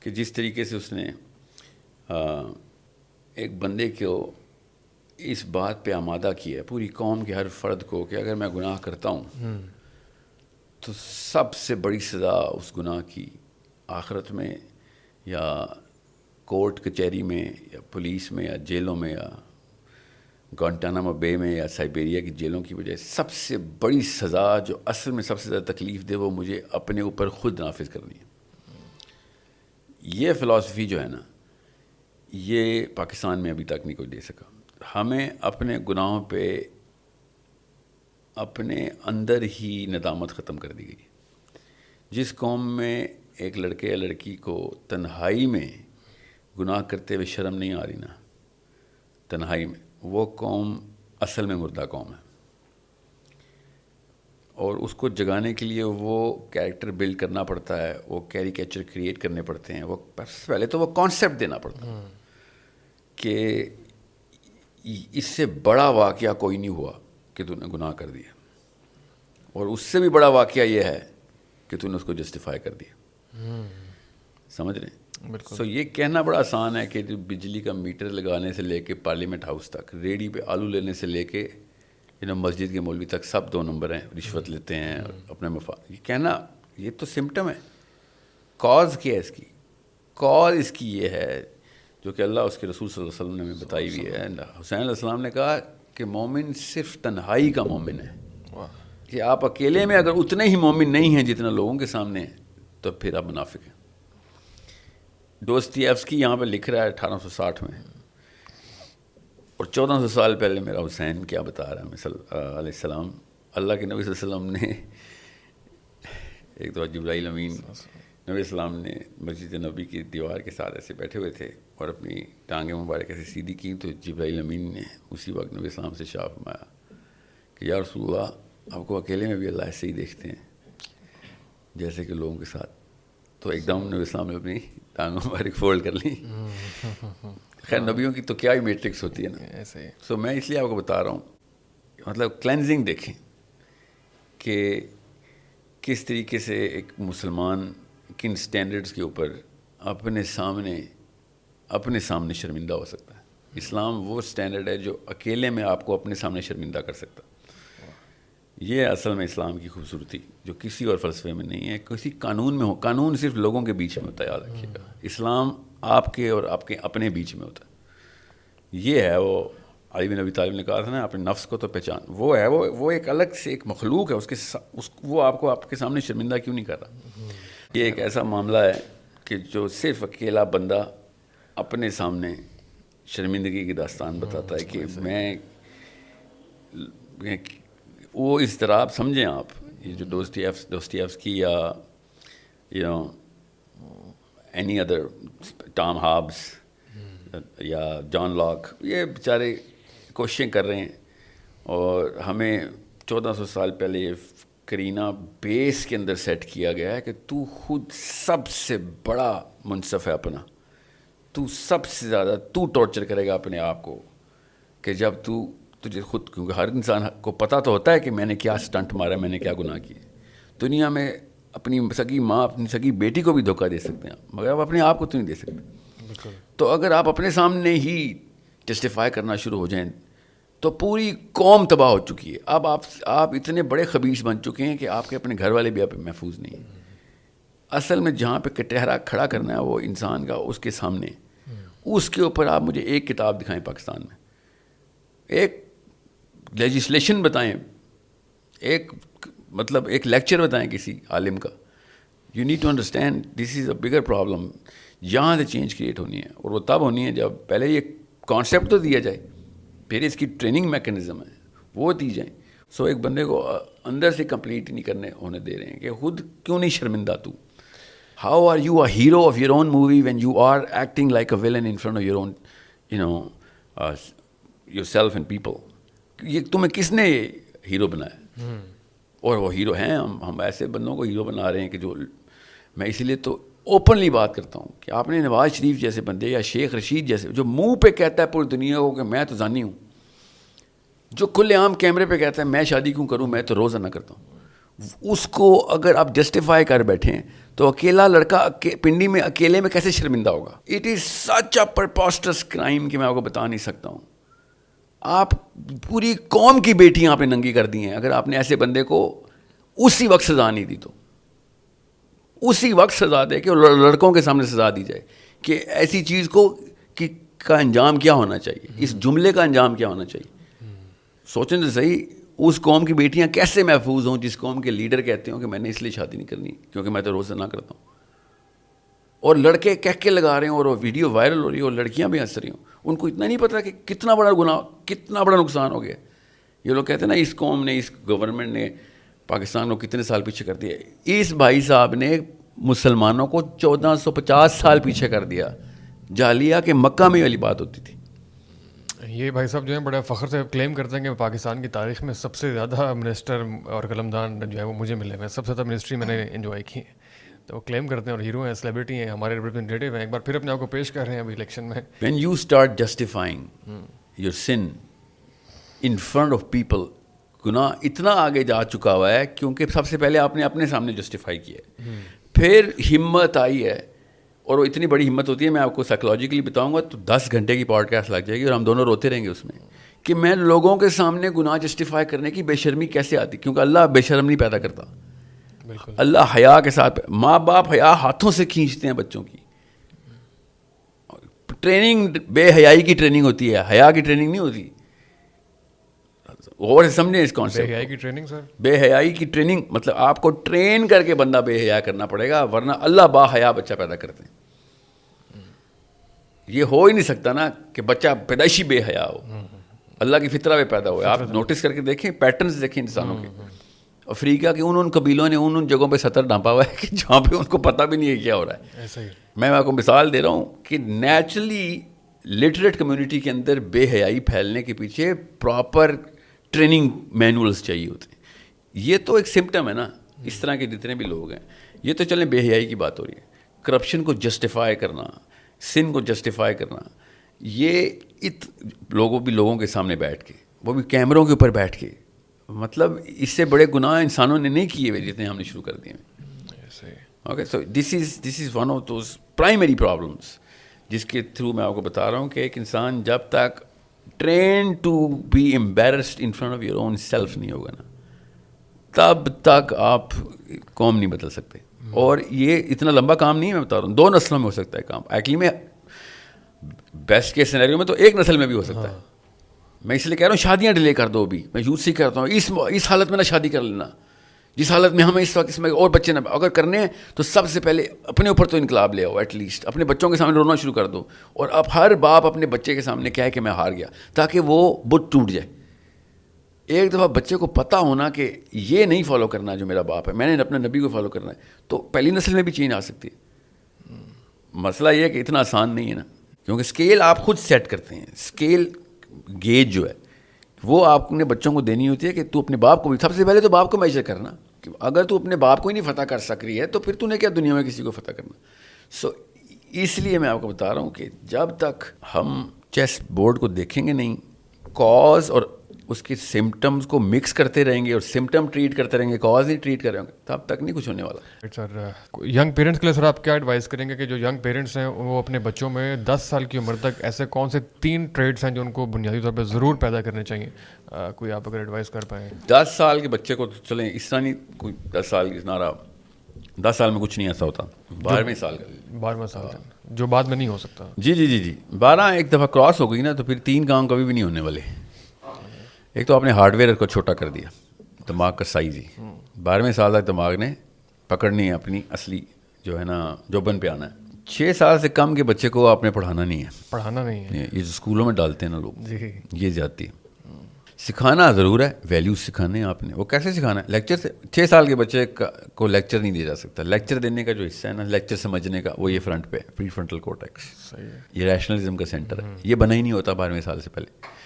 کہ جس طریقے سے اس نے ایک بندے کو اس بات پہ آمادہ کیا ہے پوری قوم کے ہر فرد کو کہ اگر میں گناہ کرتا ہوں تو سب سے بڑی سزا اس گناہ کی آخرت میں یا کورٹ کچہری میں یا پولیس میں یا جیلوں میں یا گوانٹانامو بے میں یا سائبیریا کی جیلوں کی وجہ سب سے بڑی سزا جو اصل میں سب سے زیادہ تکلیف دے وہ مجھے اپنے اوپر خود نافذ کرنی ہے. یہ فلاسفی جو ہے نا یہ پاکستان میں ابھی تک نہیں کوئی دے سکا. ہمیں اپنے گناہوں پہ اپنے اندر ہی ندامت ختم کر دی گئی. جس قوم میں ایک لڑکے یا لڑکی کو تنہائی میں گناہ کرتے ہوئے شرم نہیں آ رہی نا تنہائی میں, وہ قوم اصل میں مردہ قوم ہے. اور اس کو جگانے کے لیے وہ کیریکٹر بلڈ کرنا پڑتا ہے, وہ کیریکیچر کریٹ کرنے پڑتے ہیں. وہ پہلے تو وہ کانسیپٹ دینا پڑتا ہے کہ اس سے بڑا واقعہ کوئی نہیں ہوا کہ تو نے گناہ کر دیا, اور اس سے بھی بڑا واقعہ یہ ہے کہ تو نے اس کو جسٹیفائی کر دیا. سمجھ رہے ہیں؟ سو یہ کہنا بڑا آسان ہے کہ بجلی کا میٹر لگانے سے لے کے پارلیمنٹ ہاؤس تک, ریڈی پہ آلو لینے سے لے کے مسجد کے مولوی تک سب 2 نمبر ہیں, رشوت لیتے ہیں اپنے مفاد. یہ کہنا یہ تو سمٹم ہے. کاز کیا ہے اس کی؟ کاز اس کی یہ ہے جو کہ اللہ اس کے رسول صلی اللہ علیہ وسلم نے ہمیں بتائی ہوئی ہے. حسین علیہ السلام نے کہا کہ مومن صرف تنہائی کا مومن ہے, کہ آپ اکیلے میں اگر اتنے ہی مومن نہیں ہیں جتنا لوگوں کے سامنے ہیں تو پھر آپ منافق ہیں. دوستیفسکی یہاں پہ لکھ رہا ہے 1860 میں, اور 1400 سال پہلے میرا حسین کیا بتا رہا ہے علیہ السلام. اللہ کے نبی صلی اللہ علیہ وسلم نے ایک دفعہ جبرائیل امین نبی السلام نے مسجد نبی کی دیوار کے ساتھ ایسے بیٹھے ہوئے تھے اور اپنی ٹانگیں مبارک ایسے سیدھی کی, تو جبرائیل امین نے اسی وقت نبی السلام سے شاہ فرمایا کہ یا رسول اللہ, آپ کو اکیلے میں بھی اللہ ایسے ہی دیکھتے ہیں جیسے کہ لوگوں کے ساتھ. تو ایک دم نبی السلام نے اپنی ٹانگوں مبارک فولڈ کر لی. خیر نبیوں کی تو کیا ہی میٹرکس ہوتی ہے نا. سو میں اس لیے آپ کو بتا رہا ہوں, مطلب کلینزنگ دیکھیں کہ کس طریقے سے ایک مسلمان کن سٹینڈرڈز کے اوپر اپنے سامنے شرمندہ ہو سکتا ہے. اسلام وہ سٹینڈرڈ ہے جو اکیلے میں آپ کو اپنے سامنے شرمندہ کر سکتا. یہ اصل میں اسلام کی خوبصورتی جو کسی اور فلسفے میں نہیں ہے, کسی قانون میں ہو. قانون صرف لوگوں کے بیچ میں ہوتا ہے, یاد رکھیے گا. اسلام آپ کے اور آپ کے اپنے بیچ میں ہوتا ہے. یہ ہے وہ علی بن ابی طالب نے کہا تھا نا, اپنے نفس کو تو پہچان. وہ ہے وہ ایک الگ سے ایک مخلوق ہے, وہ آپ کو آپ کے سامنے شرمندہ کیوں نہیں کر رہا. یہ ایک ایسا معاملہ ہے کہ جو صرف اکیلا بندہ اپنے سامنے شرمندگی کی داستان بتاتا ہے کہ میں وہ اضطراب سمجھیں آپ. یہ جو دوستیفسکی یا اینی ادر ٹام ہابس یا جان لاک, یہ بیچارے کوششیں کر رہے ہیں, اور ہمیں 1400 سال پہلے یہ کرینہ بیس کے اندر سیٹ کیا گیا ہے کہ تو خود سب سے بڑا منصف ہے اپنا, تو سب سے زیادہ تو ٹارچر کرے گا اپنے آپ کو کہ جب تجھے خود, کیونکہ ہر انسان کو پتہ تو ہوتا ہے کہ میں نے کیا سٹنٹ مارا, میں نے کیا گناہ کیے. دنیا میں اپنی سگی ماں اپنی سگی بیٹی کو بھی دھوکہ دے سکتے ہیں, مگر آپ اپنے آپ کو تو نہیں دے سکتے. تو اگر آپ اپنے سامنے ہی جسٹیفائی کرنا شروع ہو جائیں تو پوری قوم تباہ ہو چکی ہے. اب آپ اتنے بڑے خبیث بن چکے ہیں کہ آپ کے اپنے گھر والے بھی آپ محفوظ نہیں ہیں. اصل میں جہاں پہ کٹہرا کھڑا کرنا ہے وہ انسان کا, اس کے سامنے, اس کے اوپر آپ مجھے ایک کتاب دکھائیں پاکستان میں, ایک لیجسلیشن بتائیں, ایک لیکچر بتائیں کسی عالم کا. You need to understand this is a bigger problem. یہاں سے چینج کریٹ ہونی ہے, اور وہ تب ہونی ہے جب پہلے یہ کانسیپٹ تو دیا جائے, پھر اس کی ٹریننگ میکینزم ہے وہ دی جائیں. سو ایک بندے کو اندر سے کمپلیٹ نہیں ہونے دے رہے ہیں کہ خود کیوں نہیں شرمندہ تو. How are you a hero of your own movie when you are acting like a villain in front of your own yourself and people. یہ تمہیں کس نے ہیرو بنایا؟ اور وہ ہیرو ہیں, ہم ایسے بندوں کو ہیرو بنا رہے ہیں کہ جو, میں اسی لیے تو اوپنلی بات کرتا ہوں کہ آپ نے نواز شریف جیسے بندے یا شیخ رشید جیسے جو منہ پہ کہتا ہے پوری دنیا کو کہ میں تو زانی ہوں, جو کھلے عام کیمرے پہ کہتا ہے میں شادی کیوں کروں, میں تو روزہ نہ کرتا ہوں, اس کو اگر آپ جسٹیفائی کر بیٹھیں تو اکیلا لڑکا پنڈی میں اکیلے میں کیسے شرمندہ ہوگا؟ It is such a پرپوسٹس crime کہ میں آپ کو بتا نہیں سکتا ہوں. آپ پوری قوم کی بیٹیاں آپ نے ننگی کر دی ہیں. اگر آپ نے ایسے بندے کو اسی وقت سزا نہیں دی تو اسی وقت سزا دے کہ لڑکوں کے سامنے سزا دی جائے کہ ایسی چیز کو کا انجام کیا ہونا چاہیے, اس جملے کا انجام کیا ہونا چاہیے. سوچیں تو صحیح, اس قوم کی بیٹیاں کیسے محفوظ ہوں جس قوم کے لیڈر کہتے ہوں کہ میں نے اس لیے شادی نہیں کرنی کیونکہ میں تو روزہ نہ کرتا ہوں, اور لڑکے کہہ کے لگا رہے ہیں اور وہ ویڈیو وائرل ہو رہی ہے اور لڑکیاں بھی ہنس رہی ہوں. ان کو اتنا نہیں پتا کہ کتنا بڑا گناہ, کتنا بڑا نقصان ہو گیا. یہ لوگ کہتے ہیں نا اس قوم نے, اس گورنمنٹ نے پاکستان کو کتنے سال پیچھے کر دیا. اس بھائی صاحب نے مسلمانوں کو 1450 سال پیچھے کر دیا. جالیہ کہ مکہ میں والی بات ہوتی تھی. یہ بھائی صاحب جو ہیں بڑا فخر سے کلیم کرتے ہیں کہ پاکستان کی تاریخ میں سب سے زیادہ منسٹر اور قلمدان جو ہے وہ مجھے ملے ہیں, سب سے زیادہ منسٹری میں نے انجوائے کی ہے. تو وہ کلیم کرتے ہیں اور ہیرو ہیں, سیلیبریٹی ہیں, ہمارے ریپرزنٹیٹیو ہیں, ایک بار پھر اپنے آپ کو پیش کر رہے ہیں ابھی الیکشن میں. When you start justifying your son in front of people, گناہ اتنا آگے جا چکا ہوا ہے کیونکہ سب سے پہلے آپ نے اپنے سامنے جسٹیفائی کیا ہے, پھر ہمت آئی ہے. اور وہ اتنی بڑی ہمت ہوتی ہے, میں آپ کو سائیکلوجیکلی بتاؤں گا تو 10 گھنٹے کی پوڈ کاسٹ لگ جائے گی اور ہم دونوں روتے رہیں گے اس میں کہ میں لوگوں کے سامنے گناہ جسٹیفائی کرنے کی بے شرمی کیسے آتی. کیونکہ اللہ بے شرم نہیں پیدا کرتا, اللہ حیا کے ساتھ. ماں باپ حیا ہاتھوں سے کھینچتے ہیں بچوں کی. ٹریننگ بے حیائی کی ٹریننگ ہوتی ہے, حیا کی ٹریننگ نہیں ہوتی. اور سمجھیں اس کانسیپٹ. بے حیائی کی ٹریننگ سر, بے حیائی کی ٹریننگ مطلب آپ کو ٹرین کر کے بندہ بے حیا کرنا پڑے گا, ورنہ اللہ با حیا بچہ پیدا کرتے ہیں. یہ ہو ہی نہیں سکتا نا کہ بچہ پیدائشی بے حیا ہو. اللہ کی فطرہ میں پیدا ہوا ہے. آپ نوٹس کر کے دیکھیں, پیٹرنز دیکھیں انسانوں کے. افریقہ کے ان قبیلوں نے ان جگہوں پہ سطر ڈھانپا ہوا ہے کہ جہاں پہ ان کو پتہ بھی نہیں ہے کیا ہو رہا ہے. ایسا ہی میں آپ کو مثال دے رہا ہوں کہ نیچرلی لٹریٹ کمیونٹی کے اندر بے حیائی پھیلنے کے پیچھے پراپر ٹریننگ مینولس چاہیے ہوتے ہیں. یہ تو ایک سمٹم ہے نا, اس طرح کے جتنے بھی لوگ ہیں. یہ تو چلیں بے حیائی کی بات ہو رہی ہے. کرپشن کو جسٹیفائی کرنا, سن کو جسٹیفائی کرنا, یہ لوگوں کے سامنے بیٹھ کے, وہ بھی کیمروں کے اوپر بیٹھ کے, مطلب اس سے بڑے گناہ انسانوں نے نہیں کیے ہوئے جتنے ہم نے شروع کر دیے ہیں. Okay, so this is one of those primary problems جس کے تھرو میں آپ کو بتا رہا ہوں کہ ایک انسان جب تک train to be embarrassed in front of your own self نہیں ہوگا نا, تب تک آپ قوم نہیں بدل سکتے. اور یہ اتنا لمبا کام نہیں ہے, میں بتا رہا ہوں 2 نسلوں میں ہو سکتا ہے کام. ایکچولی میں بیسٹ کے سینیریو میں تو 1 نسل میں بھی ہو سکتا ہے. میں اس لیے کہہ رہا ہوں شادیاں ڈیلے کر دو. بھی میں یوتھ سے کرتا ہوں اس حالت میں نہ شادی کر لینا جس حالت میں ہمیں اس وقت اس میں اور بچے نہ, اگر کرنے ہیں تو سب سے پہلے اپنے اوپر تو انقلاب لے آؤ. ایٹ لیسٹ اپنے بچوں کے سامنے رونا شروع کر دو, اور اب ہر باپ اپنے بچے کے سامنے کہے کہ میں ہار گیا, تاکہ وہ بت ٹوٹ جائے. ایک دفعہ بچے کو پتہ ہونا کہ یہ نہیں فالو کرنا جو میرا باپ ہے, میں نے اپنے نبی کو فالو کرنا ہے, تو پہلی نسل میں بھی چینج آ سکتی ہے. مسئلہ یہ ہے کہ اتنا آسان نہیں ہے نا, کیونکہ اسکیل آپ خود سیٹ کرتے ہیں. اسکیل گیج جو ہے وہ آپ نے بچوں کو دینی ہوتی ہے کہ تو اپنے باپ کو بھی, سب سے پہلے تو باپ کو میجر کرنا. اگر تو اپنے باپ کو ہی نہیں فتح کر سک رہی ہے تو پھر تو نے کیا دنیا میں کسی کو فتح کرنا. سو اس لیے میں آپ کو بتا رہا ہوں کہ جب تک ہم چیس بورڈ کو دیکھیں گے نہیں, کاز اور اس کے سمٹمز کو مکس کرتے رہیں گے اور سمٹم ٹریٹ کرتے رہیں گے, کاز نہیں ٹریٹ کریں گے, تب تک نہیں کچھ ہونے والا. سر ینگ پیرنٹس کے لیے سر آپ کیا ایڈوائز کریں گے کہ جو ینگ پیرنٹس ہیں وہ اپنے بچوں میں 10 سال کی عمر تک ایسے کون سے 3 ٹریڈس ہیں جو ان کو بنیادی طور پہ ضرور پیدا کرنے چاہیے؟ کوئی آپ اگر ایڈوائز کر پائیں. 10 سال کے بچے کو تو چلیں اس طرح نہیں, کوئی 10 سال اتنا رہا, 10 سال میں کچھ نہیں ایسا ہوتا. 12ویں سال جو بعد میں نہیں ہو سکتا. جی 12 ایک دفعہ کراس ہو گئی نا تو پھر 3 کام کبھی بھی نہیں ہونے والے. ایک تو آپ نے ہارڈ ویئر کو چھوٹا کر دیا, دماغ کا سائز ہی 12ویں سال تک دماغ نے پکڑنی ہے اپنی اصلی جو ہے نا جوبن پہ آنا ہے. 6 سال سے کم کے بچے کو آپ نے پڑھانا نہیں ہے. یہ جو اسکولوں میں ڈالتے ہیں نا لوگ, یہ زیادتی ہے. سکھانا ضرور ہے, ویلیوز سکھانے ہیں آپ نے. وہ کیسے سکھانا ہے؟ لیکچر سے. 6 سال کے بچے کو لیکچر نہیں دیا جا سکتا. لیکچر دینے کا جو حصہ ہے نا, لیکچر سمجھنے کا, وہ یہ فرنٹ پہ پری فرنٹل کورٹیکس, یہ ریشنلزم کا سینٹر ہے. یہ بنا ہی نہیں ہوتا 12ویں سال سے پہلے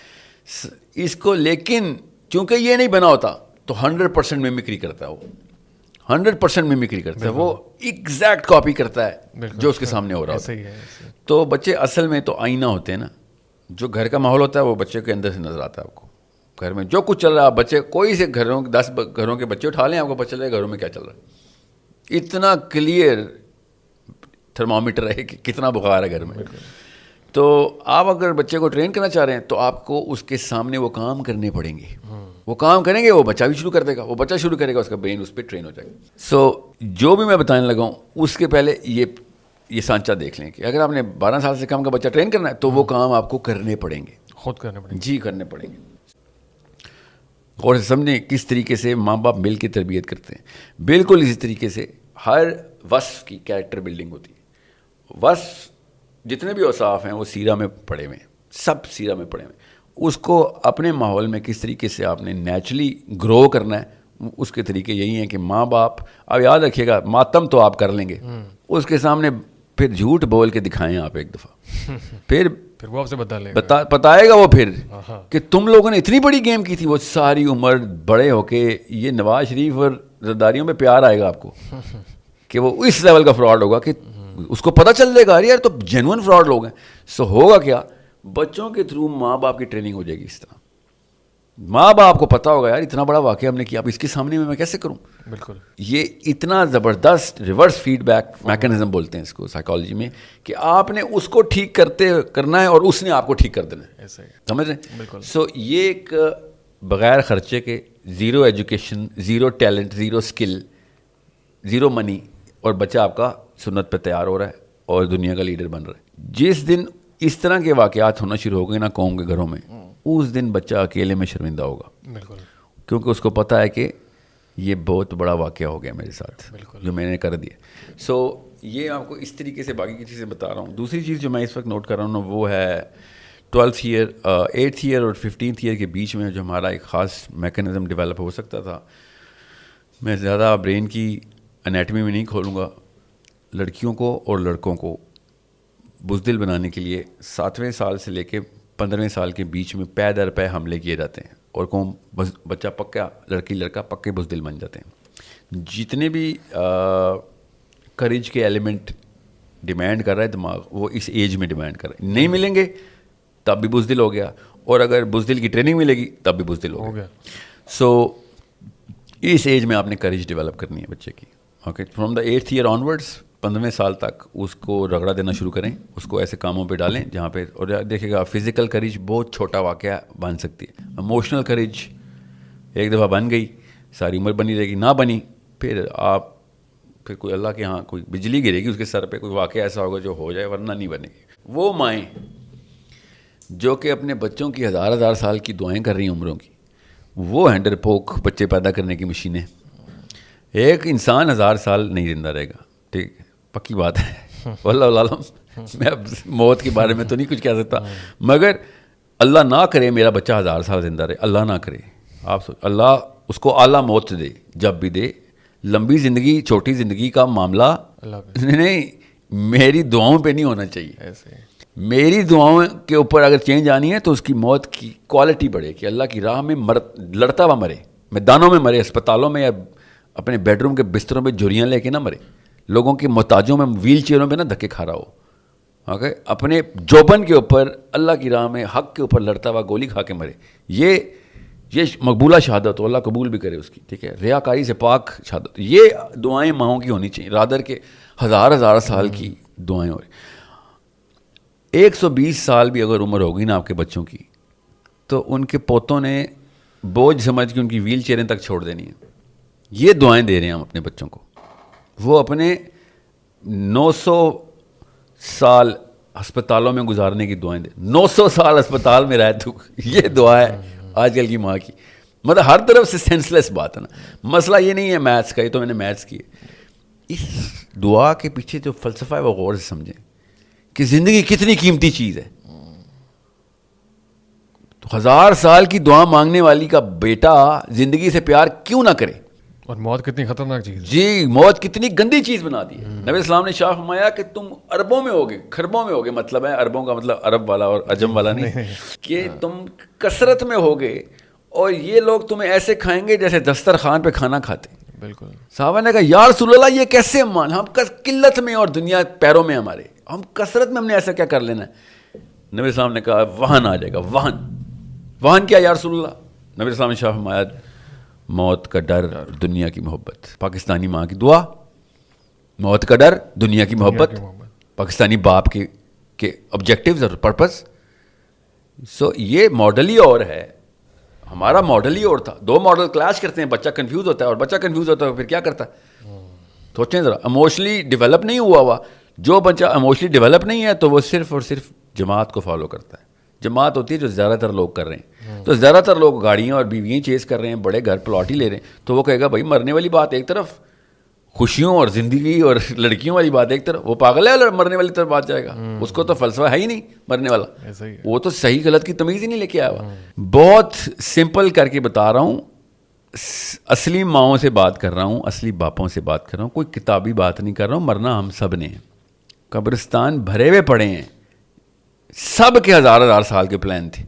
اس کو. لیکن چونکہ یہ نہیں بنا ہوتا تو 100% میمکری کرتا ہے. وہ 100% میمکری کرتا ہے, وہ ایگزیکٹ کاپی کرتا ہے جو اس کے سامنے ہو رہا ہوتا ہے. تو بچے اصل میں تو آئینہ ہوتے ہیں نا. جو گھر کا ماحول ہوتا ہے وہ بچے کے اندر سے نظر آتا ہے. آپ کو گھر میں جو کچھ چل رہا ہے, بچے کوئی سے 10 گھروں کے بچے اٹھا لیں, آپ کو پتہ چلے گا گھروں میں کیا چل رہا ہے. اتنا کلیئر تھرمامیٹر ہے کہ کتنا بخار ہے گھر میں. تو آپ اگر بچے کو ٹرین کرنا چاہ رہے ہیں تو آپ کو اس کے سامنے وہ کام کرنے پڑیں گے. وہ کام کریں گے وہ بچہ بھی شروع کر دے گا, وہ بچہ شروع کرے گا, اس کا برین اس پہ ٹرین ہو جائے گا. سو جو بھی میں بتانے لگا ہوں اس کے پہلے یہ سانچہ دیکھ لیں کہ اگر آپ نے 12 سال سے کم کا بچہ ٹرین کرنا ہے تو وہ کام آپ کو کرنے پڑیں گے, خود کرنے پڑیں گے. جی کرنے پڑیں گے. غور سے سمجھیں کس طریقے سے ماں باپ مل کے تربیت کرتے ہیں. بالکل اسی طریقے سے ہر وصف کی کیریکٹر بلڈنگ ہوتی ہے. وصف جتنے بھی اوصاف ہیں وہ سیرہ میں پڑے ہوئے ہیں, سب سیرہ میں پڑے ہوئے ہیں. اس کو اپنے ماحول میں کس طریقے سے آپ نے نیچرلی گرو کرنا ہے, اس کے طریقے یہی ہیں کہ ماں باپ, اب یاد رکھیے گا ماتم تو آپ کر لیں گے, اس کے سامنے پھر جھوٹ بول کے دکھائیں آپ ایک دفعہ, پھر وہ آپ سے بتائے گا وہ پھر کہ تم لوگوں نے اتنی بڑی گیم کی تھی. وہ ساری عمر بڑے ہو کے یہ نواز شریف اور زرداریوں میں پیار آئے گا آپ کو کہ وہ اس لیول کا فراڈ ہوگا کہ اس کو پتہ چل جائے گا یار تو جینوئن فراڈ لوگ ہیں. سو ہوگا کیا, بچوں کے تھرو ماں باپ کی ٹریننگ ہو جائے گی. اس طرح ماں باپ کو پتہ ہوگا یار اتنا بڑا واقعہ ہم نے کیا, اب اس کے سامنے میں کیسے کروں. بالکل یہ اتنا زبردست ریورس فیڈ بیک میکینزم بولتے ہیں اس کو سائیکالوجی میں, کہ آپ نے اس کو ٹھیک کرنا ہے اور اس نے آپ کو ٹھیک کر دینا ہے. سمجھ رہے ہیں. بالکل. سو یہ ایک بغیر خرچے کے, zero education, zero talent, zero skill, zero money, اور بچہ آپ کا سنت پہ تیار ہو رہا ہے اور دنیا کا لیڈر بن رہا ہے. جس دن اس طرح کے واقعات ہونا شروع ہو گئے نا قوم کے گھروں میں, اس دن بچہ اکیلے میں شرمندہ ہوگا. بالکل. کیونکہ اس کو پتہ ہے کہ یہ بہت بڑا واقعہ ہو گیا میرے ساتھ جو میں نے کر دیا. سو یہ آپ کو اس طریقے سے باقی کی چیزیں بتا رہا ہوں. دوسری چیز جو میں اس وقت نوٹ کر رہا ہوں وہ ہے 12th ایئر 8th ایئر اور 15th ایئر کے بیچ میں جو ہمارا ایک خاص میکینزم ڈیولپ ہو سکتا تھا. میں زیادہ برین کی انیٹمی میں نہیں کھولوں گا. لڑکیوں کو اور لڑکوں کو بزدل بنانے کے لیے 7ویں سال سے لے کے 15ویں سال کے بیچ میں پے در پے حملے کیے جاتے ہیں, اور قوم بچہ پکا, لڑکی لڑکا پکے بزدل بن جاتے ہیں. جتنے بھی کریج کے ایلیمنٹ ڈیمانڈ کر رہا ہے دماغ, وہ اس ایج میں ڈیمانڈ کر رہا ہے. نہیں ملیں گے تب بھی بزدل ہو گیا, اور اگر بزدل کی ٹریننگ ملے گی تب بھی بزدل ہو گیا. سو اس ایج میں آپ نے کریج ڈیولپ کرنی ہے بچے کی. Okay, from the 8th year onwards 15ویں سال تک اس کو رگڑا دینا شروع کریں, اس کو ایسے کاموں پہ ڈالیں جہاں پہ, اور دیکھے گا فزیکل کریج بہت چھوٹا واقعہ بن سکتی ہے. ایموشنل کریج ایک دفعہ بن گئی ساری عمر بنی رہے گی, نہ بنی پھر کوئی اللہ کے ہاں کوئی بجلی گرے گی اس کے سر پہ, کوئی واقعہ ایسا ہوگا جو ہو جائے, ورنہ نہیں بنے گی. وہ مائیں جو کہ اپنے بچوں کی ہزار سال کی دعائیں کر رہی ہیں عمروں کی, وہ ہینڈر پوک بچے پیدا کرنے کی مشینیں. ایک انسان 1000 سال نہیں زندہ رہے گا, ٹھیک ہے, پکی بات ہے, واللہ عالم. میں اب موت کے بارے میں تو نہیں کچھ کہہ سکتا, مگر اللہ نہ کرے میرا بچہ 1000 سال زندہ رہے, اللہ نہ کرے. آپ اللہ اس کو اعلیٰ موت دے, جب بھی دے. لمبی زندگی چھوٹی زندگی کا معاملہ نہیں, میری دعاؤں پہ نہیں ہونا چاہیے. میری دعاؤں کے اوپر اگر چینج آنی ہے تو اس کی موت کی کوالٹی بڑھے, کہ اللہ کی راہ میں لڑتا ہوا مرے, میدانوں میں مرے, اسپتالوں میں یا اپنے بیڈ روم کے بستروں پہ جھریاں لے کے نہ مرے, لوگوں کے محتاجوں میں ویل چیئروں پہ نہ دھکے کھا رہا ہو. اوکے, اپنے جوبن کے اوپر اللہ کی راہ میں حق کے اوپر لڑتا ہوا گولی کھا کے مرے. یہ مقبولہ شہادت ہو, اللہ قبول بھی کرے اس کی, ٹھیک ہے, ریاکاری سے پاک شہادت. یہ دعائیں ماؤں کی ہونی چاہیے, رادر کے 1000 سال کی دعائیں ہو رہی. 120 سال بھی اگر عمر ہوگی نا آپ کے بچوں کی, تو ان کے پوتوں نے بوجھ سمجھ کے ان کی ویل چیئریں تک چھوڑ دینی ہیں. یہ دعائیں دے رہے ہیں ہم اپنے بچوں کو. وہ اپنے 900 سال ہسپتالوں میں گزارنے کی دعائیں دے. 900 سال ہسپتال میں رہے تو یہ دعا ہے آج کل کی ماں کی. مطلب ہر طرف سے سینسلیس بات ہے نا. مسئلہ یہ نہیں ہے میتھس کا, یہ تو میں نے میتھس کی ہے. اس دعا کے پیچھے جو فلسفہ ہے وہ غور سے سمجھیں کہ زندگی کتنی قیمتی چیز ہے. تو 1000 سال کی دعا مانگنے والی کا بیٹا زندگی سے پیار کیوں نہ کرے, اور موت کتنی خطرناک چیز ہے. جی, موت کتنی گندی چیز بنا دی ہے. نبی اسلام نے شاہ فرمایا کہ تم اربوں میں ہوگے, خربوں میں ہوگے, مطلب ہے اربوں کا مطلب عرب والا اور عجم والا نہیں, کہ تم کثرت میں ہوگے اور یہ لوگ تمہیں ایسے کھائیں گے جیسے دسترخوان پہ کھانا کھاتے. بالکل. صحابہ نے کہا یا رسول اللہ یہ کیسے مان, ہم قلت میں اور دنیا پیروں میں ہمارے, ہم کثرت میں ہم نے ایسا کیا کر لینا ہے. نبی اسلام نے کہا وہن آ جائے گا. وہن کیا یا رسول اللہ. نبی اسلام نے شاہ فرمایا موت کا ڈر, دنیا کی محبت. پاکستانی ماں کی دعا موت کا ڈر, دنیا کی محبت, پاکستانی باپ کے آبجیکٹیوز اور پرپس. سو یہ ماڈل ہی اور ہے, ہمارا ماڈل ہی اور تھا. دو ماڈل کلیش کرتے ہیں, بچہ کنفیوز ہوتا ہے, اور بچہ کنفیوز ہوتا ہے پھر کیا کرتا ہے؟ سوچیں ذرا, ایموشنلی ڈیولپ نہیں ہوا. جو بچہ ایموشنلی ڈیولپ نہیں ہے تو وہ صرف اور صرف جماعت کو فالو کرتا ہے. جماعت ہوتی ہے جو زیادہ تر لوگ کر رہے ہیں. تو زیادہ تر لوگ گاڑیاں اور بیویاں چیز کر رہے ہیں, بڑے گھر پلاٹ ہی لے رہے ہیں, تو وہ کہے گا بھائی مرنے والی بات ایک طرف, خوشیوں اور زندگی اور لڑکیوں والی بات ایک طرف. وہ پاگل ہے, مرنے والی طرف بات جائے گا. اس کو تو فلسفہ ہے ہی نہیں مرنے والا, وہ تو صحیح غلط کی تمیز ہی نہیں لے کے آیا ہوا. بہت سمپل کر کے بتا رہا ہوں, اصلی ماؤں سے بات کر رہا ہوں, اصلی باپوں سے بات کر رہا ہوں, کوئی کتابی بات نہیں کر رہا ہوں. مرنا ہم سب نے, قبرستان بھرے ہوئے پڑے ہیں, سب کے ہزار سال کے پلان تھے.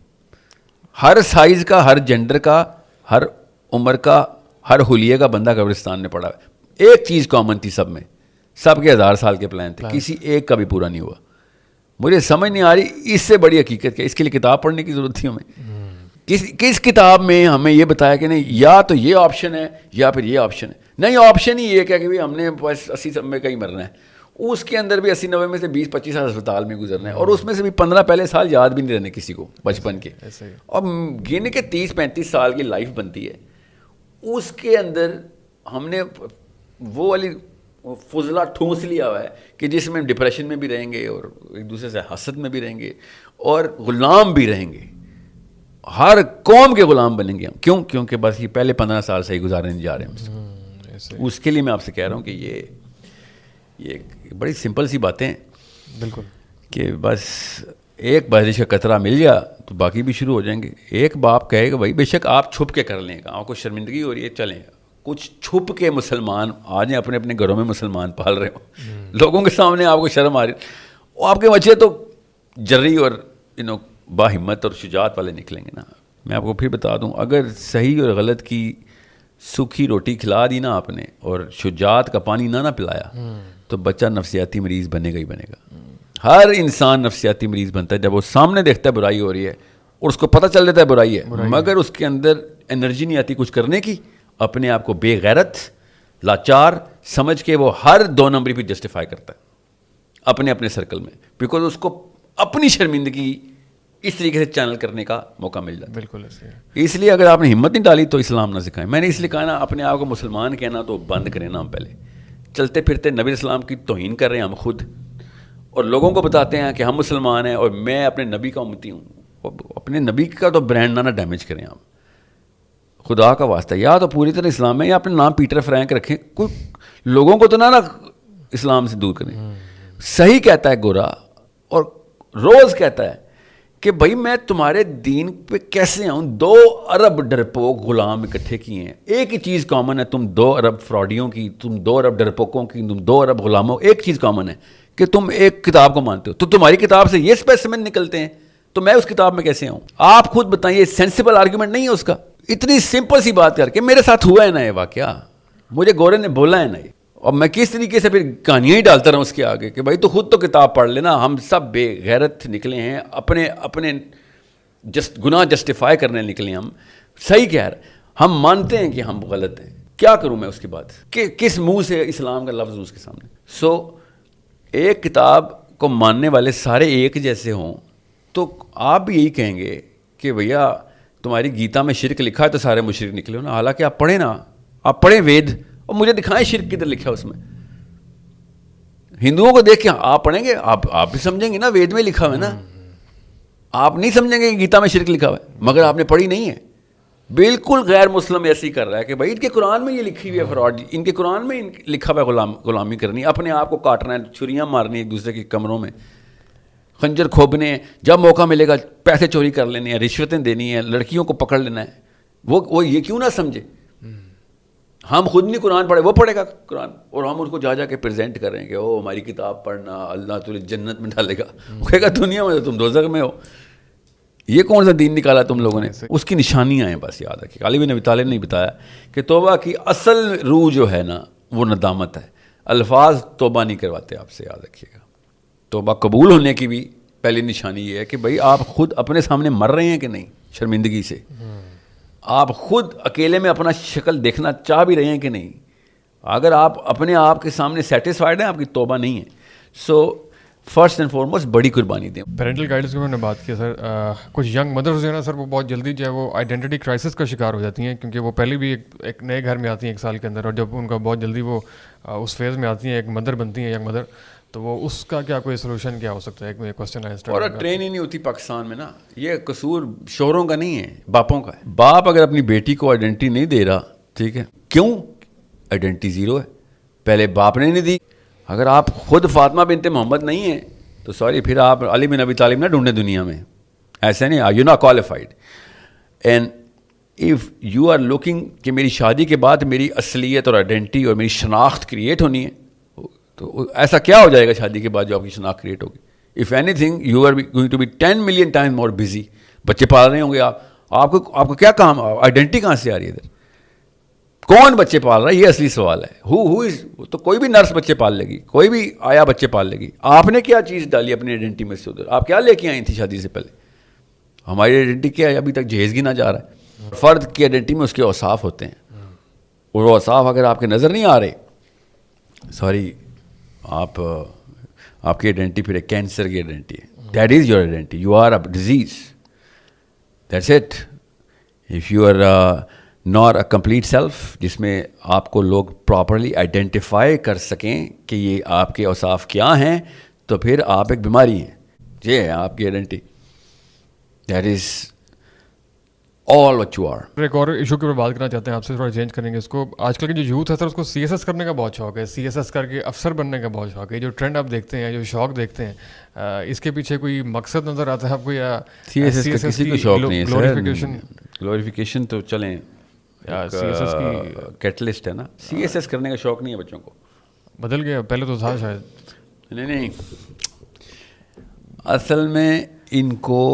ہر سائز کا, ہر جینڈر کا, ہر عمر کا, ہر حلیے کا بندہ قبرستان میں پڑا ہے. ایک چیز کامن تھی سب میں, سب کے 1000 سال کے پلان تھے, کسی ایک کا بھی پورا نہیں ہوا. مجھے سمجھ نہیں آ رہی اس سے بڑی حقیقت کیا. اس کے لیے کتاب پڑھنے کی ضرورت تھی ہمیں. کس کتاب میں ہمیں یہ بتایا کہ نہیں یا تو یہ آپشن ہے یا پھر یہ آپشن ہے. نہیں, آپشن ہی یہ کیا کہ ہم نے بس 80 میں کہیں مرنا ہے. اس کے اندر بھی 80-90 میں سے 20-25 سال اسپتال میں گزرنا ہے, اور اس میں سے بھی 15 پہلے سال یاد بھی نہیں رہنے کسی کو بچپن کے, اور گن کے 30-35 سال کی لائف بنتی ہے. اس کے اندر ہم نے وہ والی فضلہ ٹھونس لیا ہوا ہے کہ جس میں ڈپریشن میں بھی رہیں گے, اور ایک دوسرے سے حسد میں بھی رہیں گے, اور غلام بھی رہیں گے. ہر قوم کے غلام بنیں گے ہم. کیوں؟ کیونکہ بس یہ پہلے 15 سال صحیح گزارنے جا رہے ہیں. اس کے لیے میں آپ سے کہہ رہا ہوں کہ یہ بڑی سمپل سی باتیں ہیں. بالکل, کہ بس ایک بارش کا قطرہ مل گیا تو باقی بھی شروع ہو جائیں گے. ایک باپ کہے گا بھائی بے شک آپ چھپ کے کر لیں, آپ کو شرمندگی ہو رہی ہے, چلیں کچھ چھپ کے مسلمان آ جائیں, اپنے اپنے گھروں میں مسلمان پال رہے ہوں, لوگوں کے سامنے آپ کو شرم آ رہی, وہ آپ کے بچے تو جری اور با ہمت اور شجاعت والے نکلیں گے نا. میں آپ کو پھر بتا دوں, اگر صحیح اور غلط کی سوکھی روٹی کھلا دی نا آپ نے, اور شجاعت کا پانی نہ پلایا, تو بچہ نفسیاتی مریض بنے گا ہی بنے گا. ہر انسان نفسیاتی مریض بنتا ہے جب وہ سامنے دیکھتا ہے برائی ہو رہی ہے, اور اس کو پتہ چل جاتا ہے برائی ہے, مگر اس کے اندر انرجی نہیں آتی کچھ کرنے کی. اپنے آپ کو بے غیرت, لاچار سمجھ کے وہ ہر 2 نمبری پہ جسٹیفائی کرتا ہے اپنے اپنے سرکل میں, بیکاز اس کو اپنی شرمندگی اس طریقے سے چینل کرنے کا موقع مل جاتا ہے. بالکل. اس لیے اگر آپ نے ہمت نہیں ڈالی تو اسلام نہ سکھائیں. میں نے اس لیے کہا نا, اپنے آپ کو مسلمان کہنا تو بند کریں نا. ہم پہلے چلتے پھرتے نبی اسلام کی توہین کر رہے ہیں ہم خود, اور لوگوں کو بتاتے ہیں کہ ہم مسلمان ہیں اور میں اپنے نبی کا امتی ہوں. اپنے نبی کا تو برانڈ نہ ڈیمیج کریں آپ, خدا کا واسطہ. یا تو پوری طرح اسلام ہے, یا اپنے نام پیٹر فرینک رکھیں. کوئی لوگوں کو تو نہ اسلام سے دور کریں. صحیح کہتا ہے گورا, اور روز کہتا ہے کہ بھائی میں تمہارے دین پہ کیسے آؤں. 2 ارب ڈرپوک غلام اکٹھے کیے ہیں, ایک ہی چیز کامن ہے, تم 2 ارب فراڈیوں کی, تم 2 ارب ڈرپوکوں کی, تم 2 ارب غلاموں, ایک چیز کامن ہے کہ تم ایک کتاب کو مانتے ہو. تو تمہاری کتاب سے یہ اسپیسیمن نکلتے ہیں, تو میں اس کتاب میں کیسے آؤں؟ آپ خود بتائیے. سینسیبل آرگیومنٹ نہیں ہے اس کا. اتنی سمپل سی بات کر کے میرے ساتھ ہوا ہے نا یہ واقعہ, مجھے گورے نے بولا ہے نا یہ, اور میں کس طریقے سے پھر کہانیاں ہی ڈالتا رہا ہوں اس کے آگے کہ بھائی تو خود تو کتاب پڑھ لینا. ہم سب بے غیرت نکلے ہیں, اپنے گناہ جسٹیفائی کرنے نکلے ہیں. ہم صحیح کہہ رہے, ہم مانتے ہیں کہ ہم غلط ہیں. کیا کروں میں اس کی بات, کہ کس منہ سے اسلام کا لفظ اس کے سامنے. سو ایک کتاب کو ماننے والے سارے ایک جیسے ہوں تو آپ بھی یہی کہیں گے کہ بھیا تمہاری گیتا میں شرک لکھا ہے تو سارے مشرک نکلے ہو نا. حالانکہ آپ پڑھیں نا, آپ پڑھیں وید, اور مجھے دکھائیں شرک کدھر لکھا ہے اس میں. ہندوؤں کو دیکھ کے آپ پڑھیں گے, آپ بھی سمجھیں گے نا وید میں لکھا ہوا ہے نا. آپ نہیں سمجھیں گے کہ گیتا میں شرک لکھا ہوا ہے, مگر آپ نے پڑھی نہیں ہے. بالکل غیر مسلم ایسے ہی کر رہا ہے کہ بھائی ان کے قرآن میں یہ لکھی ہوئی ہے فراڈ, ان کے قرآن میں لکھا ہوا ہے غلامی کرنی, اپنے آپ کو کاٹنا ہے, چھریاں مارنی ایک دوسرے کے کمروں میں, خنجر کھوبنے ہیں, جب موقع ملے گا پیسے چوری کر لینے ہیں, رشوتیں دینی ہیں, لڑکیوں کو پکڑ لینا ہے. وہ یہ کیوں نہ سمجھے. ہم خود نہیں قرآن پڑھے, وہ پڑھے گا قرآن, اور ہم ان کو جا کے پریزنٹ کر رہے ہیں کہ او ہماری کتاب پڑھنا, اللہ تجھے جنت میں ڈالے گا. وہ کہے گا دنیا میں تو تم دوزخ میں ہو. یہ کون سا دین نکالا تم لوگوں نے. اس کی نشانیاں ہیں, بس یاد رکھیے. علی بن ابی طالب نے بتایا کہ توبہ کی اصل روح جو ہے نا وہ ندامت ہے. الفاظ توبہ نہیں کرواتے آپ سے, یاد رکھیے گا. توبہ قبول ہونے کی بھی پہلی نشانی یہ ہے کہ بھائی آپ خود اپنے سامنے مر رہے ہیں کہ نہیں شرمندگی سے. آپ خود اکیلے میں اپنا شکل دیکھنا چاہ بھی رہے ہیں کہ نہیں. اگر آپ اپنے آپ کے سامنے سیٹسفائڈ ہیں آپ کی توبہ نہیں ہے. سو فرسٹ اینڈ فارموسٹ بڑی قربانی دیں. پیرنٹل گائیڈنس کی میں نے بات کی سر, کچھ ینگ مدرز جو ہے نا سر, وہ بہت جلدی جو ہے وہ آئیڈینٹی کرائسس کا شکار ہو جاتی ہیں, کیونکہ وہ پہلے بھی ایک نئے گھر میں آتی ہیں 1 سال کے اندر, اور جب ان کا بہت جلدی وہ اس فیز میں آتی ہیں, ایک مدر بنتی ہیں ینگ مدر, تو وہ اس کا کیا کوئی سولوشن کیا ہو سکتا ہے؟ ایک کوشچن ہے. اور ٹرین ہی نہیں ہوتی پاکستان میں نا. یہ قصور شوہروں کا نہیں ہے, باپوں کا ہے. باپ اگر اپنی بیٹی کو آئیڈینٹی نہیں دے رہا, ٹھیک ہے, کیوں؟ آئیڈینٹی زیرو ہے, پہلے باپ نے نہیں دی. اگر آپ خود فاطمہ بنت محمد نہیں ہیں تو سوری, پھر آپ علی بن ابی طالب نہ ڈھونڈیں دنیا میں. ایسے نہیں, you not qualified. And if you are looking کہ میری شادی کے بعد میری اصلیت اور آئیڈینٹی اور میری شناخت کریٹ ہونی ہے, تو ایسا کیا ہو جائے گا شادی کے بعد جو آپ کی شناخت کریٹ ہوگی؟ If anything you are going to be 10 million time more busy. بچے پال رہے ہوں گے آپ کو کیا کام, آئیڈینٹی کہاں سے آ رہی ہے ادھر؟ کون بچے پال رہا ہے, یہ اصلی سوال ہے. ہو از, تو کوئی بھی نرس بچے پال لے گی, کوئی بھی آیا بچے پال لے گی. آپ نے کیا چیز ڈالی اپنی آئیڈینٹی میں سے ادھر؟ آپ کیا لے کے آئی تھی شادی سے پہلے؟ ہماری آئیڈینٹی کیا ہے, ابھی تک جہیز گی نہ جا رہا ہے. فرد کی آئیڈینٹی میں اس کے اوصاف ہوتے ہیں, اور وہ اوصاف اگر آپ کے نظر نہیں آ رہے, سوری, آپ کی آئیڈینٹی پھر ایک کینسر کی آئیڈینٹی ہے. That is your identity, you are a disease, that's it. If you are not a complete self, جس میں آپ کو لوگ پراپرلی آئیڈینٹیفائی کر سکیں کہ یہ آپ کے اوصاف کیا ہیں, تو پھر آپ ایک بیماری ہیں. یہ ہے آپ کی identity, that is all what you are. ایک اور ایشو کے اوپر بات کرنا چاہتے ہیں آپ سے, تھوڑا چینج کریں گے اس کو. آج کل کے جو یوتھ ہے سر, اس کو سی ایس ایس کرنے کا بہت شوق ہے, سی ایس ایس کر کے افسر بننے کا بہت شوق ہے. جو ٹرینڈ آپ دیکھتے ہیں, جو شوق دیکھتے ہیں, اس کے پیچھے کوئی مقصد نظر آتا ہے آپ کو, یا سی ایس ایس کا کسی کو شوق نہیں ہے سر. گلوریفیکیشن تو چلیں, سی ایس ایس کی کیٹلسٹ ہے نا. سی ایس ایس کرنے کا شوق نہیں ہے بچوں کو, بدل گیا, پہلے تو تھا شاید. نہیں, اصل میں ان کو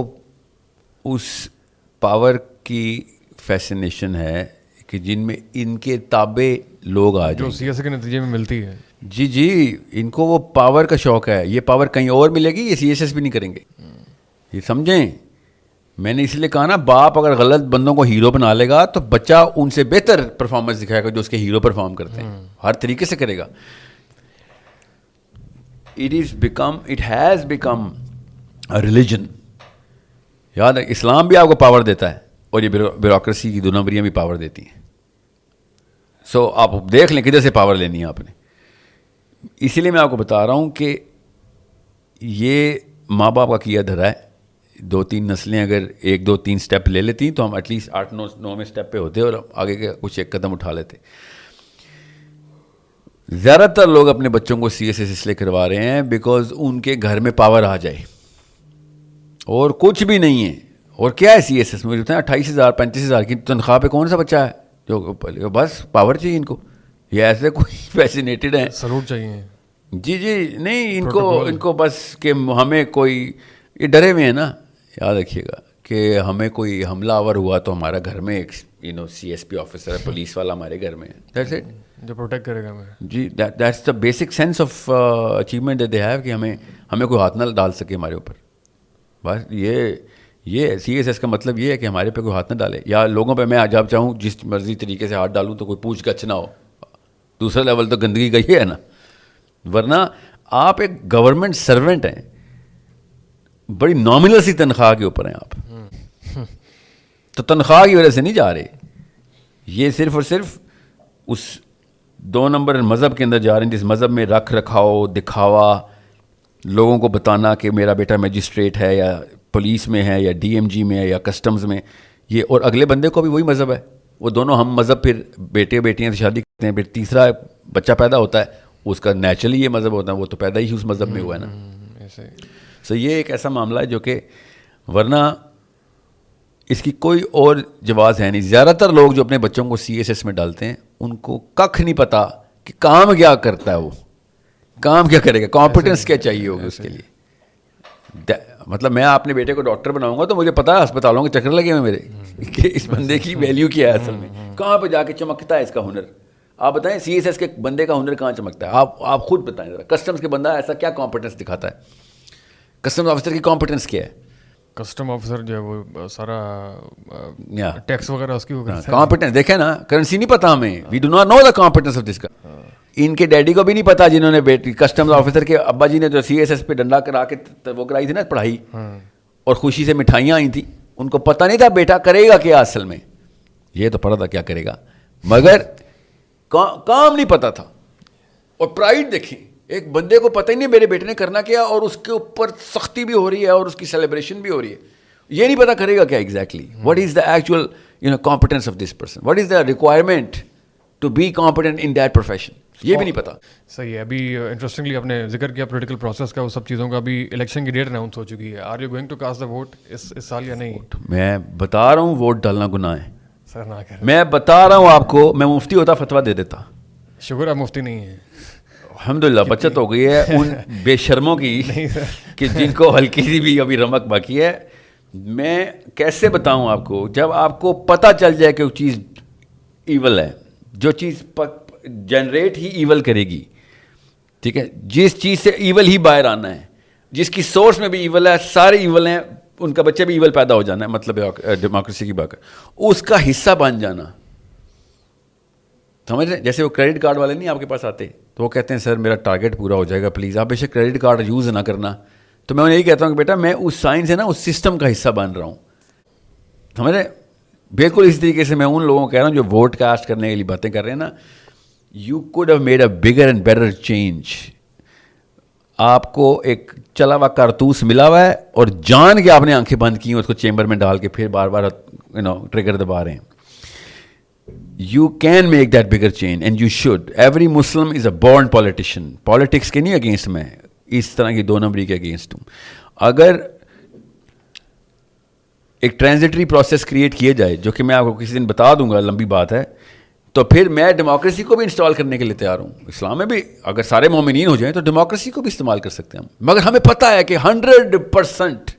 اس پاور کی فیسنیشن ہے کہ جن میں ان کے تابع لوگ آ جائیں, جو سی ایس ایس کے نتیجے میں ملتی ہے. جی, ان کو وہ پاور کا شوق ہے. یہ پاور کہیں اور ملے گی, یہ سی ایس ایس بھی نہیں کریں گے. یہ سمجھیں, میں نے اس لیے کہا نا, باپ اگر غلط بندوں کو ہیرو بنا لے گا تو بچہ ان سے بہتر پرفارمنس دکھائے گا جو اس کے ہیرو پرفارم کرتے ہیں, ہر طریقے سے کرے گا. It has become a religion. یاد ہے, اسلام بھی آپ کو پاور دیتا ہے, اور یہ بیوروکریسی کی 2 نمبریاں بھی پاور دیتی ہیں. سو آپ دیکھ لیں کدھر سے پاور لینی ہے آپ نے. اسی لیے میں آپ کو بتا رہا ہوں کہ یہ ماں باپ کا کیا دھرا ہے. 2-3 نسلیں اگر 1-2-3 سٹیپ لے لیتی تو ہم ایٹ لیسٹ 8-9 سٹیپ پہ ہوتے اور آگے کے کچھ ایک قدم اٹھا لیتے. زیادہ تر لوگ اپنے بچوں کو سی ایس ایس اس لیے کروا رہے ہیں بیکاز ان کے گھر میں پاور آ جائے, اور کچھ بھی نہیں ہے. اور کیا ہے سی ایس ایس؟ مجھے بتائیں, 28,000-35,000 کی تنخواہ پہ کون سا بچہ ہے جو بس پاور چاہیے ان کو؟ یہ ایسے کوئی فیسینیٹڈ ہیں, سلوٹ چاہیے. جی نہیں, ان کو بس کہ ہمیں کوئی, یہ ڈرے ہوئے ہیں نا. یاد رکھیے گا کہ ہمیں کوئی حملہ آور ہوا تو ہمارا گھر میں ایک سی ایس پی آفیسر ہے, پولیس والا ہمارے گھر میں ہے. دیٹس اٹ, جو پروٹیکٹ کرے گا ہمیں. جی, that's the basic sense of achievement that they have, کہ ہمیں کوئی ہاتھ نہ ڈال سکے ہمارے اوپر. بس یہ سی ایس ایس کا مطلب یہ ہے کہ ہمارے پہ کوئی ہاتھ نہ ڈالے, یا لوگوں پہ میں جب چاہوں جس مرضی طریقے سے ہاتھ ڈالوں تو کوئی پوچھ گچھ نہ ہو. دوسرا لیول تو گندگی کا یہ ہے نا, ورنہ آپ ایک گورنمنٹ سرونٹ ہیں, بڑی نامنل سی تنخواہ کے اوپر ہیں آپ, تو تنخواہ کی وجہ سے نہیں جا رہے. یہ صرف اور صرف اس 2 نمبر مذہب کے اندر جا رہے ہیں, جس مذہب میں رکھ رکھاؤ, دکھاوا, لوگوں کو بتانا کہ میرا بیٹا میجسٹریٹ ہے, یا پولیس میں ہے, یا ڈی ایم جی میں ہے, یا کسٹمز میں. یہ اور اگلے بندے کو بھی وہی مذہب ہے, وہ دونوں ہم مذہب. پھر بیٹے بیٹیاں سے شادی کرتے ہیں, پھر تیسرا بچہ پیدا ہوتا ہے, اس کا نیچرلی یہ مذہب ہوتا ہے, وہ تو پیدا ہی اس مذہب میں ہوا ہے نا. سو یہ ایک ایسا معاملہ ہے جو کہ ورنہ اس کی کوئی اور جواز ہے نہیں. زیادہ تر لوگ جو اپنے بچوں کو سی ایس ایس میں ڈالتے ہیں, ان کو ککھ نہیں پتا کہ کام کیا کرتا ہے, وہ کام کیا کرے گا, کمپیٹنس کیا چاہیے ہوگی اس کے لیے. مطلب میں اپنے بیٹے کو ڈاکٹر بناؤں گا تو مجھے پتا ہے اسپتالوں کے چکر لگے ہوئے میرے کہ اس بندے کی ویلیو کیا ہے اصل میں, کہاں پہ جا کے چمکتا ہے اس کا ہنر. آپ بتائیں سی ایس ایس کے بندے کا ہنر کہاں چمکتا ہے؟ آپ خود بتائیں ذرا. کسٹمز کے بندہ ایسا کیا کمپیٹنس دکھاتا ہے؟ کسٹم آفیسر کی کمپیٹنس کیا ہے؟ کسٹم آفیسر جو ہے وہ سارا ٹیکس وغیرہ اس کی کمپیٹنس دیکھیں نا, کرنسی نہیں پتا ہمیں, we do not know the competence of this کا. ان کے ڈیڈی کو بھی نہیں پتا, جنہوں نے بیٹی کسٹمز آفیسر کے ابا جی نے جو سی ایس ایس پہ ڈنڈا کرا کے وہ کرائی تھی نا پڑھائی, اور خوشی سے مٹھائیاں آئی تھیں, ان کو پتہ نہیں تھا بیٹا کرے گا کیا اصل میں. یہ تو پتا تھا کیا کرے گا, مگر کام نہیں پتا تھا. اور پرائڈ دیکھیں, ایک بندے کو پتہ ہی نہیں میرے بیٹے نے کرنا کیا, اور اس کے اوپر سختی بھی ہو رہی ہے اور اس کی سیلیبریشن بھی ہو رہی ہے. یہ نہیں پتا کرے گا کیا exactly, what is the actual competence of this person, what is the requirement to be competent in that profession, یہ بھی نہیں پتا. صحیح ہے. ابھی انٹرسٹنگلی آپ نے ذکر کیا پولیٹیکل پروسیس کا, وہ سب چیزوں کا. ابھی الیکشن کی ڈیٹ اناؤنس ہو چکی ہے. Are you going to cast the vote اس سال یا نہیں؟ میں بتا رہا ہوں ووٹ ڈالنا گناہ ہے سر, نہ کریں. میں بتا رہا ہوں آپ کو, میں مفتی ہوتا فتویٰ دے دیتا. شکر ہے مفتی نہیں ہے. الحمدللہ بچت ہو گئی ہے ان بے شرموں کی کہ جن کو ہلکی سی بھی ابھی رمق باقی ہے. میں کیسے بتاؤں آپ کو, جب آپ کو پتہ چل جائے کہ وہ چیز ایول ہے, جو چیز جنریٹ ہی ایول کرے گی, ٹھیک ہے, جس چیز سے ایول ہی باہر آنا ہے, جس کی سورس میں بھی ایول ہے, سارے ایول ہیں, ان کا بچہ بھی ایول پیدا ہو جانا ہے, مطلب ڈیموکریسی کی بات ہے, اس کا حصہ بن جانا. سمجھ رہے ہیں؟ جیسے وہ کریڈٹ کارڈ والے نہیں آپ کے پاس آتے تو وہ کہتے ہیں سر میرا ٹارگیٹ پورا ہو جائے گا پلیز آپ بے شک کریڈٹ کارڈ یوز نہ کرنا. تو میں انہیں یہی کہتا ہوں کہ بیٹا میں اس سائن سے نا اس سسٹم کا حصہ بن رہا ہوں. سمجھ رہے ہیں؟ بالکل اس طریقے سے میں ان لوگوں کو کہہ رہا ہوں جو ووٹ کاسٹ کرنے کے لیے باتیں کر رہے ہیں نا, you could have made a bigger and better change. آپ کو ایک چلا ہوا کارتوس ملا ہوا ہے اور جان کے آپ نے آنکھیں بند کی ہیں اس کو چیمبر میں ڈال کے پھر بار بار ٹریگر دبا رہے ہیں. You can make that bigger change and you should. Every Muslim is a born politician. Politics کے نہیں اگینسٹ میں اس طرح کی دو نمبری کے اگینسٹ ہوں. اگر ایک ٹرانزٹری پروسیس کریٹ کیے جائے جو کہ میں آپ کو کسی دن بتا دوں گا, لمبی بات ہے, تو پھر میں ڈیموکریسی کو بھی انسٹال کرنے کے لیے تیار ہوں. اسلام میں بھی اگر سارے مومنین ہو جائیں تو ڈیموکریسی کو بھی استعمال کر سکتے ہیں ہم, مگر ہمیں پتہ ہے کہ 100%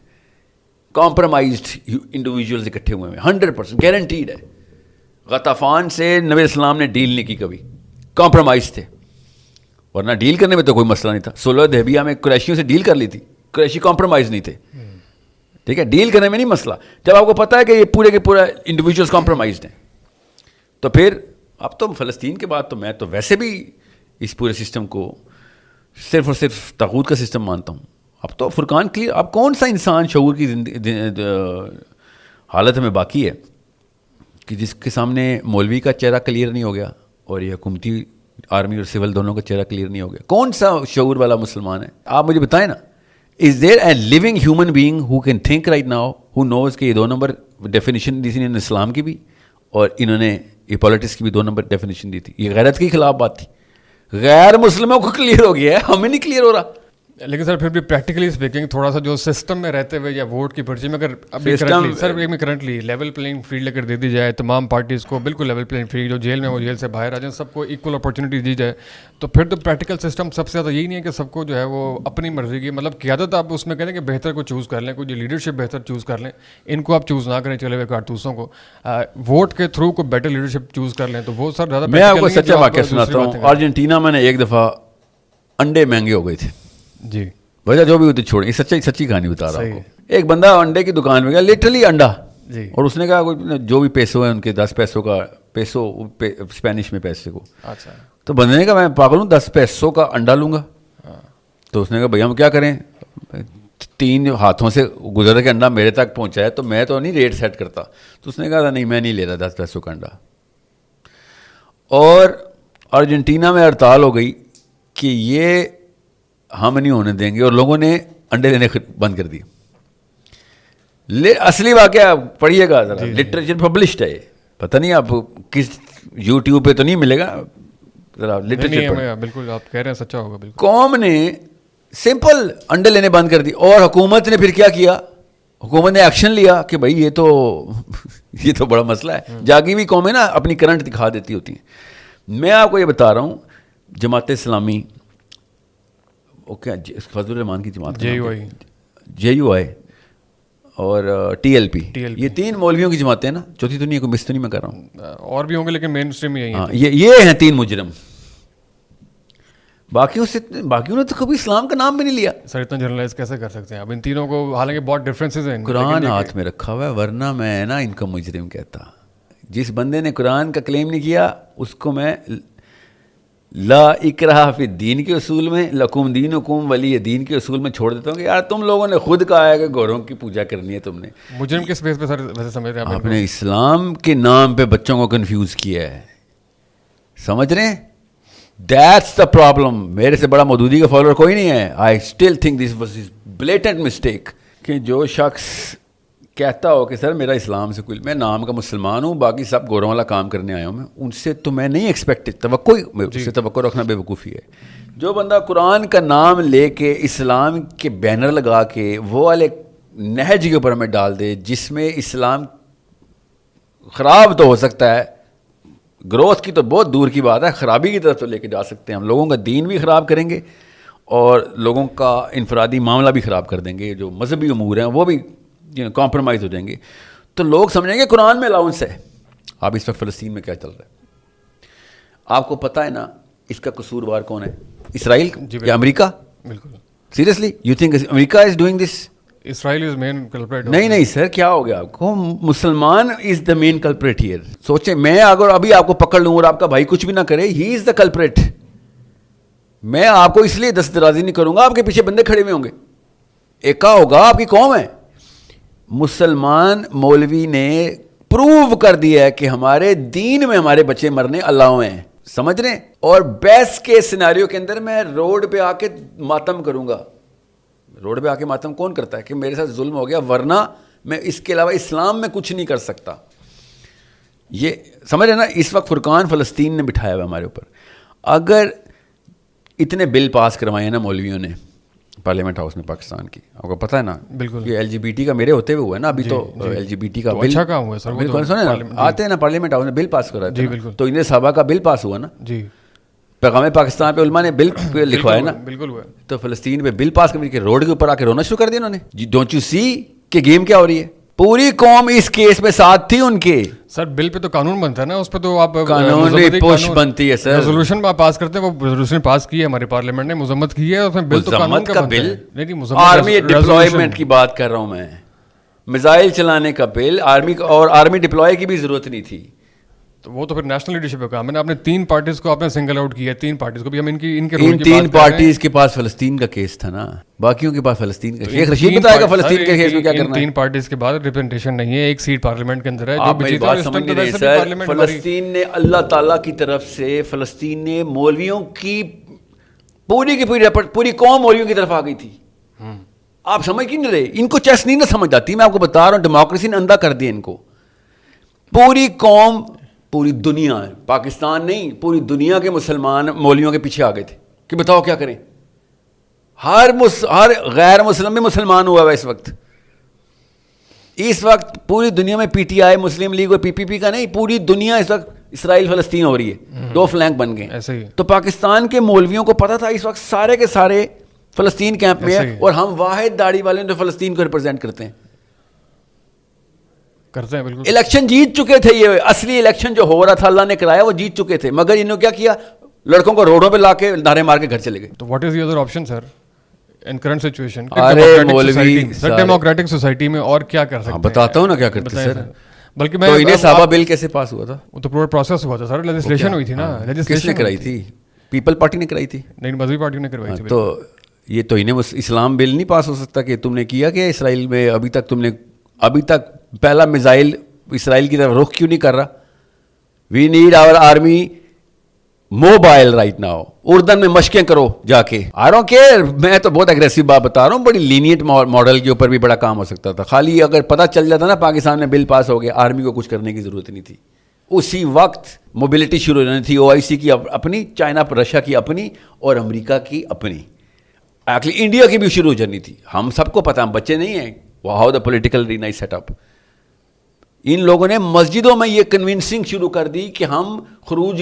کمپرومائزڈ انڈیویجولز اکٹھے ہوئے ہیں, 100% گارنٹیڈ ہے. غطفان سے نبی اسلام نے ڈیل نہیں کی کبھی, کمپرومائز تھے, ورنہ ڈیل کرنے میں تو کوئی مسئلہ نہیں تھا. صلح حدیبیہ میں قریشیوں سے ڈیل کر لی تھی, قریشی کمپرومائز نہیں تھے, ٹھیک ہے, ڈیل کرنے میں نہیں مسئلہ. جب آپ کو پتہ ہے کہ یہ پورے کے پورا انڈیویجولس کمپرومائزڈ ہیں, تو پھر اب تو فلسطین کے بعد تو میں تو ویسے بھی اس پورے سسٹم کو صرف اور صرف طاغوت کا سسٹم مانتا ہوں. اب تو فرقان کلیئر. اب کون سا انسان شعور کی حالت میں باقی ہے کہ جس کے سامنے مولوی کا چہرہ کلیئر نہیں ہو گیا اور یہ حکومتی آرمی اور سول دونوں کا چہرہ کلیئر نہیں ہو گیا؟ کون سا شعور والا مسلمان ہے؟ آپ مجھے بتائیں نا. Is there a living human being who can think right now who knows کہ یہ 2 نمبر ڈیفینیشن دی تھی انہوں نے اسلام کی بھی, اور انہوں نے یہ پالیٹکس کی بھی 2 نمبر ڈیفینیشن دی تھی. یہ غیرت کے خلاف بات تھی. غیر مسلموں کو کلیئر ہو گیا ہے, ہمیں نہیں کلیئر ہو رہا. لیکن سر پھر بھی پریکٹیکلی اسپیکنگ تھوڑا سا جو سسٹم میں رہتے ہوئے یا ووٹ کی پرچی میں اگر ابھی کرنٹلی لیول پلینگ فیلڈ اگر دے دی جائے تمام پارٹیز کو, بالکل لیول پلینگ فیلڈ, جو جیل میں وہ جیل سے باہر آ جائیں, سب کو ایکول اپارچونیٹی دی جائے, تو پھر تو پریکٹیکل سسٹم سب سے زیادہ یہی نہیں ہے کہ سب کو جو ہے وہ اپنی مرضی کی, مطلب قیادت آپ اس میں کہہ دیں کہ بہتر کو چوز کر لیں, کوئی لیڈرشپ بہتر چوز کر لیں, ان کو آپ چوز نہ کریں چلے ہوئے کارتوسوں کو, ووٹ کے تھرو کو بیٹر لیڈرشپ چوز کر لیں, تو وہ سر زیادہ. میں آپ کو سچا واقعہ سناتا ہوں. ارجنٹینا میں نے ایک دفعہ انڈے مہنگے ہو گئے تھے جی, وجہ جو بھی ہوتی چھوڑیں, سچی کہانی بتا رہا ہوں. ایک بندہ انڈے کی دکان میں گیا, لٹرلی انڈا, اور اس نے کہا جو بھی پیسو ہیں ان کے 10 پیسوں کا, پیسو اسپینش میں پیسے کو. اچھا. تو بندے نے کہا میں پاگل ہوں 10 پیسوں کا انڈا لوں گا. تو اس نے کہا بھیا ہم کیا کریں, 3 ہاتھوں سے گزر کے انڈا میرے تک پہنچا ہے تو میں تو نہیں ریٹ سیٹ کرتا. تو اس نے کہا نہیں میں نہیں لے رہا 10 پیسوں کا انڈا. اور ارجنٹینا میں ہڑتال ہو گئی کہ یہ ہم نہیں ہونے دیں گے, اور لوگوں نے انڈے لینے بند کر دیے. اصلی واقعہ پڑھیے گا ذرا, لٹریچر پبلشڈ ہے, پتہ نہیں آپ کس یوٹیوب پہ تو نہیں ملے گا, ذرا لٹریچر. بالکل آپ کہہ رہے ہیں سچا ہوگا. بالکل قوم نے سمپل انڈے لینے بند کر دی, اور حکومت نے پھر کیا کیا, حکومت نے ایکشن لیا کہ بھائی یہ تو بڑا مسئلہ ہے. جاگی ہوئی قومیں نا اپنی کرنٹ دکھا دیتی ہوتی ہیں. میں آپ کو یہ بتا رہا ہوں, جماعت اسلامی, اوکے, فضل الرحمان کی جماعت, جے یو آئی اور ٹی ایل پی, یہ 3 مولویوں کی جماعتیں ہیں نا, چوتھی تو نہیں ہے, کوئی مس تو نہیں میں کر رہا ہوں, اور بھی ہوں گے لیکن مین اسٹریم یہی ہے. یہ ہیں 3 مجرم. باقیوں نے تو کبھی اسلام کا نام بھی نہیں لیا. سر اتنا جنرلائز کیسے کر سکتے ہیں اب ان تینوں کو, حالانکہ بہت ڈفرینسز ہیں. قرآن ہاتھ میں رکھا ہوا ہے, ورنہ میں نا ان کا مجرم کہتا. جس بندے نے قرآن کا کلیم نہیں کیا اس کو میں لا اکراہ فی الدین کے اصول میں، لکم دینکم ولی دین کے اصول میں چھوڑ دیتا ہوں کہ یار تم لوگوں نے خود کہا ہے کہ گوروں کی پوجا کرنی ہے تم نے. مجرم کس بیس پہ سر ویسے سمجھ رہے ہیں آپ نے اسلام کے نام پہ بچوں کو کنفیوز کیا ہے, سمجھ رہے ہیں؟ That's the problem. میرے سے بڑا مودودی کا فالوور کوئی نہیں ہے. I still think this was blatant mistake کہ جو شخص کہتا ہو کہ سر میرا اسلام سے کوئی, میں نام کا مسلمان ہوں, باقی سب گوروں والا کام کرنے آیا ہوں, میں ان سے تو میں نہیں ایکسپیکٹ اس سے توقع رکھنا بے وقوفی ہے. جو بندہ قرآن کا نام لے کے اسلام کے بینر لگا کے وہ والے نہج کے اوپر میں ڈال دے جس میں اسلام خراب تو ہو سکتا ہے, گروتھ کی تو بہت دور کی بات ہے, خرابی کی طرف تو لے کے جا سکتے ہیں ہم, لوگوں کا دین بھی خراب کریں گے اور لوگوں کا انفرادی معاملہ بھی خراب کر دیں گے, جو مذہبی امور ہیں وہ بھی کمپرومائز ہو جائیں گے, تو لوگ سمجھیں گے قرآن میں الاؤنس ہے. اب اس وقت فلسطین میں کیا چل رہا ہے آپ کو پتہ ہے نا, اس کا قصوروار کون ہے؟ اسرائیل یا امریکہ؟ بالکل. Seriously you think America is doing this? Israel is main culprit. نہیں سر, کیا ہو گیا آپ کو؟ مسلمان از دا مین کلپریٹ ہیئر. سوچیں میں اگر ابھی آپ کو پکڑ لوں اور آپ کا بھائی کچھ بھی نہ کرے, ہی از دا کلپریٹ. میں آپ کو اس لیے دسترازی نہیں کروں گا, آپ کے پیچھے بندے کھڑے ہوئے ہوں گے, ایکا ہوگا, آپ کی قوم ہے. مسلمان مولوی نے پروو کر دیا ہے کہ ہمارے دین میں ہمارے بچے مرنے الاؤ ہیں, سمجھ رہے ہیں؟ اور بیسٹ کے سیناریو کے اندر میں روڈ پہ آ کے ماتم کروں گا. روڈ پہ آ کے ماتم کون کرتا ہے کہ میرے ساتھ ظلم ہو گیا, ورنہ میں اس کے علاوہ اسلام میں کچھ نہیں کر سکتا. یہ سمجھ رہے نا, اس وقت فرقان فلسطین نے بٹھایا ہوا ہمارے اوپر. اگر اتنے بل پاس کروائے ہیں نا مولویوں نے پارلیمنٹ ہاؤس میں پاکستان کی, آپ کو پتہ ہے نا, بالکل یہ LGBT کا میرے ہوتے ہوئے ہوا ہے نا, ابھی تو LGBT کا بل اچھا کام ہوا ہے سر, بالکل سنے نا, آتے ہیں نا پارلیمنٹ ہاؤس میں بل پاس کرا جی بالکل, تو انہیں صحابہ کا بل پاس ہوا نا, جی پیغام پاکستان پہ علماء نے بل لکھوایا نا, بالکل ہوا. تو فلسطین پہ بل پاس کر کے روڈ کے اوپر آ کے رونا شروع کر دیا انہوں نے. جی ڈونٹ یو سی کہ گیم کیا ہو رہی ہے؟ پوری قوم اس کیس میں ساتھ تھی ان کے. سر بل پہ تو قانون بنتا ہے نا, اس پہ تو آپ قانون پوش بنتی ہے سر, ریزولوشن پاس کرتے ہیں, وہ ریزولوشن پاس کی ہے ہمارے پارلیمنٹ نے, مذمت کی ہے, اس میں بل تو قانون کا بل نہیں, آرمی ڈپلائمنٹ کی بات کر رہا ہوں میں, میزائل چلانے کا بل, آرمی اور آرمی ڈپلوائے کی بھی ضرورت نہیں تھی. تو وہ تو پھر نیشنل لیڈرشپ کا کام ہے نا. آپ نے 3 پارٹیز کو آپ نے سنگل آؤٹ کیا, 3 پارٹیز کو بھی ہم ان کے 3 پارٹیز کے پاس فلسطین کا کیس تھا نا, باقیوں کے پاس فلسطین کا. شیخ رشید بتائے گا فلسطین کے کیس میں کیا کرنا ہے. 3 پارٹیز کے بعد ریپرزنٹیشن نہیں ہے, ایک سیٹ پارلیمنٹ کے اندر ہے. آپ میری بات سمجھ نہیں رہے سر. فلسطین نے اللہ تعالیٰ کی طرف سے, فلسطین نے مولویوں کی پوری قوم مولویوں کی طرف آ گئی تھی. آپ سمجھ کیوں نہیں رہے؟ ان کو چیس نہیں نا سمجھ آتی, میں آپ کو بتا رہا ہوں, ڈیموکریسی نے اندھا کر دیا ان کو. پوری قوم, پوری دنیا, پاکستان نہیں پوری دنیا کے مسلمان مولویوں کے پیچھے آ گئے تھے کہ بتاؤ کیا کریں. ہر غیر مسلم بھی مسلمان ہوا ہے اس وقت. اس وقت پوری دنیا میں PTI مسلم لیگ اور PPP کا نہیں, پوری دنیا اس وقت اسرائیل فلسطین ہو رہی ہے, 2 فلینک بن گئے. ایسے ہی تو پاکستان کے مولویوں کو پتا تھا اس وقت سارے کے سارے فلسطین کیمپ میں ہیں, اور ہم واحد داڑھی والے جو فلسطین کو ریپرزینٹ کرتے ہیں. بالکل الیکشن جیت چکے تھے, یہ اصلی الیکشن جو ہو رہا تھا اللہ نے کرایا, وہ جیت چکے تھے, مگر انہوں نے کیا کیا, لڑکوں کو روڈوں پہ لا کے نعرے مار کے گھر چلے گئے. تو what is the other option sir in current situation? Democratic society میں اور کیا کر سکتے ہیں؟ بتاتا ہوں نا کیا کرتے سر. بلکہ تو انہیں صحابہ بل کیسے پاس ہوا تھا؟ وہ تو پورا پروسیس ہوا تھا سر, لیجسلیشن ہوئی تھی نا. کس نے کرائی تھی؟ پیپل پارٹی نے کرائی تھی. نہیں, مذہبی پارٹیوں نے کروائی تھی. تو یہ تو انہیں اسلام بل نہیں پاس ہو سکتا کہ تم نے کیا کہ اسرائیل میں ابھی تک پہلا میزائل اسرائیل کی طرف رخ کیوں نہیں کر رہا؟ We need our army mobile right now. اردن میں مشقیں کرو جا کے. آئی ڈونٹ کیئر, میں تو بہت اگریسو بات بتا رہا ہوں, بڑی لینیٹ ماڈل کے اوپر بھی بڑا کام ہو سکتا تھا. خالی اگر پتہ چل جاتا نا پاکستان میں بل پاس ہو گیا, آرمی کو کچھ کرنے کی ضرورت نہیں تھی. اسی وقت موبلٹی شروع ہو جانی تھی, OIC کی اپنی, چائنا رشیا کی اپنی, اور امریکہ کی اپنی, ایکچولی انڈیا کی بھی شروع ہو جانی تھی. ہم سب کو پتہ, ہم بچے نہیں ہیں. How the political re nice set up. ان لوگوں نے مسجدوں میں یہ کنونسنگ شروع کر دی کہ ہم خروج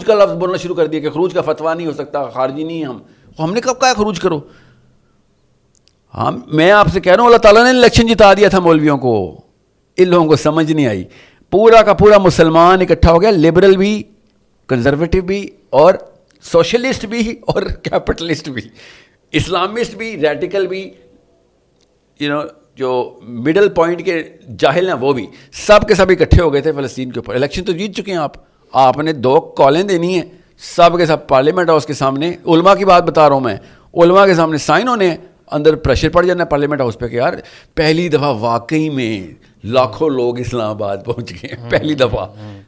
کا لفظ بولنا شروع کر دیا کہ خروج کا فتویٰ نہیں ہو سکتا, خارجی نہیں ہیں ہم نے کب کہا خروج کرو. میں آپ سے کہہ رہا ہوں, اللہ تعالیٰ نے الیکشن جتا دیا تھا مولویوں کو. ان لوگوں کو سمجھ نہیں آئی. پورا کا پورا مسلمان اکٹھا ہو گیا, لبرل بھی, کنزرویٹو بھی, اور سوشلسٹ بھی, اور کیپٹلسٹ بھی, اسلامسٹ بھی, ریڈیکل بھی, جو مڈل پوائنٹ کے جاہل ہیں وہ بھی, سب کے سب اکٹھے ہو گئے تھے فلسطین کے اوپر. الیکشن تو جیت چکے ہیں آپ نے 2 کالیں دینی ہیں, سب کے سب پارلیمنٹ ہاؤس کے سامنے علماء کی بات بتا رہا ہوں میں, علماء کے سامنے سائن ہونے, اندر پریشر پڑ جانا ہے پارلیمنٹ ہاؤس پہ کہ یار پہلی دفعہ واقعی میں لاکھوں لوگ اسلام آباد پہنچ گئے ہیں, پہلی دفعہ.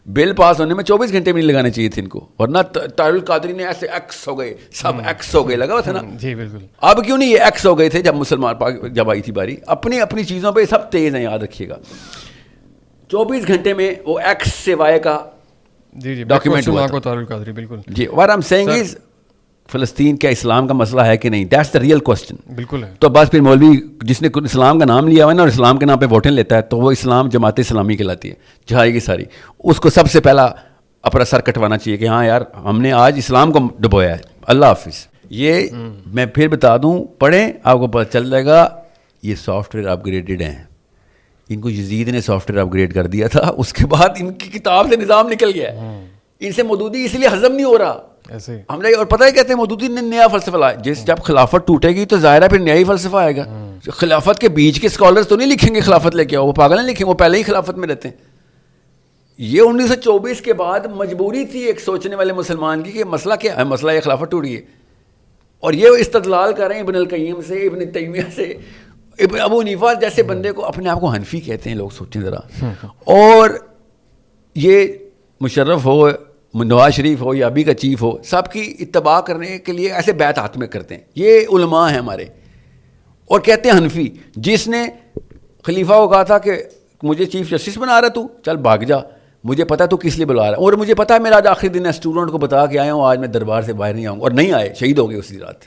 بل پاس ہونے میں 24 گھنٹے بھی نہیں لگانے چاہیے تھے ان کو, ورنہ طاہر القادری نے ایسے ایکس ہو گئے, سب ایکس ہو گئے, لگا ہوا تھا نا. جی بالکل. اب کیوں نہیں یہ ایکس ہو گئے تھے جب مسلمان جب آئی تھی باری. اپنی اپنی چیزوں پہ سب تیز ہیں, یاد رکھیے گا. 24 گھنٹے میں وہ ایکس سے وائی کا ڈاکیومنٹ ہوا تھا. طاہر القادری بالکل. جی what I'm saying is فلسطین کیا اسلام کا مسئلہ ہے کہ نہیں, دیٹس دا ریئل کوسچن. بالکل ہے. تو بس پھر مولوی جس نے اسلام کا نام لیا ہوا ہے نا اور اسلام کے نام پہ ووٹیں لیتا ہے, تو وہ اسلام جماعت اسلامی کہلاتی ہے, جائے گی ساری. اس کو سب سے پہلا اپنا سر کٹوانا چاہیے کہ ہاں یار ہم نے آج اسلام کو ڈبویا ہے. اللہ حافظ. یہ میں پھر بتا دوں, پڑھیں آپ کو پتہ چل جائے گا. یہ سافٹ ویئر اپ گریڈڈ ہیں, ان کو یزید نے سافٹ ویئر اپ گریڈ کر دیا تھا, اس کے بعد ان کی کتاب سے نظام نکل گیا. ان سے مودودی اس لیے ہضم نہیں ہو رہا ایسے ہم لوگ. اور پتہ ہے کہتے ہیں مودودی نے نیا فلسفہ لایا. جب خلافت ٹوٹے گی تو ظاہر ہے پھر نیا ہی فلسفہ آئے گا. خلافت کے بیچ کے اسکالرز تو نہیں لکھیں گے خلافت لے کے آؤ, وہ پاگل نہیں لکھیں گے, وہ پہلے ہی خلافت میں رہتے ہیں. یہ 1924 کے بعد مجبوری تھی ایک سوچنے والے مسلمان کی کہ مسئلہ کیا ہے, مسئلہ یہ خلافت ٹوٹ گئی ہے. اور یہ استدلال کر رہے ہیں ابن القیم سے, ابن تیمیہ سے, ابو حنیفہ جیسے بندے کو اپنے آپ کو حنفی کہتے ہیں لوگ, سوچیں ذرا. اور یہ مشرف ہو, نواز شریف ہو یا ابھی کا چیف ہو, سب کی اتباع کرنے کے لیے ایسے بیعت ہاتھ میں کرتے ہیں. یہ علماء ہیں ہمارے, اور کہتے ہیں حنفی. جس نے خلیفہ کو کہا تھا کہ مجھے چیف جسٹس بنا رہا تو چل بھاگ جا, مجھے پتا تو کس لیے بلا رہا ہے, اور مجھے پتا ہے میرا آج آخری دن ہے, اسٹوڈنٹ کو بتا کے آیا ہوں آج میں دربار سے باہر نہیں آؤں گا, اور نہیں آئے, شہید ہو گئے اسی رات.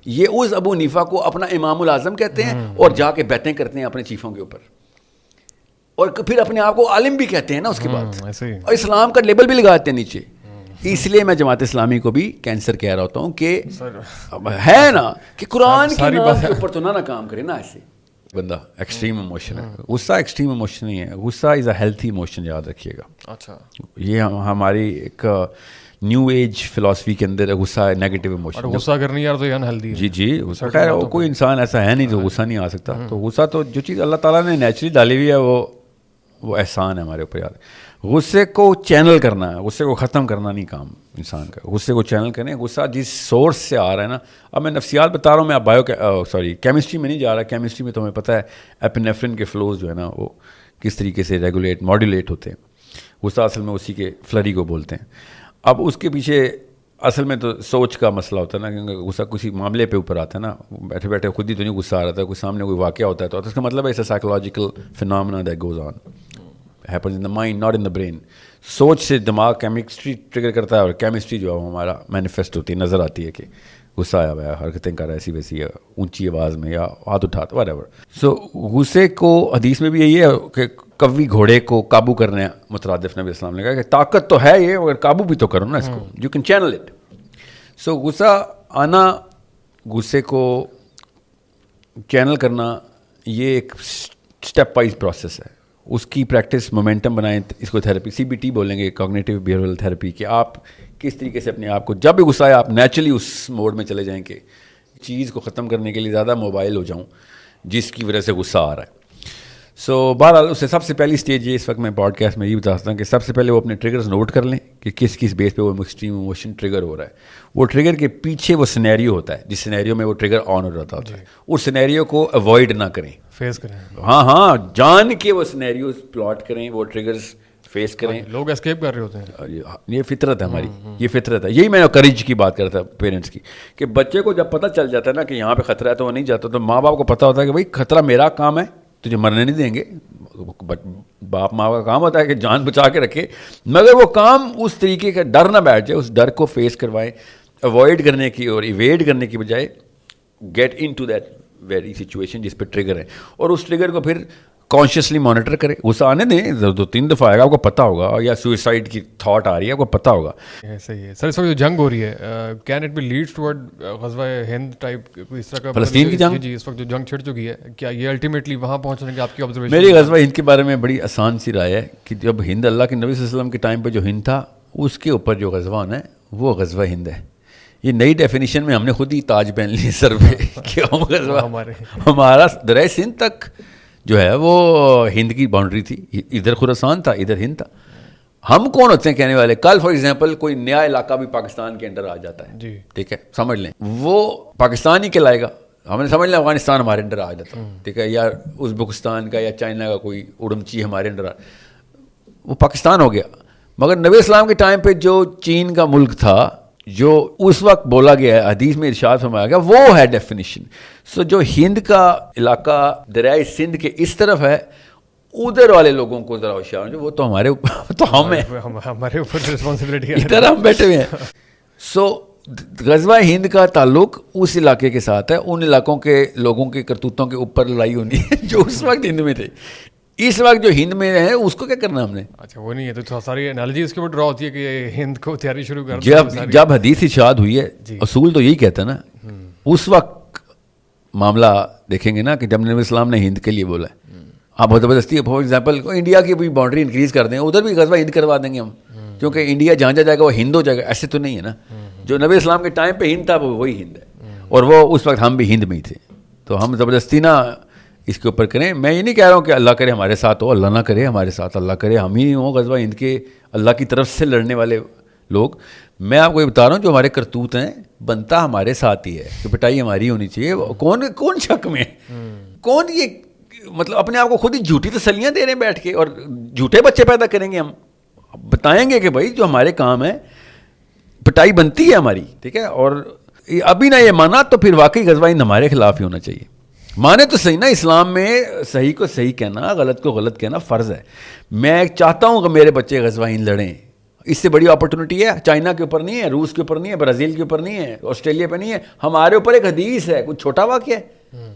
یہ اس ابو حنیفہ کو اپنا امام الاعظم کہتے ہیں, اور جا کے بیعتیں کرتے ہیں اپنے چیفوں کے اوپر, اور پھر اپنے آپ کو عالم بھی کہتے ہیں نا اس کے بعد, اور اسلام کا لیبل بھی لگاتے ہیں نیچے. اس لیے میں جماعت اسلامی کو بھی کینسر کہہ رہا ہوتا ہوں کہ ہے نا کہ قرآن کے نام کے اوپر تو نہ کام کرے نا. ایسے بندہ ایکسٹریم ایموشن ہے, غصہ ایکسٹریم ایموشن نہیں ہے, غصہ از اے ہیلتھی ایموشن, یاد رکھیے گا. اچھا, یہ ہماری ایک نیو ایج فلاسفی کے اندر غصہ ہے نیگیٹو ایموشن. غصہ کرنی یار تو یہ انہیلدی ہے. جی جی, خیر کوئی انسان ایسا ہے نہیں جو غصہ نہیں آ سکتا. تو غصہ تو جو چیز اللہ تعالیٰ نے نیچرلی ڈالی ہوئی ہے وہ احسان ہے ہمارے اوپر. یاد غصے کو چینل کرنا ہے, غصے کو ختم کرنا نہیں کام انسان کا. غصے کو چینل کریں. غصہ جس سورس سے آ رہا ہے نا, اب میں نفسیات بتا رہا ہوں, میں اب کیمسٹری میں نہیں جا رہا. کیمسٹری میں تو ہمیں پتہ ہے ایپینیفرین کے فلوز جو ہے نا وہ کس طریقے سے ماڈولیٹ ہوتے ہیں. غصہ اصل میں اسی کے فلری کو بولتے ہیں. اب اس کے پیچھے اصل میں تو سوچ کا مسئلہ ہوتا ہے نا, کیونکہ غصہ کسی معاملے پہ اوپر آتا ہے نا. بیٹھے بیٹھے خود ہی تو نہیں غصہ آ رہا تھا, کوئی سامنے کوئی واقعہ ہوتا ہے تو اس کا مطلب ہے psychological phenomena that goes on, happens in the mind not in the brain. سوچ سے دماغ کیمسٹری ٹریگر کرتا ہے, اور کیمسٹری جو ہے ہمارا مینیفیسٹ ہوتی ہے, نظر آتی ہے کہ غصہ آیا ہوا ہے, حرکتیں کر رہا ہے ایسی ویسی, اونچی آواز میں یا ہاتھ اٹھاتا وٹ ایور. سو غصے کو حدیث میں بھی یہی ہے کہ کوی گھوڑے کو قابو کرنا ہے. مترادف نبی السلام نے کہا کہ طاقت تو ہے یہ, مگر قابو بھی تو کرو نا اس کو, یو کین چینل اٹ. سو غصہ آنا, غصے کو چینل کرنا, یہ ایک اسٹیپ وائز پروسیس ہے. اس کی پریکٹس مومنٹم بنائیں. اس کو تھیراپی CBT بولیں گے, کوگنیٹیو بیہیویئرل تھیراپی, کہ آپ کس طریقے سے اپنے آپ کو جب بھی غصہ آئے آپ نیچرلی اس موڈ میں چلے جائیں کہ چیز کو ختم کرنے کے لیے زیادہ موبائل ہو جاؤں جس کی وجہ سے غصہ آ رہا ہے. سو بہرحال اس سے سب سے پہلی اسٹیج یہ اس وقت میں پوڈ کاسٹ میں یہ بتا سکتا ہوں کہ سب سے پہلے وہ اپنے ٹریگرز نوٹ کر لیں کہ کس کس بیس پہ وہ ایکسٹریم ایموشن ٹریگر ہو رہا ہے. وہ ٹریگر کے پیچھے وہ سینیریو ہوتا ہے جس سینیریو میں وہ ٹریگر آن ہو رہا ہوتا ہے. اس سینیریو کو اوائڈ نہ کریں, فیس کریں. ہاں جان کے وہ سینیریوز پلاٹ کریں, وہ ٹریگرز فیس کریں. لوگ اسکیپ کر رہے ہوتے ہیں. یہ فطرت ہے ہماری, یہ فطرت ہے. یہی میں کریج کی بات کرتا پیرنٹس کی, کہ بچے کو جب پتہ چل جاتا ہے نا کہ یہاں پہ خطرہ ہے تو وہ نہیں جاتا. تو ماں باپ کو پتہ ہوتا ہے کہ بھائی خطرہ میرا کام ہے, تجھے مرنے نہیں دیں گے. باپ ماں کا کام ہوتا ہے کہ جان بچا کے رکھے, مگر وہ کام اس طریقے کا ڈر نہ بیٹھ جائے. اس ڈر کو فیس کروائیں, اوائڈ کرنے کی اور ایویڈ کرنے کی بجائے get in to that very situation جس پہ ٹریگر ہے, اور اس ٹریگر کو پھر کانشیسلی مانیٹر کرے. غصہ آنے دیں, 2-3 دفعہ آئے گا, آپ کو پتہ ہوگا, یا سوئسائڈ کی تھاٹ آ رہی ہے, آپ کو پتہ ہوگا. صحیح ہے سر. اس وقت جو جنگ ہو رہی ہے, can it be leads toward غزوہ ہند ٹائپ کوئی اس طرح کا فلسطین کی جنگ؟ جی, اس وقت جو جنگ چھڑ چکی ہے, کیا یہ الٹیمیٹلی وہاں پہنچنے کی آپ کی آبزرویشن؟ میری غزوہ ہند کے بارے میں بڑی آسان سی رائے ہے کہ جب ہند اللہ کے نبی صلی اللہ علیہ وسلم کے ٹائم پہ جو ہند تھا, اس کے اوپر جو غزوہ ہونا ہے وہ غزوہ ہند ہے. یہ نئی ڈیفینیشن میں ہم نے خود ہی تاج پہن لی سر پہ کہ ہمارا دریائے سندھ تک جو ہے وہ ہند کی باؤنڈری تھی. ادھر خراسان تھا, ادھر ہند تھا. ہم کون ہوتے ہیں کہنے والے؟ کل فار ایگزامپل کوئی نیا علاقہ بھی پاکستان کے انڈر آ جاتا ہے جی ٹھیک ہے, سمجھ لیں وہ پاکستان ہی کہلائے گا. ہم نے سمجھ لیں افغانستان ہمارے انڈر آ جاتا ٹھیک ہے, یا ازبکستان کا یا چائنا کا کوئی اڑمچی ہمارے انڈر وہ پاکستان ہو گیا. مگر نبی اسلام کے ٹائم پہ جو چین کا ملک تھا, جو اس وقت بولا گیا ہے, حدیث میں ارشاد فرمایا گیا, وہ ہے ڈیفینیشن. سو جو ہند کا علاقہ دریائے سندھ کے اس طرف ہے, ادھر والے لوگوں کو ذرا ہوشیار ہو, وہ تو ہمارے اوپر, تو ہم ہیں, ہمارے اوپر رسپانسبلٹی ہے, ادھر ہم بیٹھے ہوئے ہیں. سو غزوہ ہند کا تعلق اس علاقے کے ساتھ ہے, ان علاقوں کے لوگوں کے کرتوتوں کے اوپر لڑائی ہونی ہے جو اس وقت ہند میں تھے. اس وقت جو ہند میں ہے اس کو کیا کرنا ہم نے؟ اچھا وہ نہیں ہے, تو ساری انالوجی اس کے اوپر ڈرا ہوتی ہے کہ ہند کو تیاری شروع کر جب حدیث ارشاد ہوئی ہے, اصول تو یہی کہتا ہے نا, اس وقت معاملہ دیکھیں گے نا کہ جب نبی اسلام نے ہند کے لیے بولا ہے, آپ زبردستی فار ایگزامپل انڈیا کی بھی باؤنڈری انکریز کر دیں, ادھر بھی غزوہ ہند کروا دیں گے ہم, کیونکہ انڈیا جہاں جائے گا وہ ہند ہو جائے گا. ایسے تو نہیں ہے نا, جو نبی اسلام کے ٹائم پہ ہند تھا وہ وہی ہند ہے, اور وہ اس وقت ہم بھی ہند میں ہی تھے. تو ہم زبردستی نا اس کے اوپر کریں. میں یہ نہیں کہہ رہا ہوں کہ اللہ کرے ہمارے ساتھ ہو, اللہ نہ کرے ہمارے ساتھ, اللہ کرے ہم ہی ہوں غزوہ ہند کے اللہ کی طرف سے لڑنے والے لوگ. میں آپ کو یہ بتا رہا ہوں جو ہمارے کرتوت ہیں بنتا ہمارے ساتھ ہی ہے, کہ پٹائی ہماری ہونی چاہیے. کون شک میں, کون یہ مطلب اپنے آپ کو خود ہی جھوٹی تسلیاں دے رہے ہیں بیٹھ کے, اور جھوٹے بچے پیدا کریں گے ہم. بتائیں گے کہ بھائی جو ہمارے کام ہے پٹائی بنتی ہے ہماری ٹھیک ہے, اور ابھی نہ یہ مانا تو پھر واقعی غزوہ ہند ہمارے خلاف ہی ہونا چاہیے. مانے تو صحیح نا, اسلام میں صحیح کو صحیح کہنا, غلط کو غلط کہنا فرض ہے. میں چاہتا ہوں کہ میرے بچے غزوہ ہند لڑیں, اس سے بڑی اپرچونٹی ہے. چائنا کے اوپر نہیں ہے, روس کے اوپر نہیں ہے, برازیل کے اوپر نہیں ہے, آسٹریلیا پہ نہیں ہے, ہمارے اوپر ایک حدیث ہے, کچھ چھوٹا واقعہ ہے.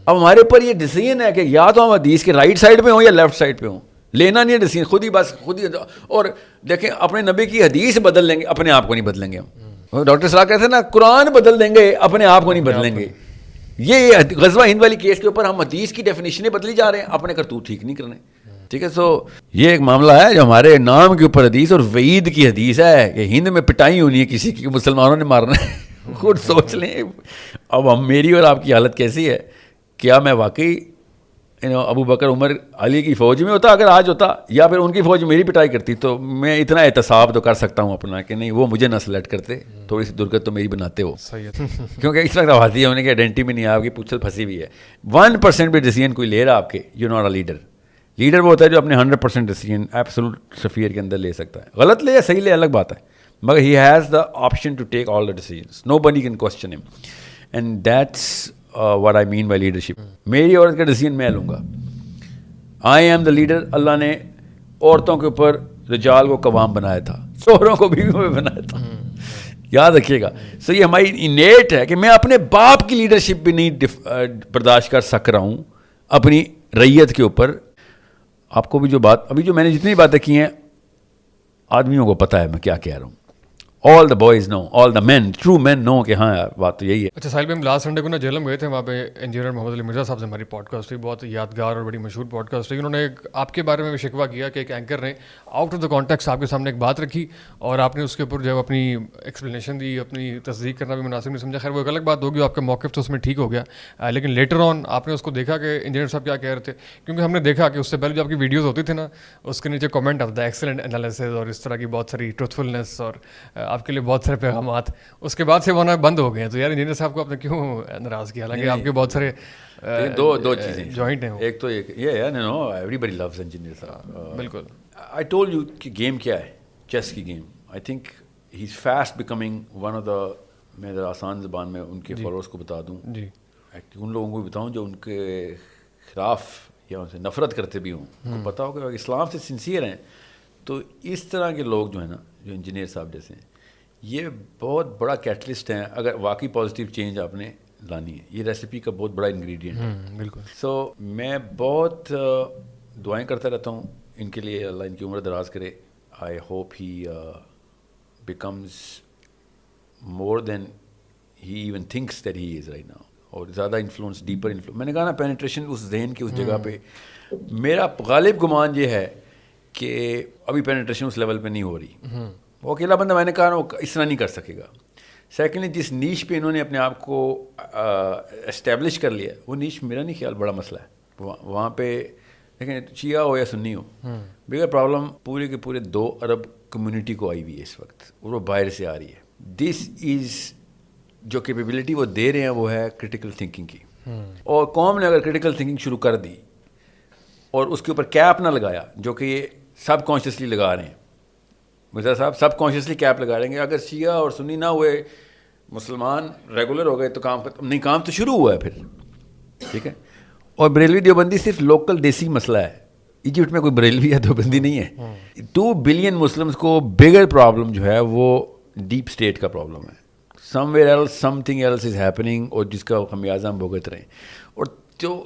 اب ہمارے اوپر یہ ڈیسیژن ہے کہ یا تو ہم حدیث کے رائٹ سائڈ پہ ہوں یا لیفٹ سائڈ پہ ہوں, لینا نہیں ہے ڈیسیژن, خود ہی بس خود ہی. اور دیکھیں اپنے نبی کی حدیث بدل لیں گے, اپنے آپ کو نہیں بدلیں گے ہم. ڈاکٹر صلاح کہتے ہیں نا قرآن بدل دیں گے, اپنے آپ کو نہیں بدلیں گے. یہ غزوہ ہند والی کیس کے اوپر ہم حدیث کی ڈیفینیشنیں بدلی جا رہے ہیں, اپنے کرتوت ٹھیک نہیں کرنے ٹھیک ہے. سو یہ ایک معاملہ ہے جو ہمارے نام کے اوپر حدیث اور وعید کی حدیث ہے کہ ہند میں پٹائی ہونی ہے کسی کی, مسلمانوں نے مارنا ہے. خود سوچ لیں اب ہم میری اور آپ کی حالت کیسی ہے. کیا میں واقعی ابو بکر عمر علی کی فوج میں ہوتا اگر آج ہوتا, یا پھر ان کی فوج میری پٹائی کرتی, تو میں اتنا احتساب تو کر سکتا ہوں اپنا کہ نہیں وہ مجھے نہ سلیکٹ کرتے, تھوڑی سی درگت تو میری بناتے ہو. کیونکہ اس وقت آبادی ہونے کی آئیڈینٹی میں نہیں, آپ کی پوچھل پھنسی ہوئی ہے. 1% بھی ڈیسیژن کوئی لے رہا آپ کے, you not a leader. Leader وہ ہوتا ہے جو اپنے 100% ڈیسیژن ایبسولوٹ سفیر کے اندر لے سکتا ہے. غلط لے یا صحیح لے الگ بات ہے, مگر he has the option to take all the decisions, nobody can question ہم, and that's what I mean by leadership. میری عورت کا ڈیسیژن میں لوں گا. I am the leader. اللہ نے عورتوں کے اوپر رجال کو قوام بنایا تھا, شوہروں کو بیویوں میں بنایا تھا, یاد رکھیے گا. سو یہ ہماری انیٹ ہے کہ میں اپنے باپ کی لیڈرشپ بھی نہیں برداشت کر سک رہا ہوں اپنی ریت کے اوپر. آپ کو بھی جو بات ابھی جو میں نے جتنی باتیں کی ہیں آدمیوں کو پتہ ہے میں کیا کہہ رہا ہوں. آل the boys know, all the main, true مین نو کہ ہاں یار بات تو یہی ہے. اچھا ساحل بھائی, ہم لاسٹ سنڈے کو نا جہلم گئے تھے, وہاں پہ انجینئر محمد علی مرزا صاحب سے ہماری پوڈ کاسٹ ہوئی, بہت یادگار اور بڑی مشہور پوڈ کاسٹ ہوئی. انہوں نے آپ کے بارے میں بھی شکوہ کیا کہ ایک اینکر نے آؤٹ آف دا کانٹیکسٹ آپ کے سامنے ایک بات رکھی, اور آپ نے اس کے اوپر جو اپنی ایکسپلینیشن دی, اپنی تصدیق کرنا بھی مناسب نہیں سمجھا. خیر وہ ایک الگ بات ہوگی, آپ کا موقف تو اس میں ٹھیک ہو گیا, لیکن لیٹر آن آپ نے اس کو دیکھا کہ انجینئر صاحب کیا کہہ رہے تھے. کیونکہ ہم نے دیکھا کہ اس سے پہلے جو آپ کی ویڈیوز ہوتی تھی نا, اس کے نیچے کامنٹ آتا تھا ایکسلنٹ انالیسز اور اس طرح کی بہت ساری ٹروتھفلنس اور آپ کے لیے بہت سارے پیغامات. اس کے بعد سے وہ بند ہو گئے ہیں. تو یار انجینئر صاحب کو آپ نے کیوں ناراض کیا, حالانکہ آپ کے بہت سارے دو چیزیں جوائنٹ ہیں. ایک تو یہ ہے نو ایوری بڈی لوز انجینئر صاحب. بالکل. آئی ٹولڈ یو کہ گیم کیا ہے, چیس کی game. I think he is fast becoming one of the, میں ذرا آسان زبان میں ان کے فالوورس کو بتا دوں, جی ان لوگوں کو بھی بتاؤں جو ان کے خلاف یا ان سے نفرت کرتے بھی ہوں, ان کو پتہ ہو کہ اسلام سے سنسیئر ہیں. تو اس طرح کے لوگ جو ہیں نا, جو انجینئر صاحب جیسے ہیں, یہ بہت بڑا کیٹلسٹ ہیں اگر واقعی پازیٹیو چینج آپ نے لانی ہے. یہ ریسیپی کا بہت بڑا انگریڈینٹ ہے. بالکل. سو میں بہت دعائیں کرتا رہتا ہوں ان کے لیے, اللہ ان کی عمر دراز کرے. I hope he becomes more than he even thinks that he is right now, اور زیادہ انفلوئنس, ڈیپر انفلوئنس. میں نے کہا نا پینیٹریشن اس ذہن کی اس جگہ پہ, میرا غالب گمان یہ ہے کہ ابھی پینیٹریشن اس لیول پہ نہیں ہو رہی. وہ اکیلا بندہ, میں نے کہا نا, وہ اس طرح نہیں کر سکے گا. سیکنڈلی جس نیش پہ انہوں نے اپنے آپ کو اسٹیبلش کر لیا, وہ نیش میرا نہیں خیال بڑا مسئلہ ہے. وہاں پہ دیکھیں شیعہ ہو یا سنی ہو, بگر پرابلم پورے کے پورے 2 ارب کمیونٹی کو آئی ہوئی ہے اس وقت, اور وہ باہر سے آ رہی ہے. دس از جو کیپیبلٹی وہ دے رہے ہیں وہ ہے کرٹیکل تھنکنگ کی, اور قوم نے اگر کرٹیکل تھنکنگ شروع کر دی اور اس کے اوپر کیپ نہ لگایا, جو کہ یہ سب کانشیسلی لگا رہے ہیں, مرزا صاحب سب کانشیسلی کیپ لگا رہے ہیں کہ اگر شیعہ اور سنی نہ ہوئے, مسلمان ریگولر ہو گئے تو کام ختم نہیں, کام تو شروع ہوا ہے پھر, ٹھیک ہے. اور بریلوی دیوبندی صرف لوکل دیسی مسئلہ ہے, ایجپٹ میں کوئی بریلوی یا دیوبندی نہیں ہے. 2 بلین مسلمس کو بگر پرابلم جو ہے وہ ڈیپ اسٹیٹ کا پرابلم ہے, somewhere else something else is happening, اور جس کا خمیازہ ہم بھگت رہے ہیں. اور جو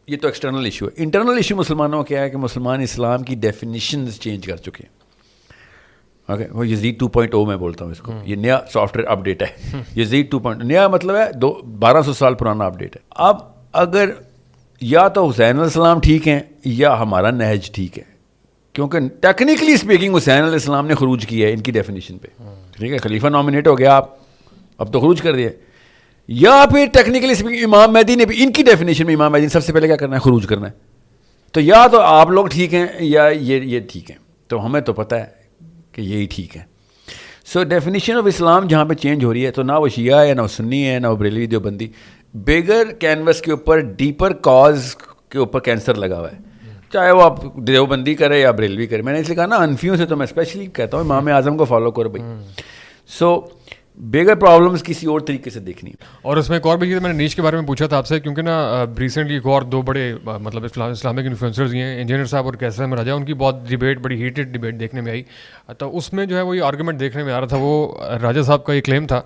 یہ تو ایکسٹرنل ایشو ہے. انٹرنل ایشو مسلمانوں کا کیا ہے کہ مسلمان اسلام کی ڈیفینیشنز چینج کر چکے ہیں. اوکے, وہ یزید 2.0 میں بولتا ہوں اس کو, یہ نیا سافٹ ویئر اپڈیٹ ہے. یزید 2.0 نیا مطلب ہے 1200 سال پرانا اپڈیٹ ہے. اب اگر یا تو حسین علیہ السلام ٹھیک ہیں یا ہمارا نہج ٹھیک ہے, کیونکہ ٹیکنیکلی اسپیکنگ حسین علیہ السلام نے خروج کیا ہے ان کی ڈیفینیشن پہ, ٹھیک ہے, خلیفہ نامنیٹ ہو گیا, آپ اب تو خروج کر دیا. یا پھر ٹیکنیکلی اسپیکنگ امام مہدی نے بھی ان کی ڈیفینیشن میں, امام مہدی نے سب سے پہلے کیا کرنا ہے, خروج کرنا ہے. تو یا تو آپ لوگ ٹھیک ہیں یا یہ ٹھیک ہیں, تو ہمیں تو پتہ ہے کہ یہی ٹھیک ہے. سو ڈیفینیشن آف اسلام جہاں پہ چینج ہو رہی ہے, تو نہ وہ شیعہ ہے, نہ وہ سنی ہے, نہ وہ بریلوی دیوبندی, بگر کینوس کے اوپر ڈیپر کاز کے اوپر کینسر لگا ہوا ہے, چاہے وہ آپ دیوبندی کرے یا بریلوی کرے. میں نے اس لیے کہا نا انفیوں سے تو میں اسپیشلی کہتا ہوں امام اعظم کو فالو کرو بھائی. سو بگر پرابلمس کسی اور طریقے سے دیکھنی ہے. اور اس میں ایک اور بھی میں نے نیش کے بارے میں پوچھا تھا آپ سے, کیونکہ نا ریسنٹلی ایک اور 2 بڑے مطلب اسلامک انفلوئنسرز ہیں, انجینئر صاحب اور کیسر احمد راجہ, ان کی بہت ڈیبیٹ, بڑی ہیٹڈ ڈیبیٹ دیکھنے میں آئی. تو اس میں جو ہے وہ یہ آرگومنٹ دیکھنے میں آ رہا تھا, وہ راجہ صاحب کا یہ کلیم تھا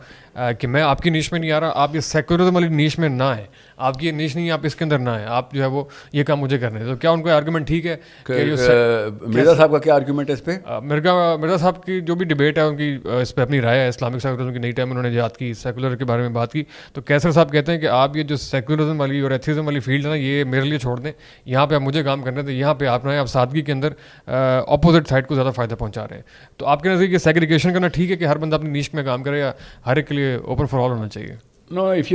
کہ میں آپ کی نیش میں نہیں آ رہا, آپ یہ سیکولرزم والی نیش میں نہ آئیں, آپ کی یہ نیش نہیں ہے, آپ اس کے اندر نہ آئیں, آپ جو ہے وہ یہ کام مجھے کرنے. تو کیا ان کا آرگومنٹ ٹھیک ہے؟ مرزا صاحب کا کیا آرگومنٹ ہے اس پہ؟ مرزا صاحب کی جو بھی ڈیبیٹ ہے ان کی اس پہ اپنی رائے ہے. اسلامک سیکولرزم کی نئی ٹائم انہوں نے یاد کی, سیکولر کے بارے میں بات کی. تو کیسر صاحب کہتے ہیں کہ آپ یہ جو سیکولرزم والی اور ایتھیزم والی فیلڈ ہے نا, یہ میرے لیے چھوڑ دیں, یہاں پہ آپ مجھے کام کرنے دیں, یہاں پہ آپ نہ آپ سادگی کے اندر اپوزٹ سائڈ کو زیادہ فائدہ پہنچا رہے ہیں. تو آپ کے نزدیک یہ سیگریگیشن کرنا ٹھیک ہے کہ ہر بندہ اپنی نیش میں کام کرے, یا ہر ایک کے لیے اوپن فار آل ہونا چاہیے؟ No, if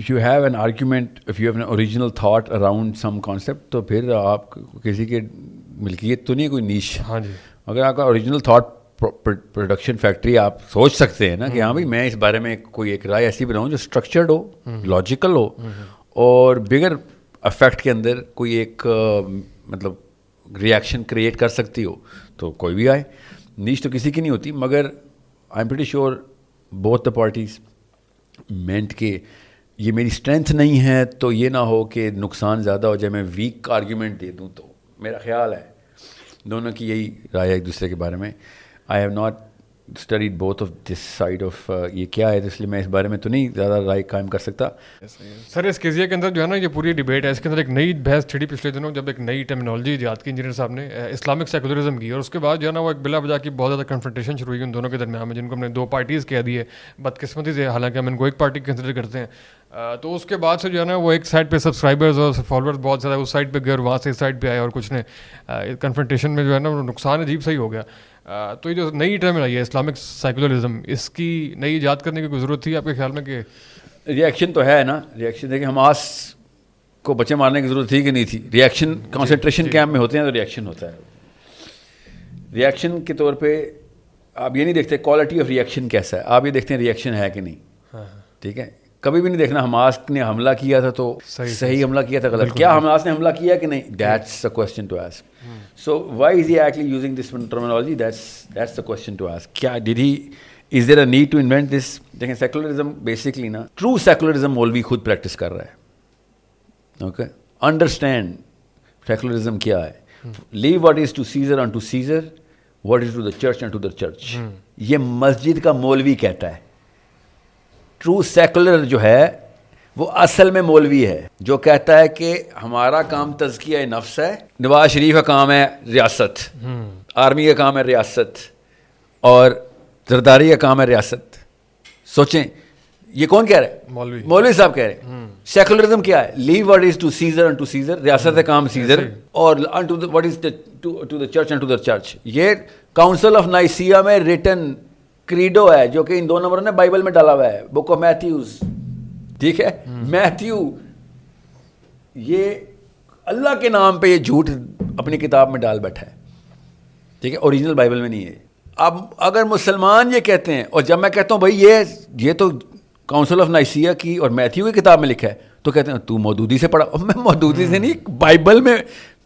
you have an argument, if you have an original thought around some concept, تو پھر آپ کسی کے ملکیت تو نہیں کوئی نیش. ہاں جی, اگر آپ کا اوریجنل تھاٹ پروڈکشن فیکٹری, آپ سوچ سکتے ہیں نا کہ ہاں بھائی میں اس بارے میں کوئی ایک رائے ایسی بناؤں جو اسٹرکچرڈ ہو, لاجیکل ہو, اور بگر افیکٹ کے اندر کوئی ایک مطلب ریئیکشن کریٹ کر سکتی ہو, تو کوئی بھی آئے. نیش تو کسی کی نہیں ہوتی, مگر I am pretty sure both the parties meant کہ یہ میری اسٹرینتھ نہیں ہے تو یہ نہ ہو کہ نقصان زیادہ ہو جائے, میں ویک آرگیومنٹ دے دوں. تو میرا خیال ہے دونوں کی یہی رائے ہے ایک دوسرے کے بارے میں. I have not studied both of this side of یہ کیا ہے, اس لیے میں اس بارے میں تو نہیں زیادہ رائے قائم کر سکتا. سر اس قضیے کے اندر جو ہے نا یہ پوری ڈیبیٹ ہے, اس کے اندر ایک نئی بحث چھڑی پچھلے دنوں, جب ایک نئی ٹرمینالوجی ایجاد کی انجینئر صاحب نے, اسلامک سیکولرزم کی, اور اس کے بعد جو ہے نا وہ ایک بلا وجہ کی بہت زیادہ کنفرنٹیشن شروع ہوئی ان دونوں کے درمیان میں, جن کو ہم نے 2 پارٹیز کہہ دی ہے بدقسمتی سے, حالانکہ ہم ان کو ایک پارٹی کنسیڈر کرتے ہیں. تو اس کے بعد سے جو ہے نا وہ ایک سائڈ پہ سبسکرائبرز اور فالوورز بہت زیادہ اس سائڈ پہ گئے, اور وہاں سے اس سائڈ پہ آئے, اور کچھ نے کنفرنٹیشن میں جو ہے نا وہ نقصان عجیب صحیح ہو گیا. تو یہ جو نئی ٹرم آئی ہے اسلامک سیکولرزم, اس کی نئی ایجاد کرنے کی کوئی ضرورت تھی آپ کے خیال میں؟ کہ ریئیکشن تو ہے نا, ریئیکشن دیکھیں حماس کو بچے مارنے کی ضرورت تھی کہ نہیں تھی. ریئیکشن کنسنٹریشن کیمپ میں ہوتے ہیں تو ریئیکشن ہوتا ہے. ریئیکشن کے طور پہ آپ یہ نہیں دیکھتے کوالٹی آف ریئیکشن کیسا ہے, آپ یہ دیکھتے ہیں ریئیکشن ہے کہ نہیں. ٹھیک ہے, کبھی بھی نہیں دیکھنا حماس نے حملہ کیا تھا تو صحیح حملہ کیا تھا غلط, کیا حماس نے حملہ کیا کہ نہیں, that's the question to ask. So why is he actually using this terminology? That's the question to ask. کیا is there a need to invent this? دیکھیں سیکولرزم بیسکلی نا, ٹرو سیکولرزم مولوی خود پریکٹس کر رہا ہے. اوکے, انڈرسٹینڈ سیکولرزم کیا ہے. لیو what is to Caesar unto Caesar, what is to the church unto the church. یہ مسجد کا مولوی کہتا ہے. ٹرو سیکولر جو ہے وہ اصل میں مولوی ہے, جو کہتا ہے کہ ہمارا کام تزکیہ نفس ہے, نواز شریف کا کام ہے ریاست, آرمی کا کام ہے ریاست, اور زرداری کا کام ہے ریاست. سوچیں یہ کون کہہ رہا ہے؟ مولوی صاحب کہہ رہے ہیں. سیکولرزم کیا ہے؟ Leave what is to Caesar and to Caesar, ریاست کا کام سیزر, اور what is to the church and to the church. یہ کاؤنسل آف نائسیا میں ریٹن کریڈو ہے, جو کہ ان 2 نمبروں نے بائبل میں ڈالا ہوا ہے, بک آف میتھیوز. ٹھیک ہے, میتھیو یہ اللہ کے نام پہ یہ جھوٹ اپنی کتاب میں ڈال بیٹھا ہے, ٹھیک ہے, اوریجنل بائبل میں نہیں ہے. اب اگر مسلمان یہ کہتے ہیں, اور جب میں کہتا ہوں بھائی یہ تو کاؤنسل آف نائسیہ کی اور میتھیو کی کتاب میں لکھا ہے, تو کہتے ہیں تو مودودی سے پڑھا. میں مودودی سے نہیں, بائبل میں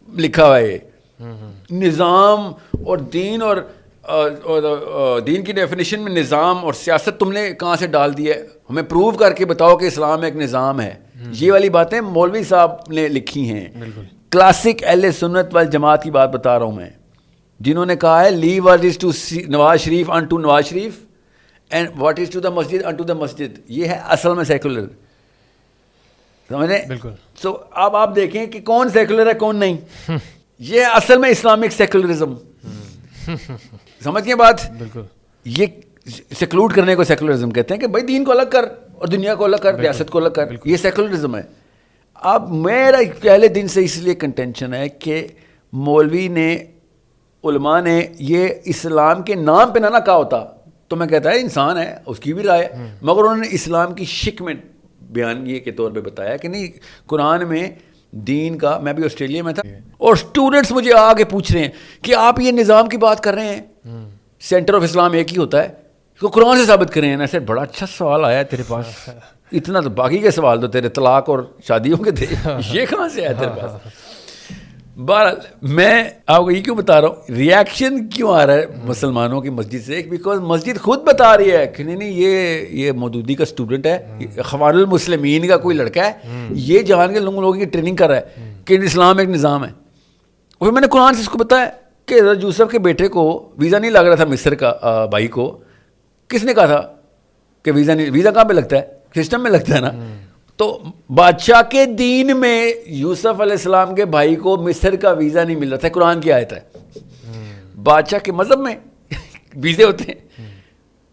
لکھا ہوا ہے. نظام اور دین اور دین کی ڈیفینیشن میں نظام اور سیاست تم نے کہاں سے ڈال دی ہے؟ ہمیں پروو کر کے بتاؤ کہ اسلام ایک نظام ہے. یہ والی باتیں مولوی صاحب نے لکھی ہیں. کلاسک اہل سنت والجماعت کی بات بتا رہا ہوں میں, جنہوں نے کہا ہے leave what is to Nawaz Sharif unto Nawaz Sharif and what is to the masjid in to the مسجد. یہ ہے اصل میں سیکولر, سمجھے؟ بالکل. سو اب آپ دیکھیں کہ کون سیکولر ہے کون نہیں. یہ اصل میں اسلامک سیکولرزم, سمجھ گئے بات؟ بالکل. یہ سیکلوڈ کرنے کو سیکولرزم کہتے ہیں کہ بھائی دین کو الگ کر اور دنیا کو الگ کر, ریاست کو الگ کر, یہ سیکولرزم ہے. اب میرا پہلے دن سے اس لیے کنٹینشن ہے کہ مولوی نے, علماء نے یہ اسلام کے نام پہ نہ کہا ہوتا تو میں کہتا ہے انسان ہے, اس کی بھی رائے ہے, مگر انہوں نے اسلام کی شک میں بیان یہ کے طور پہ بتایا کہ نہیں قرآن میں دین کا. میں بھی آسٹریلیا میں تھا اور اسٹوڈنٹس مجھے آگے پوچھ رہے ہیں کہ آپ یہ نظام کی بات کر رہے ہیں, سینٹر آف اسلام ایک ہی ہوتا ہے, تو قرآن سے ثابت کریں. ایسے بڑا اچھا سوال آیا تیرے پاس, اتنا تو باقی کے سوال تو تیرے طلاق اور شادیوں کے تھے, یہ کہاں سے آیا تیرے پاس؟ بہرحال میں آپ کو یہ کیوں بتا رہا ہوں, ریاکشن کیوں آ رہا ہے مسلمانوں کی مسجد سے, بیکاز مسجد خود بتا رہی ہے کہ نہیں یہ مودودی کا اسٹوڈنٹ ہے, اخوان المسلمین کا کوئی لڑکا ہے, یہ جان کے لوگوں کی ٹریننگ کر رہا ہے کہ اسلام ایک نظام ہے. اور پھر میں نے قرآن سے اس کو بتایا کہ حضرت یوسف کے بیٹے کو ویزا نہیں لگ رہا تھا مصر کا بھائی کو. کس نے کہا تھا کہ ویزا نہیں؟ ویزا کہاں پہ لگتا ہے؟ سسٹم میں لگتا ہے نا. تو بادشاہ کے دین میں یوسف علیہ السلام کے بھائی کو مصر کا ویزا نہیں مل رہا تھا. قرآن کی آیت ہے. بادشاہ کے مذہب میں ویزے ہوتے ہیں,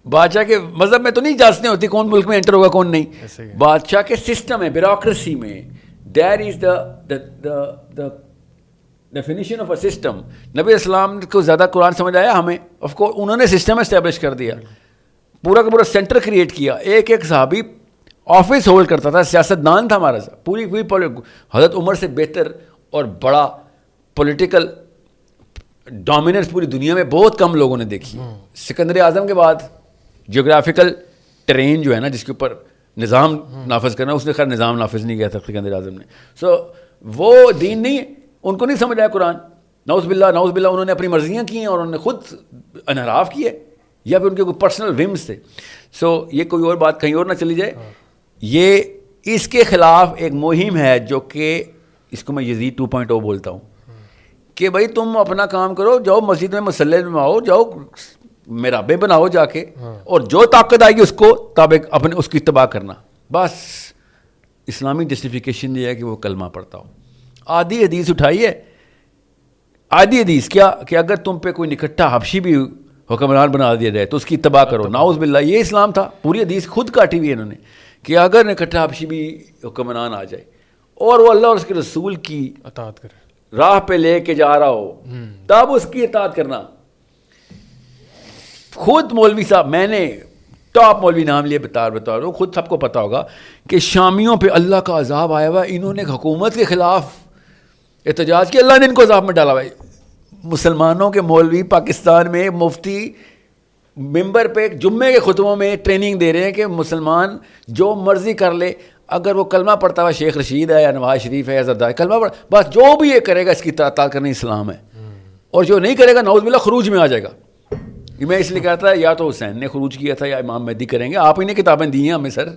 بادشاہ کے مذہب میں تو نہیں اجازتیں ہوتی کون ملک میں انٹر ہوگا کون نہیں. بادشاہ کے سسٹم ہے, بیوروکریسی میں, there is the definition of a system. نبی اسلام کو زیادہ قرآن سمجھ آیا ہمیں, آف کورس انہوں نے سسٹم اسٹیبلش کر دیا, پورا کا پورا سینٹر کریٹ کیا. ایک صحابی آفس ہولڈ کرتا تھا, سیاست دان تھا ہمارا, پوری حضرت عمر سے بہتر اور بڑا پولیٹیکل ڈومیننس پوری دنیا میں بہت کم لوگوں نے دیکھی. سکندر اعظم کے بعد جغرافیکل ٹرین جو ہے نا جس کے اوپر نظام نافذ کرنا, اس نے خیر نظام نافذ نہیں کیا تھا سکندر اعظم نے. سو وہ دین نہیں, ان کو نہیں سمجھ آیا قرآن. نعوذ باللہ انہوں نے اپنی مرضیاں کی ہیں اور انہوں نے خود انحراف کیے, یا پھر ان کے کوئی پرسنل ومس تھے. سو یہ کوئی اور بات کہیں اور نہ چلی جائے. یہ اس کے خلاف ایک مہم ہے جو کہ اس کو میں یزید 2.0 بولتا ہوں کہ بھائی تم اپنا کام کرو, جاؤ مسجد میں مسلح میں آؤ, جاؤ محرابیں بناؤ جا کے, اور جو طاقت آئے گی اس کو تابع اپنے اس کی اتباع کرنا. بس اسلامی جسٹیفیکیشن یہ ہے کہ وہ کلمہ پڑھتا ہو. آدھی حدیث اٹھائی ہے, آدھی حدیث کیا کہ اگر تم پہ کوئی نکٹا حبشی بھی حکمران بنا دیا جائے تو اس کی اتباع کرو. نعوذ باللہ, یہ اسلام تھا. پوری حدیث خود کاٹی ہوئی ہے انہوں نے کہ اگر نکٹا حبشی بھی حکمران آ جائے اور وہ اللہ اور اس کے رسول کی اطاعت کرے, راہ پہ لے کے جا رہا ہو, تب اس کی اطاعت کرنا. خود مولوی صاحب, میں نے ٹاپ مولوی نام لیے بتا رہا ہوں, خود سب کو پتا ہوگا کہ شامیوں پہ اللہ کا عذاب آیا ہوا ہے, انہوں نے حکومت کے خلاف احتجاج کیا, اللہ نے ان کو عذاب میں ڈالا ہوا ہے. مسلمانوں کے مولوی پاکستان میں مفتی ممبر پہ جمعے کے خطبوں میں ٹریننگ دے رہے ہیں کہ مسلمان جو مرضی کر لے, اگر وہ کلمہ پڑھتا ہوا شیخ رشید ہے یا نواز شریف ہے یا زرداری, کلمہ پڑھ, بس جو بھی یہ کرے گا اس کی اطاعت کرنا اسلام ہے, اور جو نہیں کرے گا نعوذ باللہ خروج میں آ جائے گا. میں اس لیے کہتا ہے یا تو حسین نے خروج کیا تھا یا امام مہدی کریں گے. آپ ہی نے کتابیں دی ہیں ہمیں سر,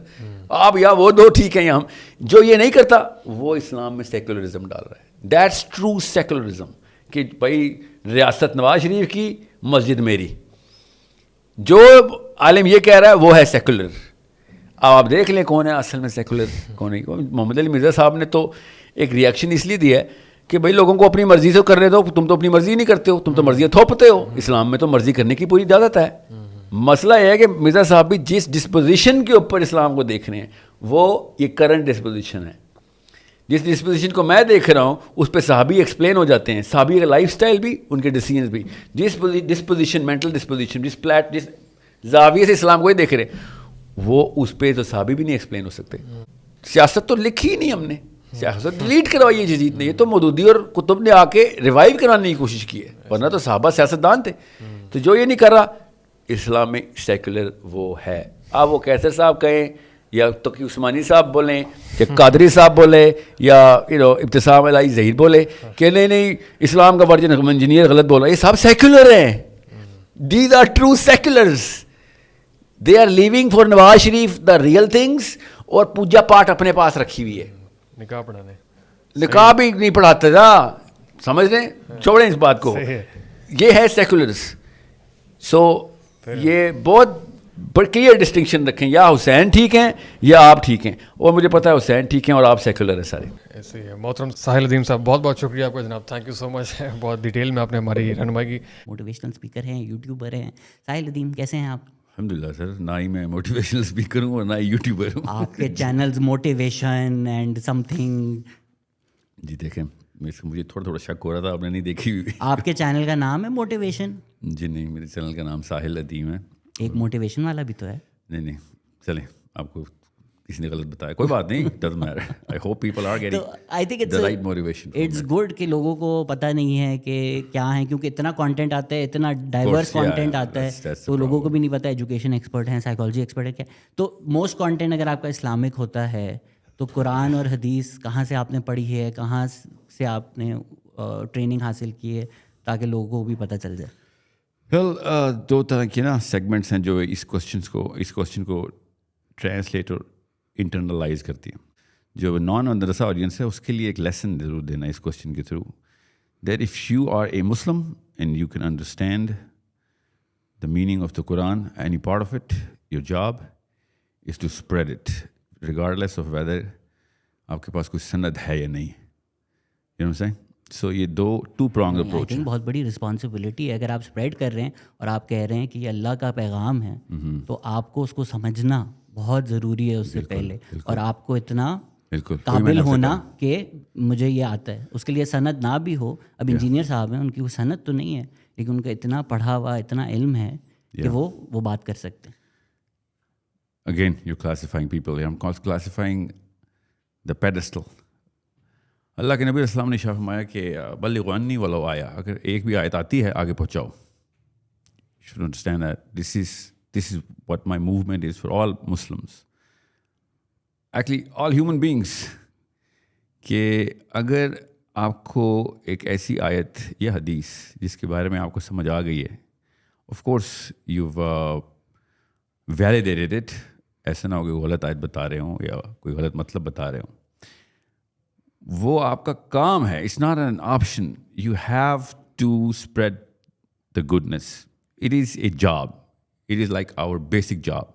آپ یا وہ دو ٹھیک ہیں, یا ہم. جو یہ نہیں کرتا وہ اسلام میں سیکولرزم ڈال رہا ہے. دیٹس ٹرو سیکولرزم کہ بھائی ریاست نواز شریف کی, مسجد میری. جو عالم یہ کہہ رہا ہے وہ ہے سیکولر. اب آپ دیکھ لیں کون ہے اصل میں سیکولر کون ہے. محمد علی مرزا صاحب نے تو ایک ریئیکشن اس لیے دیا ہے کہ بھائی لوگوں کو اپنی مرضی سے کرنے دو, تم تو اپنی مرضی نہیں کرتے ہو, تم تو مرضیاں تھوپتے ہو. اسلام میں تو مرضی کرنے کی پوری اجازت ہے. مسئلہ یہ ہے کہ مرزا صاحب بھی جس ڈسپوزیشن کے اوپر اسلام کو دیکھ رہے ہیں وہ یہ کرنٹ ڈسپوزیشن ہے. جس ڈسپوزیشن کو میں دیکھ رہا ہوں اس پہ صحابی ایکسپلین ہو جاتے ہیں, صحابی کا لائف سٹائل بھی, ان کے ڈیسیجنز بھی. جس ڈسپوزیشن, مینٹل ڈسپوزیشن, جس زاویے سے اسلام کو ہی دیکھ رہے ہیں, وہ اس پہ تو صحابی بھی نہیں ایکسپلین ہو سکتے. سیاست تو لکھی ہی نہیں ہم نے, سیاست ڈیلیٹ کروائی ہے جدید نے. یہ تو مودودی اور قطب نے آ کے ریوائیو کرانے کی کوشش کی ہے, ورنہ تو صحابہ سیاستدان تھے. تو جو یہ نہیں کر رہا, اسلام میں سیکولر وہ ہے. آپ وہ کیسر صاحب کہیں, یا تقی عثمانی صاحب بولیں, یا قادری صاحب بولے, یا ابتسام الہی ظہیر بولے کہ نہیں اسلام کا ورژن انجینئر غلط بول رہا ہے, یہ سب سیکولر ہیں. These are true seculars. They are living for Nawaz Sharif the real things, اور پوجا پاٹ اپنے پاس رکھی ہوئی ہے. نکاح پڑھانے, نکاح بھی نہیں پڑھاتے نا, سمجھ لیں, چھوڑیں اس بات کو. یہ ہے سیکولرز. سو یہ بہت کلیئر ڈسٹنکشن رکھیں, یا حسین ٹھیک ہیں یا آپ ٹھیک ہیں, اور مجھے پتا ہے حسین ٹھیک ہیں اور آپ سیکولر ہیں سارے. ایسے ہی ہے. محترم ساحل ندیم صاحب, بہت بہت شکریہ آپ کا جناب, تھینک یو سو مچ. بہت ڈیٹیل میں آپ نے ہماری رہنمائی کی. موٹیویشنل اسپیکر ہیں, یوٹیوبر ہیں. ساحل ندیم کیسے ہیں آپ؟ الحمدللہ سر, نہ ہی میں موٹیویشنل اسپیکر ہوں اور نہ ہی یوٹیوبر ہوں. آپ کے channels motivation and something. جی دیکھیں, مجھے تھوڑا شک ہو رہا تھا, آپ نے نہیں دیکھی ہوئی. آپ کے چینل کا نام ہے موٹیویشن؟ جی نہیں, میرے چینل کا نام ساحل ندیم ہے. ایک موٹیویشن والا بھی تو ہے. نہیں, چلیں, آپ کو کسی نے غلط بتایا, کوئی بات نہیں, doesn't matter. I hope people are getting the right motivation. It's good کہ لوگوں کو پتہ نہیں ہے کہ کیا ہے, کیونکہ اتنا کانٹینٹ آتا ہے, اتنا ڈائیورس کانٹینٹ آتا ہے, تو لوگوں کو بھی نہیں پتہ. ایجوکیشن ایکسپرٹ ہیں, سائیکالوجی ایکسپرٹ ہے, کیا. تو موسٹ کانٹینٹ اگر آپ کا اسلامک ہوتا ہے تو قرآن اور حدیث کہاں سے آپ نے پڑھی ہے, کہاں سے آپ نے ٹریننگ حاصل کی ہے, تاکہ لوگوں کو بھی پتہ چل جائے. ویل, دو طرح کے نا سیگمنٹس ہیں جو اس کوشچن کو ٹرانسلیٹ اور انٹرنلائز کرتی ہیں. جو نان مدرسہ آڈینس ہے اس کے لیے ایک لیسن ضرور دینا اس کوشچن کے through, that if you are a Muslim and you can understand the meaning of the Quran, any part of it, your job is to spread it regardless of whether آپ کے پاس کوئی سند ہے یا نہیں. یو نو سینگ. سو یہ to prong approach ہے. بہت بڑی رسپانسبلٹی ہے. اگر آپ اسپریڈ کر رہے ہیں اور آپ کہہ رہے ہیں کہ یہ اللہ کا پیغام ہے, تو آپ کو اس کو سمجھنا بہت ضروری ہے اس سے پہلے, اور آپ کو اتنا قابل ہونا کہ مجھے یہ آتا ہے. اس کے لیے سند نہ بھی ہو. اب انجینئر صاحب ہیں, ان کی وہ سند تو نہیں ہے, لیکن ان کا اتنا پڑھا ہوا, اتنا علم ہے کہ وہ بات کر سکتے ہیں. Again, you're classifying people. I'm classifying the pedestal. اللہ کے نبی علیہ السلام نے فرمایا کہ بلغوا عنی ولو آیا, اگر ایک بھی آیت آتی ہے آگے پہنچاؤ. You should understand that this is what my movement is for all Muslims. Actually, all human beings. کہ اگر آپ کو ایک ایسی آیت یا حدیث جس کے بارے میں آپ کو سمجھ آ گئی ہے, of course you've validated it. ایسا نہ ہو کہ غلط آیت بتا رہے ہوں یا کوئی غلط مطلب بتا رہے ہوں. وہ آپ کا کام ہے. It's not an option. You have to spread the goodness. It is a job. It is like our basic job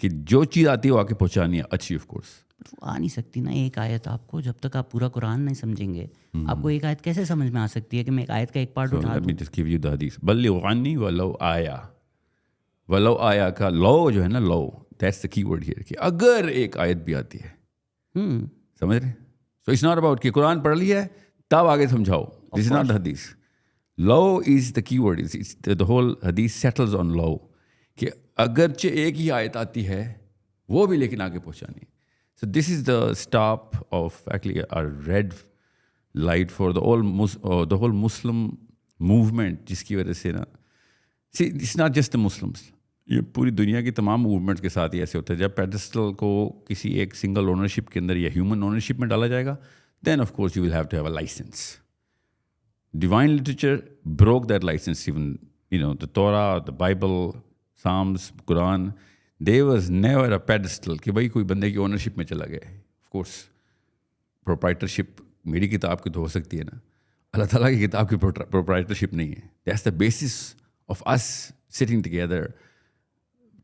کہ جو چیز آتی ہے وہ آ کے پہنچانی ہے اچھی. آف کورس وہ آ نہیں سکتی نا ایک آیت آپ کو, جب تک آپ پورا قرآن نہیں سمجھیں گے. آپ کو ایک آیت کیسے سمجھ میں آ سکتی ہے کہ میں ایک آیت کا ایک پارٹ اٹھا دوں. جس کی دا حدیث بلغوا عنی ولو آیا. ولو آیا کا لو جو ہے نا, لو, دیٹس دا کی ورڈ ہیئر, کہ اگر ایک آیت بھی آتی ہے. سمجھ رہے. سو اٹس ناٹ اباؤٹ کہ قرآن پڑھ لیا ہے تب آگے سمجھاؤ. دس از ناٹ دا حدیث. لو از دا کی ورڈ. دا ہول حدیث سیٹلز آن لو, کہ اگرچہ ایک ہی آیت آتی ہے وہ بھی لیکن آگے پہنچانی. So this is the stop of actually red light for the whole Muslim movement, جس کی وجہ سے نا see it's not just the Muslims, یہ پوری دنیا کی تمام موومنٹس کے ساتھ ہی ایسے ہوتا ہے. جب پیڈسٹل کو کسی ایک سنگل اونرشپ کے اندر یا ہیومن اونرشپ میں ڈالا جائے گا, then of course you will have to have a licence. Divine literature broke that licence. Even the Torah, the Bible, Psalms, Quran, they was never a pedestal کہ بھائی کوئی بندے کی اونرشپ میں چلا گیا. آف کورس پروپرائٹرشپ میری کتاب کی تو ہو سکتی ہے نا, اللہ تعالیٰ کی کتاب کی پروپرائٹرشپ نہیں ہے. That's the basis of us sitting together,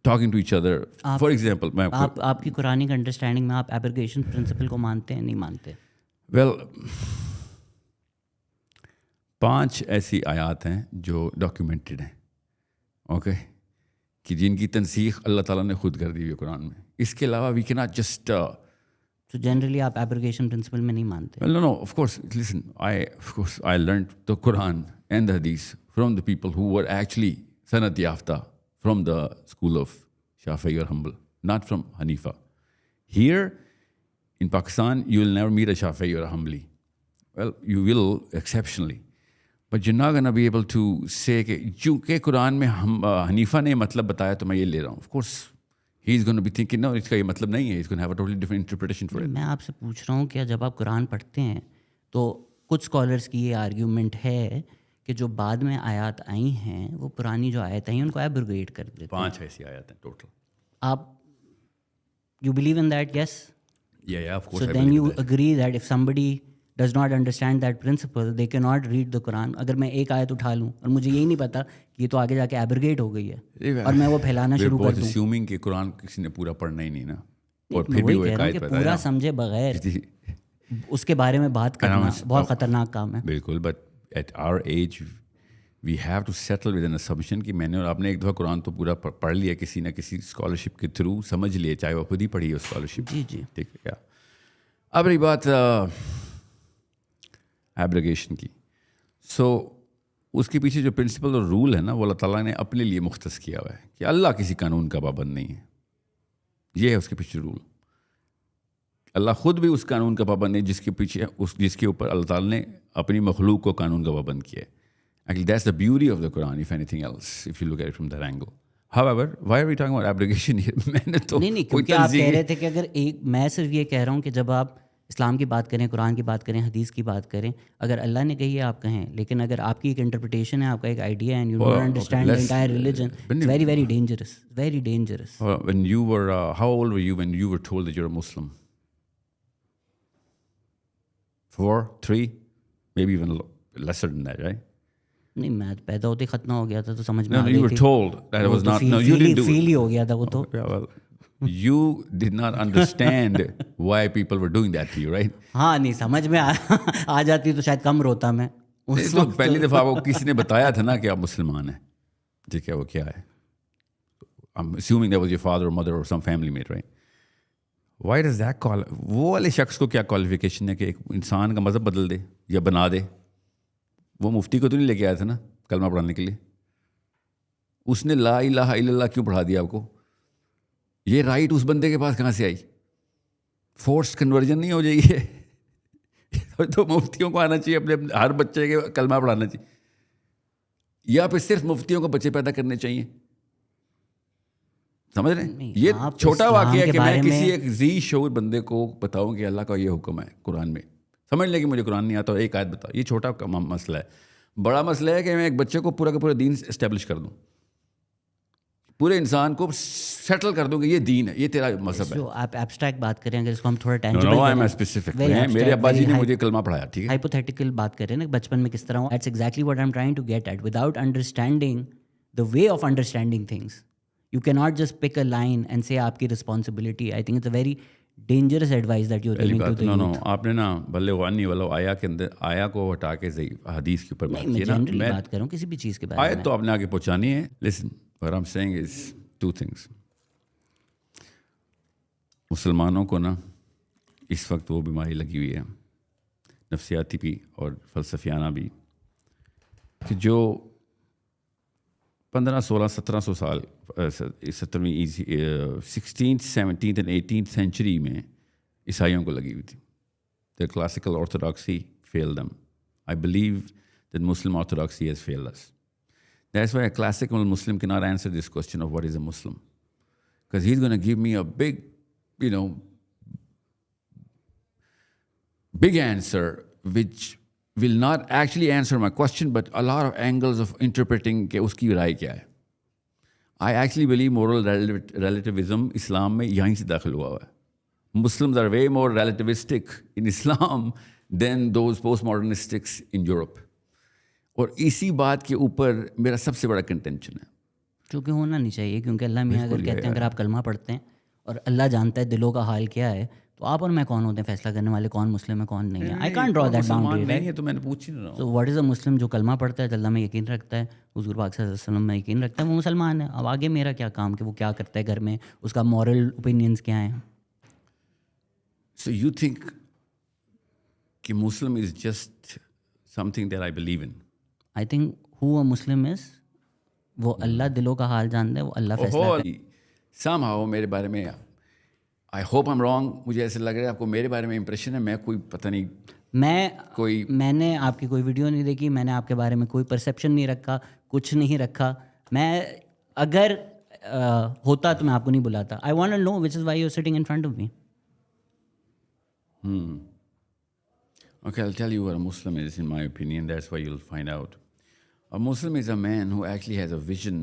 talking to each other. For example میں آپ کی قرآنک انڈرسٹینڈنگ میں آپ ایبریگیشن پرنسپل کو مانتے ہیں, نہیں مانتے؟ ویل 5 ایسی آیات ہیں جو ڈاکیومنٹڈ ہیں, اوکے, کہ جن کی تنسیخ اللہ تعالیٰ نے خود کر دی ہوئی قرآن میں. اس کے علاوہ وی کی ناٹ جسٹ. تو جنرلی آپ ایبریگیشن پرنسپل میں نہیں مانتے؟ No, of course. Listen, I learned the Quran and the Hadith from the people who were actually sanad yafta from the school of Shafi'i or Hanbal, not from Hanifa. Here, in Pakistan, you will never meet a Shafi'i or a Hanbali. Well, you will exceptionally. But you're not going to be able to say کہ چونکہ قرآن میں حنیفہ نے مطلب بتایا تو میں یہ لے رہا ہوں. Of course, he's going to be thinking, no, اس کا یہ مطلب نہیں ہے. He's going to have a totally different interpretation for it. میں آپ سے پوچھ رہا ہوں کہ جب آپ قرآن پڑھتے ہیں تو کچھ اسکالرس کی یہ آرگیومنٹ ہے کہ جو بعد میں آیات آئی ہیں وہ پرانی جو آیات ہیں ان کو ایبروگیٹ کر دیتے ہیں. 5 ایسی آیات ہیں ٹوٹل. آپ you believe in that? Yes. Yeah, of course. So then you agree that if somebody does not understand that principle, they cannot read the Quran. اگر میں ایک آیت اٹھا لوں اور مجھے یہی نہیں پتا کہ یہ تو آگے جا کے ایبروگیٹ ہو گئی ہے اور میں وہ پھیلانا شروع کر دوں. assuming کہ قرآن کسی نے پورا پڑھنا ہی نہیں نا, اور میں وہی کہہ رہا ہوں کہ پورا سمجھے بغیر اس کے بارے میں بات کرنا بہت خطرناک کام ہے. بالکل. But at our age we have to settle with an assumption کہ میں نے اور آپ نے ایک دفعہ قرآن تو پورا پڑھ لیا کسی نہ کسی اسکالرشپ کے تھرو, سمجھ لیے, چاہے وہ خود ہی پڑھی ہو اسکالرشپ. جی جی ٹھیک ہے. کیا اب رہی بات ایبریگیشن کی. سو اس کے پیچھے جو پرنسپل اور رول ہے نا وہ اللہ تعالیٰ نے اپنے لیے مختص کیا ہوا ہے کہ اللہ کسی قانون کا پابند نہیں ہے. یہ ہے اس کے پیچھے رول. اللہ خود بھی اس قانون کا پابند نہیں جس کے اوپر اللہ تعالیٰ نے اپنی مخلوق کو قانون کا پابند کیا ہے. Actually, that's the beauty of the Quran, if anything else, if you look at it from that angle. However, why are we talking about abrogation here? نہیں, کیونکہ آپ کہہ رہے تھے کہ اگر میں صرف یہ کہہ رہا ہوں کہ جب آپ اسلام کی بات کریں, قرآن کی بات کریں, حدیث کی بات کریں, اگر اللہ نے کہی ہے آپ کہیں, لیکن اگر آپ کی ایک انٹرپریٹیشن ہے, آپ کا ایک آئیڈیا ہے, and you don't understand the entire religion, it's very, very dangerous. Very dangerous. When you were, how old were you when you were told that you're a Muslim? 4, 3, maybe even lesser than that, right? نہیں, میں پیدا ہوتے ختم ہو گیا تھا تو سمجھ میں آ گئی. You were told that it was not. No, you didn't do it. فیل ہی ہو گیا تھا وہ تو. Yeah, well, you did not understand why people were doing that to you, right? ہاں, نہیں سمجھ میں آ جاتی تو شاید کم روتا میں. تو پہلی دفعہ وہ کسی نے بتایا تھا نا کہ آپ مسلمان ہیں. ٹھیک ہے, وہ کیا ہے. I'm assuming that was your father or mother or some family mate, right? Why does that call? وہ والے شخص کو کیا کوالیفیکیشن ہے کہ ایک انسان کا مذہب بدل دے یا بنا دے؟ وہ مفتی کو تو نہیں لے کے آیا تھا نا کلمہ پڑھانے کے لیے. اس نے لا الہ الا اللہ کیوں پڑھا دیا آپ کو؟ یہ رائٹ اس بندے کے پاس کہاں سے آئی؟ فورس کنورژن نہیں ہو جائے گی تو مفتیوں کو آنا چاہیے اپنے ہر بچے کے کلمہ پڑھانا چاہیے, یا پھر صرف مفتیوں کو بچے پیدا کرنے چاہیے؟ سمجھ رہے ہیں؟ یہ چھوٹا واقعہ ہے کہ میں کسی ایک ذی شعور بندے کو بتاؤں کہ اللہ کا یہ حکم ہے قرآن میں. سمجھ لیں کہ مجھے قرآن نہیں آتا, ایک آیت بتاؤ. یہ چھوٹا مسئلہ ہے. بڑا مسئلہ ہے کہ میں ایک بچے کو پورا کا پورا دین اسٹیبلش کر دوں, پورے انسان کو سیٹل کر دوں کہ یہ دین ہے, یہ تیرا مذہب ہے. جو آپ ایبسٹریکٹ بات کریں, اگر اس کو ہم تھوڑا ٹینجیبل, میرے ابا جی نے مجھے کلمہ پڑھایا, ٹھیک ہے, ہائپوتھیٹیکل بات کریں نا بچپن میں کس طرح ہوں. That's exactly what I am trying to get at. Without understanding the way of understanding things, you کی not just pick a line and say آپ کی رسپانسبلٹی. I think it's a very dangerous advice that you are giving to the youth. آپ نے نا بلے غانی والا آیا کے اندر آیا کو ہٹا کے حدیث کے اوپر بات کی نا. میں بات کروں کسی بھی چیز کے بارے میں. آیت تو آپ نے آگے پہنچانی ہے. لسن, what I'm saying is two things. مسلمانوں کو نا اس وقت وہ بیماری لگی ہوئی ہے, نفسیاتی بھی اور فلسفیانہ بھی, کہ جو 1500, 1600, 1700 سال 17ویں 16th, 17th and 18th century میں عیسائیوں کو لگی ہوئی تھی. Their classical orthodoxy failed them. I believe that Muslim orthodoxy has failed us. That's why a classical Muslim cannot answer this question of what is a Muslim. Because he's going to give me a big, big answer which will not actually answer my question, but a lot of angles of interpreting کہ اس کی رائے کیا ہے. I actually believe moral relativism اسلام میں یہیں سے داخل ہوا ہے. Muslims are way more relativistic in Islam than those postmodernistics in Europe. اور اسی بات کے اوپر میرا سب سے بڑا کنٹینشن ہے. چونکہ ہونا نہیں چاہیے, کیونکہ اللہ میاں اگر کہتے ہیں اگر آپ کلمہ پڑھتے ہیں اور اللہ جانتا ہے دلوں کا حال کیا ہے, تو آپ اور میں کون ہوتے ہیں فیصلہ کرنے والے کون مسلم ہے کون نہیں ہے؟ I can't draw that boundary. نہیں ہے تو میں نے پوچھ ہی نہیں رہا ہوں. سو واٹ از اے مسلم؟ جو کلمہ پڑھتا ہے, اللہ میں یقین رکھتا ہے, حضور پاک صلی اللہ علیہ وسلم میں یقین رکھتا ہے, وہ مسلمان ہے. اب آگے میرا کیا کام کہ وہ کیا کرتا ہے گھر میں, اس کا مورل اوپینینس کیا ہیں. سو یو تھنک کہ Muslim is just something that I believe in. I think who a Muslim is, وہ اللہ دلوں کا حال جانتا ہے, وہ اللہ فیصلہ کرے. سم ہاؤ میرے بارے میں آئی ہوپ ایم رانگ. مجھے ایسے لگ رہا ہے آپ کو میرے بارے میں امپریشن ہے میں کوئی پتہ نہیں میں نے آپ کی کوئی ویڈیو نہیں دیکھی, میں نے آپ کے بارے میں کوئی پرسیپشن نہیں رکھا, کچھ نہیں رکھا. میں اگر ہوتا تو میں آپ کو نہیں بلاتا. I want to know which is why you are sitting in front of me. Okay, I'll tell you what a Muslim is, in my opinion. That's why you'll find out. A Muslim is a man who actually has a vision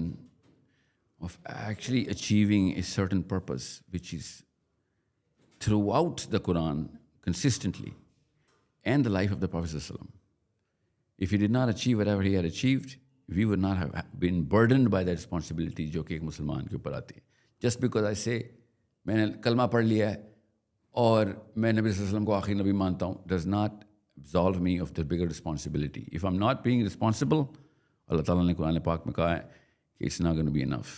of actually achieving a certain purpose, which is throughout the Quran consistently and the life of the Prophet ﷺ. If he did not achieve whatever he had achieved, we would not have been burdened by that responsibility جو کہ ایک مسلمان کے اوپر آتی ہے. Just because I say میں نے کلمہ پڑھ لیا ہے اور میں نبی صلی اللہ علیہ وسلم کو آخری نبی مانتا ہوں does not absolve me of the bigger responsibility. If I'm not being responsible, اللہ تعالیٰ نے قرآن پاک میں کہا ہے کہ it's not going to be enough.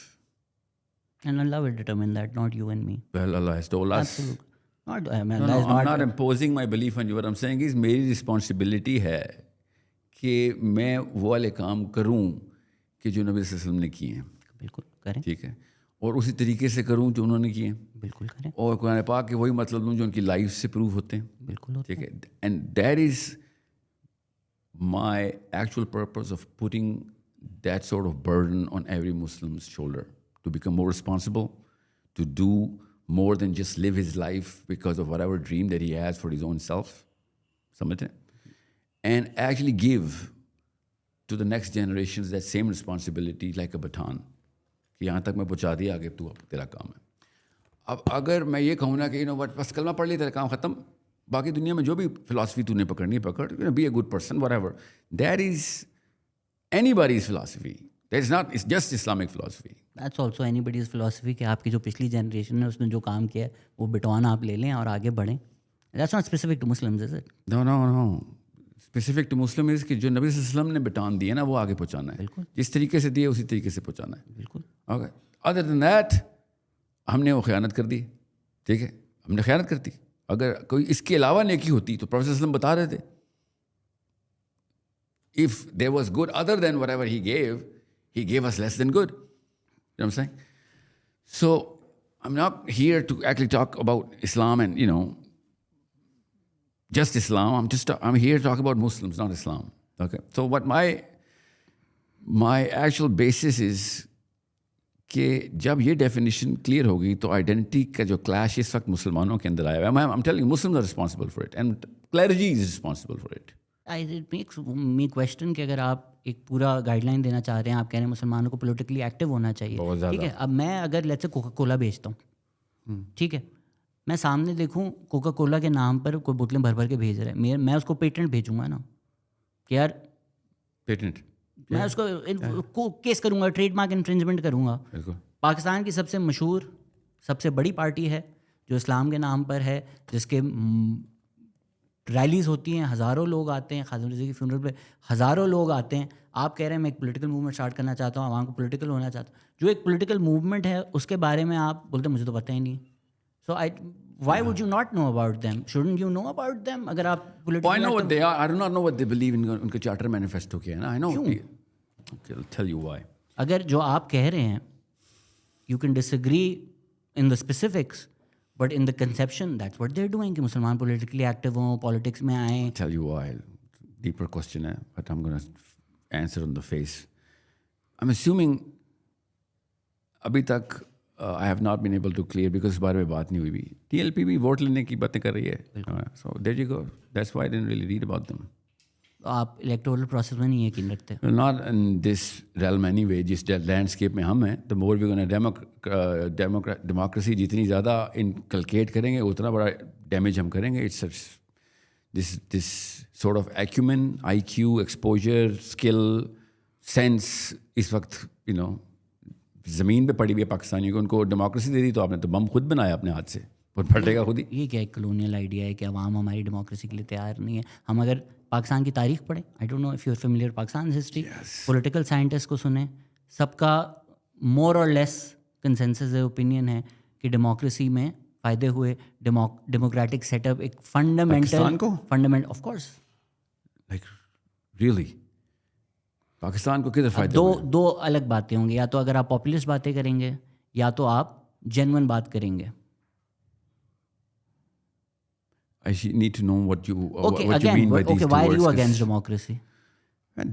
And Allah will determine that, not you and me. Well, Allah has told us. Absolutely. I'm not imposing my belief on you. What I'm saying is میری responsibility ہے کہ میں وہ والے کام کروں کہ جو نبی صلی اللہ علیہ وسلم نے کیے ہیں. بالکل کریں. ٹھیک ہے, اور اسی طریقے سے کروں جو انہوں نے کیے ہیں. بالکل کریں. اور قرآن پاک کے وہی مطلب لوں جو ان کی لائف سے پروو ہوتے ہیں. بالکل. ٹھیک ہے. And that is my actual purpose of putting that sort of burden on every Muslim's shoulder to become more responsible, to do more than just live his life because of whatever dream that he has for his own self. سمجھتے ہیں. And actually give to the next generations that same responsibility like a baton. کہ یہاں تک میں پہنچا دیا, آگے تو اب تیرا کام ہے. اب اگر میں یہ کہوں نا کہ بس کلمہ پڑھ لیا تیرا کام ختم, باقی دنیا میں جو بھی فلاسفی تو نے پکڑنی ہے پکڑ, be a good person whatever, that is anybody's philosophy. That is not just Islamic philosophy. That's also anybody's philosophy کہ آپ کی جو پچھلی جنریشن ہے اس نے جو کام کیا ہے وہ بٹوان آپ لے لیں اور آگے بڑھیں. That's not specific to Muslims is it? No specific to Muslim is کہ جو نبی صلی اللہ علیہ وسلم نے بٹان دیے نا وہ آگے پہنچانا ہے. بالکل. جس طریقے سے دیے اسی طریقے سے پہنچانا ہے. بالکل. اوکے. ادر دین دیٹ ہم نے وہ خیانت کر دی. ٹھیک ہے, ہم نے خیانت کر دی. اگر کوئی اس کے علاوہ نیکی ہوتی تو پروفیٹ صلی اللہ علیہ وسلم بتا رہے تھے if there was good other than whatever he gave us less than good. You know what I'm saying? So I'm not here to actually talk about Islam and just Islam. I'm here to talk about Muslims, not Islam. Okay. So what my actual basis is کہ جب یہ definition clear ہوگی تو identity کا جو clash اس وقت مسلمانوں کے اندر آیا ہوا ہے, I'm telling you, Muslims are responsible for it and clergy is responsible for it. It makes me question کہ اگر آپ ایک پورا گائیڈ لائن دینا چاہ رہے ہیں, آپ کہہ رہے ہیں مسلمانوں کو پولیٹیکلی ایکٹیو ہونا چاہیے. ٹھیک ہے, اب میں اگر لیٹس سے کوکا کولا بیچتا ہوں, ٹھیک ہے, میں سامنے دیکھوں کوکا کولا کے نام پر کوئی بوتلیں بھر بھر کے بھیج رہے ہیں, میں اس کو پیٹنٹ بھیجوں گا نا کہ یار پیٹنٹ, میں اس کو کیس کروں گا, ٹریڈ مارک انفرنجمنٹ کروں گا. پاکستان کی سب سے مشہور سب سے بڑی پارٹی ہے جو اسلام کے نام پر ہے, جس کے ریلیز ہوتی ہیں, ہزاروں لوگ آتے ہیں, خادم رضوی کی فیونرل پہ ہزاروں لوگ آتے ہیں. آپ کہہ رہے ہیں میں ایک پولیٹیکل موومنٹ اسٹارٹ کرنا چاہتا ہوں, عوام کو پولیٹیکل ہونا چاہتا ہوں. جو ایک پولیٹیکل موومنٹ ہے اس کے بارے میں آپ بولتے ہیں مجھے تو پتہ ہی نہیں. سو why would you not know about them? Shouldn't you know about them? اگر آپ I know what they are. I do not know what they believe in. ان کے چارٹر مینیفیسٹو کیا ہے نا. I know. Okay, I'll tell you why. اگر جو آپ کہہ رہے ہیں you can disagree in the specifics, but in the conception that's what they're doing کہ مسلمان politically active ہوں, politics میں آئیں. I'll tell you why. Deeper question ہے, but I'm going to answer on the face. I'm assuming ابھی تک I have not been able to clear because اس بارے میں بات نہیں ہوئی بھی. TLP بھی ووٹ لینے کی باتیں کر رہی ہے. So there you go. That's why I didn't really read about them. آپ الیکٹورل پروسیس میں نہیں یقین رکھتے؟ Not in this realm anyway. جس لینڈسکیپ میں ہم ہیں, the more we're going to democracy جتنی زیادہ inculcate کریں گے اتنا بڑا ڈیمیج ہم کریں گے. It's this sort of acumen, IQ, exposure, skill, sense اس وقت زمین پہ پڑی ہوئی ہے پاکستانیوں کو. ان کو ڈیموکریسی دے دی تو آپ نے تو بم خود بنایا اپنے ہاتھ سے, اور پھٹے گا خود ہی. یہ کیا ایک کلونیل آئیڈیا ہے کہ عوام ہماری ڈیموکریسی کے لیے تیار نہیں ہے. ہم اگر پاکستان کی تاریخ پڑھیں, I don't know if you are familiar Pakistan history, political scientist کو سنیں, سب کا مور اور لیس کنسنسس اوپینین ہے کہ ڈیموکریسی میں فائدے ہوئے. ڈیموکریٹک سیٹ اپ ایک fundamental of course, like really Pakistan کو کدھر فائدہ؟ دو الگ باتیں ہوں گی. یا تو اگر آپ پاپولسٹ باتیں کریں گے یا تو آپ جینون بات کریں گے. I need to know what you Okay, what you again, mean by these okay, two why are words. you against democracy?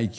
IQ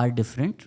are different.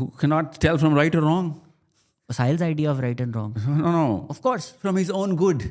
Who cannot tell from right or wrong? Sail's idea of right and wrong. No. Of course. From his own good.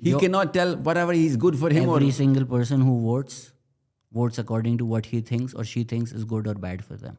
He cannot tell whatever is good for him. Every single person who votes according to what he thinks or she thinks is good or bad for them.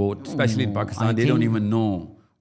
vote, especially in Pakistan, I they don't think- even know.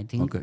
I think Okay.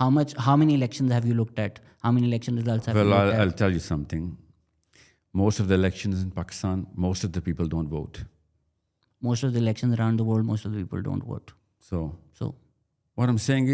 How many elections have you looked at? How many election results have you well, looked at? I'll tell you something. Most of the elections in Pakistan, most of the people don't vote. Most of the elections around the world, most of the people don't vote. So So what I'm saying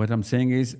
what I'm saying is,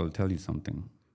I'll tell you something.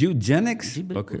Eugenics? Okay.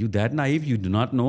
You that naive? You do not know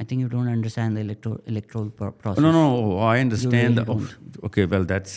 I think you don't understand the electoral process. No, I understand. You really Okay, well that's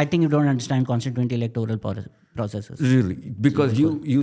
I think you don't understand constituent electoral processes. Really? Because you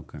okay.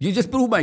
You just prove my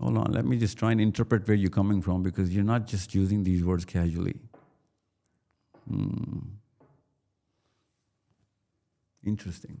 Hold on, let me just try and interpret where you're coming from because you're not just using these words casually. Interesting.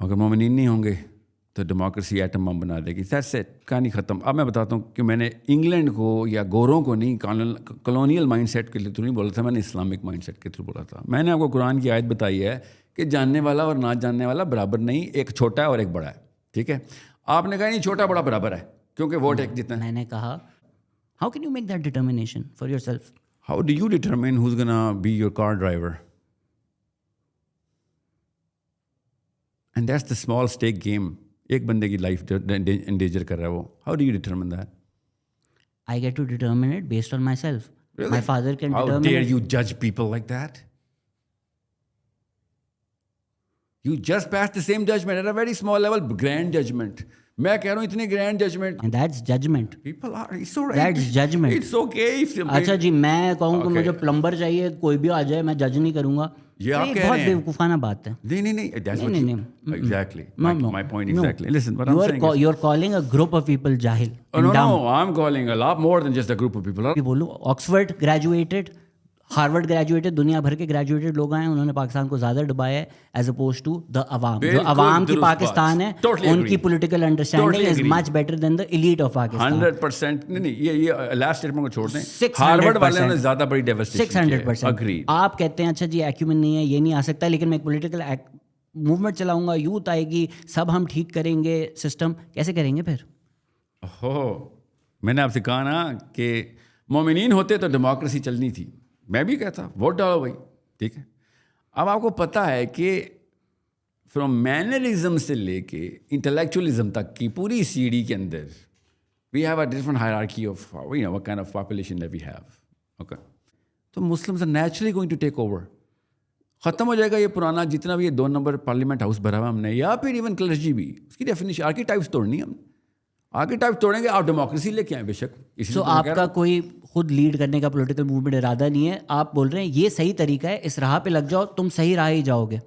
اگر مومنین نہیں ہوں گے تو democracy atom bomb بنا دے گی. That's it, کہانی ختم. اب میں بتاتا ہوں کہ میں نے انگلینڈ کو یا گوروں کو نہیں, کالونیل مائنڈ سیٹ کے تھرو نہیں بولا تھا, میں نے اسلامک مائنڈ سیٹ کے تھرو بولا تھا. میں نے آپ کو قرآن کی آیت بتائی ہے کہ جاننے والا اور نہ جاننے والا برابر نہیں, ایک چھوٹا ہے اور ایک بڑا ہے. ٹھیک ہے, آپ نے کہا نہیں چھوٹا بڑا برابر ہے کیونکہ ووٹ ایک جتنا. میں نے کہا how can you make that determination for yourself? How do you determine who's gonna be your car driver? And that's the small stake game. ایک بندے کی لائف انڈیجر کر رہا ہے وہ. How do you determine that? I get to determine it based on myself. Really? My father can determine it. How dare you judge people like that? You just pass the same judgment at a very small level, grand judgment. میں کہہ رہا ہوں اتنے grand judgment. And that's judgment. People are, it's all right. That's judgment. It's okay if اچھا جی میں کہوں کہ مجھے پلمبر چاہیے, کوئی بھی آ جائے, میں جج نہیں کروں گا. یہ آپ کہہ بہت رہے ہیں. بیوقوفانہ بات ہے. نہیں that's what you, exactly. My point No. exactly. Listen, what I'm saying is, you're calling a group of people jahil. No, I'm calling a lot more than just a group of people. بولوں Oxford graduated, Harvard graduated, دنیا بھر کے graduated لوگ ہیں, انہوں نے پاکستان کو زیادہ ڈبایا ہے ایز اپوز ٹو دا عوام. جو عوام کی پاکستان ہے ان کی political understanding is much better than the elite of Pakistan. 100%. نہیں یہ لاسٹ اسٹیٹمنٹ کو چھوڑ دیں, ہارورڈ والے نے زیادہ بڑی ڈیوسٹیشن 600%. آپ کہتے ہیں اچھا جی ایکیومن نہیں ہے, یہ نہیں آ سکتا, لیکن میں ایک پولیٹیکل موومنٹ چلاؤں گا, یوتھ آئے گی, سب ہم ٹھیک کریں گے سسٹم. کیسے کریں گے پھر؟ میں نے آپ سے کہا نا کہ مومنین ہوتے تو ڈیموکریسی چلنی تھی. میں بھی کہتا ووٹ ڈالو بھائی. ٹھیک ہے, اب آپ کو پتہ ہے کہ فرام مینرزم سے لے کے انٹلیکچولیزم تک کی پوری سیڑھی کے اندر we have a different hierarchy of what kind of population that we have. Okay, تو Muslims are naturally going to take over. ختم ہو جائے گا یہ پرانا جتنا بھی یہ 2 نمبر پارلیمنٹ ہاؤس بھرا ہوا ہم نے, یا پھر ایون کلرجی بھی. اس کی ڈیفینیشن آرکی ٹائپس توڑنی ہے ہم نے. آرکی ٹائپس توڑیں گے, آپ ڈیموکریسی لے کے آئیں بے شک. سو آپ کا کوئی خود لیڈ کرنے کا پولیٹیکل موومنٹ ارادہ نہیں ہے, آپ بول رہے ہیں یہ صحیح طریقہ ہے, اس راہ پہ لگ جاؤ, تم صحیح راہ ہی جاؤ گے.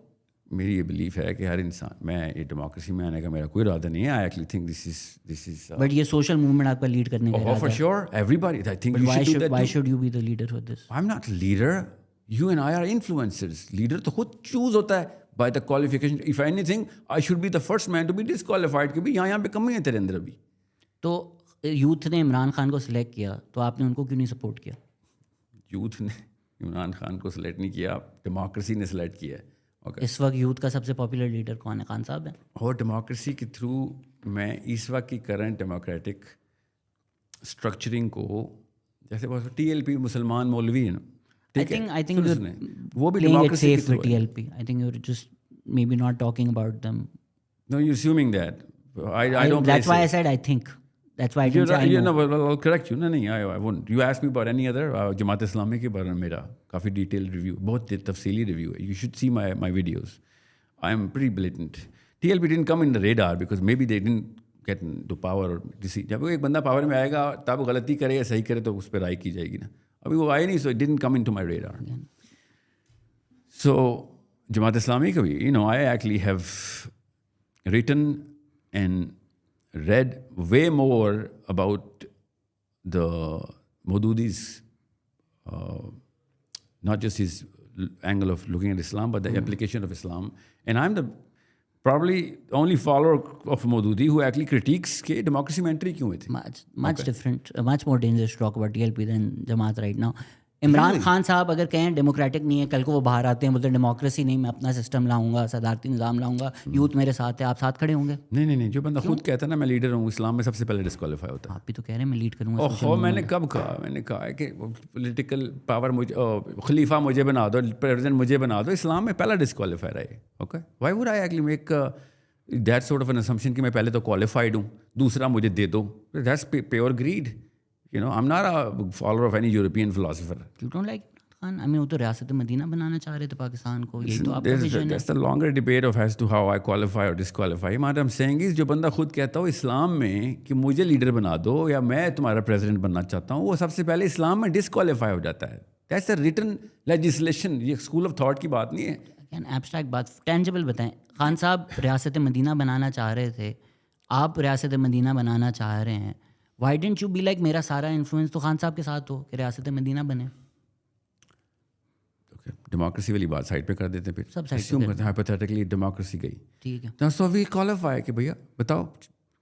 میری یہ بلیف ہے کہ ہر انسان, میں یہ ڈیموکریسی میں آنے کا میرا کوئی ارادہ نہیں ہے. I actually think this is but یہ سوشل موومنٹ آپ کا لیڈ کرنے کا ارادہ ہے. For sure every body. I think why should you be the leader for this? I'm not a leader. You and I are influencers. Leader تو خود choose ہوتا ہے by the qualification. If anything, I should be the first man to be disqualified کہ بھی یہاں پہ کمی ہے تیرے اندر ابھی. تو یوتھ نے عمران خان کو سلیکٹ کیا, تو آپ نے ان کو کیوں نہیں سپورٹ کیا؟ یوتھ نے عمران خان کو سلیکٹ نہیں کیا, ڈیموکریسی نے سلیکٹ کیا ہے. اس وقت یوتھ کا سب سے پاپولر لیڈر کون ہے؟ خان صاحب ہیں. اور ڈیموکریسی کے تھرو میں اس وقت کی کرنٹ ڈیموکریٹک اسٹرکچرنگ کو, جیسے ٹی ایل پی مسلمان مولوی ہیں نا, I think وہ بھی democracy safe with TLP. I think you're just maybe not talking about them. No, you're assuming that. I don't. That's why I said I think. That's why I didn't say I know. Well, I'll correct you. No, I won't. You asked me about any other Jamaat Islami کے بارے میں میرا کافی detail review, بہت تفصیلی review ہے. You should see my videos. I am pretty blatant. TLP didn't come in the radar because maybe they didn't get into power or deceive. جب ایک بندہ پاور میں آئے گا تب غلطی کرے یا صحیح کرے تو اس پہ رائے کی جائے گی نا. ابھی وہ آئے نہیں, so it didn't come into my radar. So Jamaat Islami کا بھی, I actually have written and read way more about the Maududi's, not just his angle of looking at Islam, but the application of Islam. And I'm the probably only follower of Maududi who actually critiques کہ democracy میں entry کیوں ہوئی تھی. Much different, much more dangerous to talk about TLP than جماعت right now. Imran Khan صاحب اگر کہیں democratic نہیں ہے, کل کو وہ باہر آتے ہیں بولتے ہیں ڈیموکریسی نہیں, میں اپنا سسٹم لاؤں گا, صدارتی نظام لاؤں گا, یوتھ میرے ساتھ ہے, آپ ساتھ کھڑے ہوں گے؟ نہیں, جو بندہ خود کہتا ہے نا میں لیڈر ہوں, اسلام میں سب سے پہلے ڈسکوالیفائی ہوتا ہے. آپ بھی تو کہہ رہے ہیں میں لیڈ کروں گا. میں نے کب کہا؟ میں نے کہا ہے کہ پولیٹیکل پاور مجھے, خلیفہ مجھے بنا دو, پریزیڈنٹ مجھے بنا دو, اسلام میں پہلا ڈسکوالیفائی رہے. Okay, why would I actually make that sort of an assumption کہ میں پہلے تو کوالیفائڈ ہوں, دوسرا مجھے دے دو. That's pure greed. I'm not a follower of any European philosopher. You don't like Khan, وہ تو ریاست مدینہ بنانا چاہ رہے تھے پاکستان کو, یہی تو آپ کا ویژن ہے. That's the longer debate of as to how I qualify or disqualify. What I'm saying is جو بندہ خود کہتا ہو اسلام میں کہ مجھے لیڈر بنا دو یا میں تمہارا پریزیڈنٹ بننا چاہتا ہوں, وہ سب سے پہلے اسلام میں ڈسکوالیفائی ہو جاتا ہے. That's a written legislation. یہ اسکول آف تھاٹ کی بات نہیں ہے. ایبسٹریکٹ بات, ٹینجبل بتائیں. خان صاحب ریاست مدینہ بنانا چاہ رہے تھے, آپ ریاست مدینہ بنانا چاہ رہے ہیں, why don't you be like میرا سارا انفلوئنس تو خان صاحب کے ساتھ ہو کہ ریاست مدینہ بنے. ڈیموکریسی والی بات سائڈ پہ کر دیتے ہیں, پھر سب side پہ assume کرتے ہیں ہائپوتھیٹیکلی ڈیموکریسی گئی, ٹھیک ہے. تو وی کوالیفائی کہ بھیا بتاؤ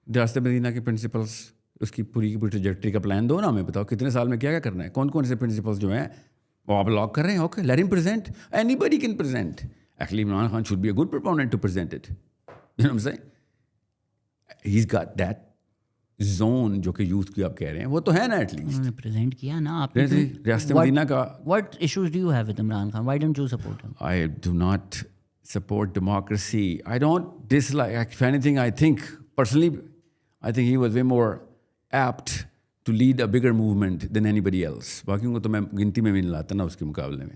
ریاست مدینہ کے پرنسپلس, اس کی پوری کی پوری ٹریجیکٹری کا پلان دو نا ہمیں, بتاؤ کتنے سال میں کیا کیا کرنا ہے, کون کون سے پرنسپلس جو ہیں وہ آپ لاک کر رہے ہیں. Okay let him present, anybody can present. Actually Imran Khan should be a good proponent to present it, you know seeing. He is got that zone جو کہ یوتھ کی آپ کہہ رہے ہیں وہ تو ہے نا, ایٹ لیسٹ انہوں نے پریزنٹ کیا نا آپ نے. ریاست مدینہ کا. What issues do you have with Imran Khan? Why don't you support him? I do not support democracy. I don't dislike, if anything, I think personally, I think he was way more apt to lead a bigger movement than anybody else. باقیوں کو تو میں گنتی میں بھی نہیں لاتا نا اس کے مقابلے میں.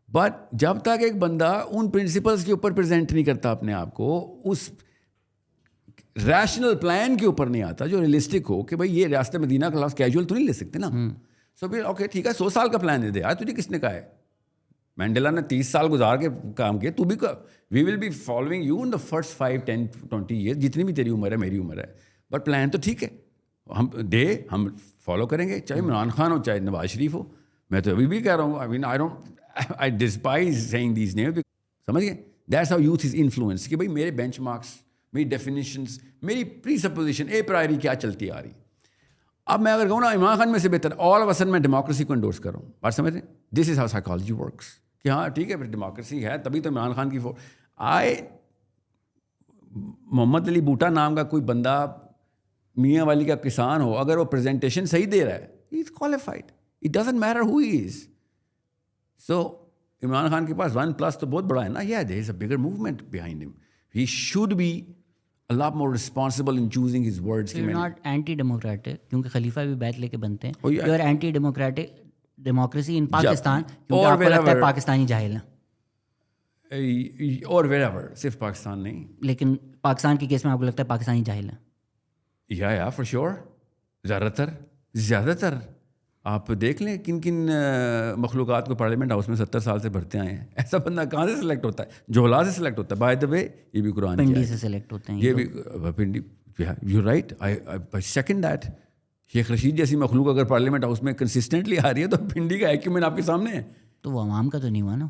بٹ جب تک ایک بندہ ان پرنسپلس کے اوپر پریزنٹ نہیں کرتا اپنے آپ کو, اس ریشنل پلان کے اوپر نہیں آتا جو ریئلسٹک ہو کہ بھائی یہ ریاست مدینہ کا لفظ کیجول تو نہیں لے سکتے نا. سو پھر اوکے ٹھیک ہے 100 سال کا پلان دے دے یار, تجھے کس نے کہا ہے؟ مینڈیلا نے 30 سال گزار کے کام کیا, تو بھی we will be following you in the first 5, 10, 20 year, جتنی بھی تیری عمر ہے میری عمر ہے, بٹ پلان تو ٹھیک ہے ہم فالو کریں گے, چاہے عمران خان ہو چاہے نواز شریف ہو. میں تو ابھی بھی کہہ رہا ہوں, آئی مین آئی ڈسپائز سیئنگ دیز نیمز, سمجھ گئے. That's how youth is influence کہ بھائی میرے بینچ مارکس, میری ڈیفینیشنس, میری پری سپوزیشن اے پرائری کیا چلتی آ رہی. اب میں اگر کہوں نا عمران خان میں سے بہتر, آل آف اے سڈن میں ڈیموکریسی کو انڈورس کر رہا ہوں. بات سمجھ رہے ہیں؟ دس از ہاؤ سائیکالوجی ورکس کہ ہاں ٹھیک ہے پھر ڈیموکریسی ہے تبھی تو عمران خان کی محمد علی بوٹا نام کا کوئی بندہ میاں والی کا کسان ہو, اگر وہ پریزنٹیشن صحیح دے رہا ہے, he is qualified, it doesn't matter who he is. So Imran Khan کے پاس 1+ تو بہت بڑا ہے نا, دیر از a bigger movement behind him. He should be a lot more responsible in choosing his words. So you're not anti-democratic کیونکہ خلیفہ بھی بیعت لے کے بنتے ہیں. You are anti-democratic democracy in Pakistan کیونکہ آپ کو لگتا ہے پاکستانی جاہل ہیں. اور wherever, صرف پاکستان نہیں, لیکن پاکستان کے کیس میں آپ کو لگتا ہے پاکستانی جاہل ہیں. یا for sure, زیادہ تر آپ دیکھ لیں کن کن مخلوقات کو پارلیمنٹ ہاؤس میں 70 سال سے بھرتے آئے ہیں. ایسا بندہ کہاں سے سلیکٹ ہوتا ہے؟ جوہلا سے سلیکٹ ہوتا ہے. بائی دا وے یہ بھی قرآن پنڈی سے سلیکٹ ہوتے ہیں. یہ بھی Pindi, you right, I second that. Sheikh Rashid جیسی مخلوق اگر پارلیمنٹ ہاؤس میں کنسسٹنٹلی آ رہی ہے تو پنڈی کا ایکیومنٹ آپ کے سامنے ہے. تو وہ عوام کا تو نہیں ہوا نا.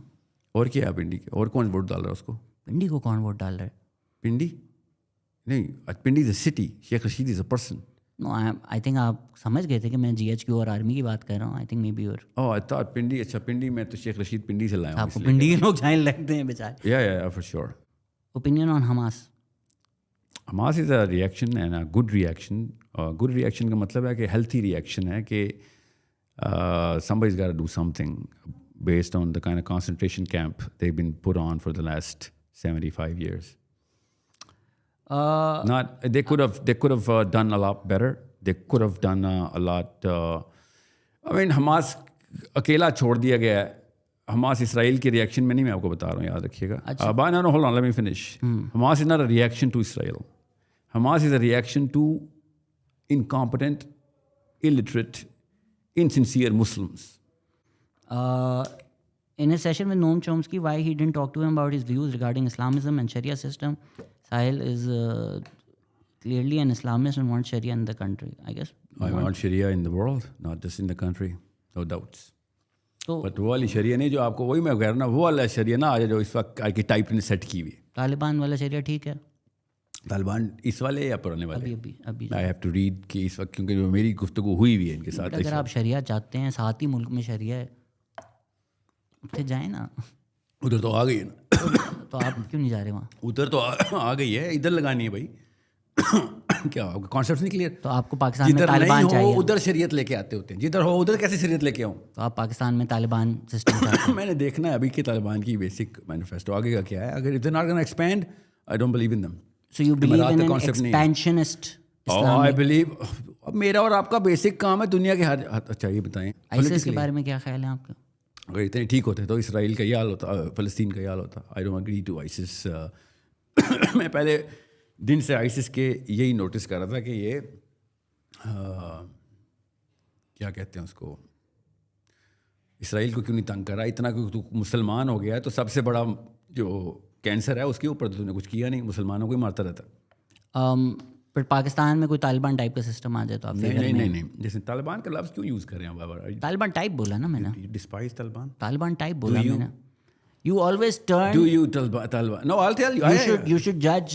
اور کیا ہے پنڈی کا, اور کون ووٹ ڈال رہا ہے اس کو؟ پنڈی کو کون ووٹ ڈال رہا ہے؟ پنڈی نہیں, پنڈی از a city, Sheikh Rashid is a person. No, I think آپ سمجھ گئے تھے کہ میں GHQ اور آرمی کی بات کر رہا ہوں. I think maybe اور I thought پنڈی, اچھا پنڈی میں تو شیخ رشید پنڈی سے لایا ہوں. آپ کو پنڈی کے لوگ جاہل لگتے ہیں بیچارے. Yeah, for sure. Opinion on Hamas. Hamas is a reaction and a good reaction. Good reaction کا مطلب ہے کہ healthy reaction ہے کہ somebody's got to do something based on the kind of concentration camp they've been put on for the last 75 years. They could have done a lot better. They could have done a lot. I mean, Hamas اکیلا چھوڑ دیا گیا ہے. Hamas اسرائیل کے reaction میں نہیں, میں آپ کو بتا رہا ہوں, یاد رکھیے گا. No, hold on, let me finish. Hamas is not a reaction to Israel. Hamas is a reaction to incompetent, illiterate, insincere Muslims. In a session with Noam Chomsky, why he didn't talk to him about his views regarding Islamism and Sharia system? Sahil is clearly an Islamist and wants Sharia in the country, I guess. I want Sharia in the world, not just in the country, no doubts. But وہ والی شریعہ نہیں جو آپ کو, وہی میں کہہ رہا نا, وہ والا شریعہ نہ آ جائے جو اس وقت کی ٹائپ نے سیٹ کی ہوئی. طالبان والا شریعہ ٹھیک ہے؟ طالبان اس والے یا پرانے والے؟ ابھی I have to read کہ اس وقت, کیونکہ میری گفتگو ہوئی ہوئی ہے ان کے ساتھ. اگر آپ شریعہ چاہتے ہیں, ساتھ ہی ملک میں شریعہ ہے, اتنے جائیں نا. ادھر تو آ گئی ہے نا. تو آپ کیوں نہیں جا رہے وہاں؟ ادھر تو آ گئی ہے, ادھر لگانی ہے بھائی. کیا کانسیپٹ نہیں کلیئر؟ تو آپ کو پاکستان میں طالبان چاہیے, ادھر شریعت لے کے آتے ہوتے ہیں. جدھر ہو ادھر کیسے شریعت لے کے آؤں؟ تو آپ پاکستان میں طالبان سسٹم چاہتے ہیں. میں نے دیکھنا ہے ابھی کہ طالبان کی بیسک مینیفیسٹو آگے کا کیا ہے. اگر if they not gonna expand, I don't believe in them. So you believe in expansionist Islam? I believe. اب میرا اور آپ کا بیسک کام ہے دنیا کے ہر. اچھا یہ بتائیں آئیسس کے بارے میں کیا خیال ہے آپ کا؟ اگر اتنے ٹھیک ہوتے تو اسرائیل کا یہ حال ہوتا, فلسطین کا یہ حال ہوتا. I don't agree to ISIS. میں پہلے دن سے آئیسس کے یہی نوٹس کر رہا تھا کہ یہ کیا کہتے ہیں اس کو, اسرائیل کو کیوں نہیں تنگ کر رہا اتنا, کہ تو مسلمان ہو گیا ہے تو سب سے بڑا جو کینسر ہے اس کے اوپر تو نے کچھ کیا نہیں, مسلمانوں کو ہی مارتا رہتا. پر پاکستان میں کوئی طالبان ٹائپ کا سسٹم آ جائے تو آپ نہیں, جیسے طالبان کا لفظ کیوں یوز کر رہے ہیں بابا؟ طالبان ٹائپ بولا نا میں نے. ڈسپائز طالبان, طالبان ٹائپ بولا میں نے. You always turn. Do you talba? No, I'll tell you. You should judge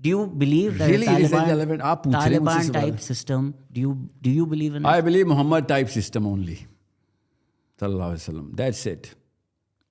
Do you believe that Taliban type system? Do you believe in it? I believe Muhammad type system only. Sallallahu alaihi wasallam. That's it.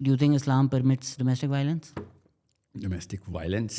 Do you think Islam permits domestic violence? Domestic violence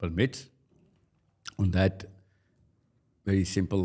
permits on that very simple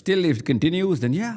Still if it continues then yeah.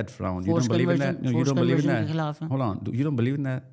that frown? You don't believe in that? No, you don't believe in that? Hold on. You don't believe in that?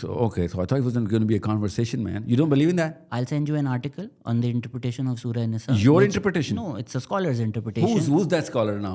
So okay. So I thought it was going to be a conversation, man. You don't believe in that? I'll send you an article on the interpretation of Surah Nisa. Your interpretation? No, it's a scholar's interpretation. Who's that scholar now?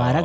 12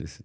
Listen.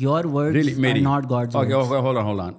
your words are not God's words. Okay, hold on.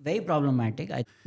very problematic.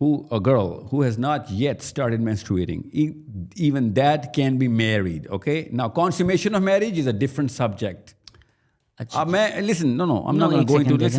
a girl who has not yet started menstruating, even that can be married. Okay, now consummation of marriage is a different subject. Listen, no, I'm not going to go into this.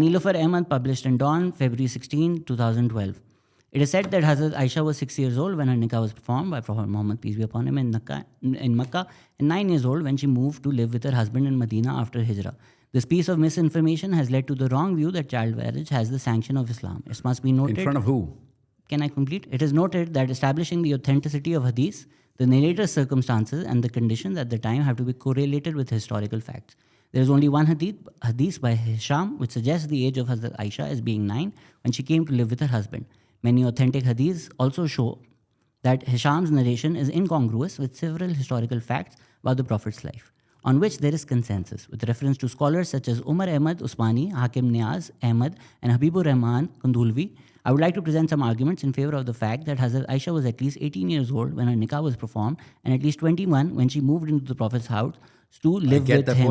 Niloufar Ahmed published in Dawn, February 16, 2012. It is said that Hazrat Aisha was 6 years old when her nikah was performed by Prophet Muhammad, peace be upon him, in Makkah, and 9 years old when she moved to live with her husband in Medina after Hijrah. This piece of misinformation has led to the wrong view that child marriage has the sanction of Islam. It must be noted. In front of who? Can I complete? It is noted that establishing the authenticity of hadith, the narrator's circumstances and the conditions at the time have to be correlated with historical facts. There is only one hadith by Hisham which suggests the age of Hazrat Aisha as being 9 when she came to live with her husband. Many authentic hadiths also show that Hisham's narration is incongruous with several historical facts about the Prophet's life, on which there is consensus, with reference to scholars such as Umar Ahmad Usmani, Hakim Niaz Ahmad, and Habibur Rahman Kundulvi. I would like to present some arguments in favor of the fact that Hazrat Aisha was at least 18 years old when her nikah was performed, and at least 21 when she moved into the Prophet's house to live with him.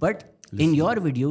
but in your video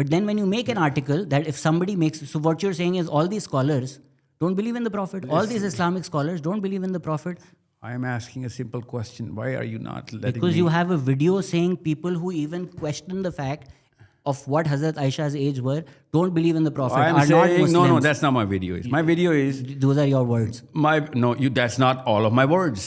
But then when you make an article that if somebody makes, so what you're saying is all these scholars don't believe in the Prophet. All these Islamic scholars don't believe in the Prophet. I am asking a simple question. Why are you not letting Because me? you have a video saying people who even question the fact of what Hazrat Aisha's age were don't believe in the Prophet I am are not saying Muslims. no, that's not my video. My video is Those are your words. that's not all of my words.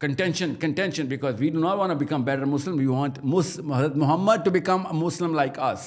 contention because we do not want to become better Muslim, we want Muhammad to become a Muslim like us.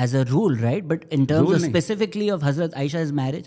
as a rule, right? But in terms of specifically of Hazrat Aisha's marriage,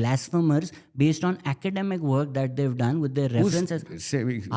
blasphemers based on academic work that they've done with their references.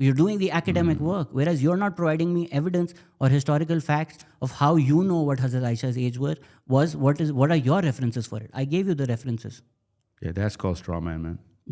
you're doing the academic work, whereas you're not providing me evidence or historical facts of how you know what Hazrat Aisha's age was. What are your references for it? I gave you the references. Yeah, that's called straw man, man.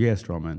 Yeah, straw man.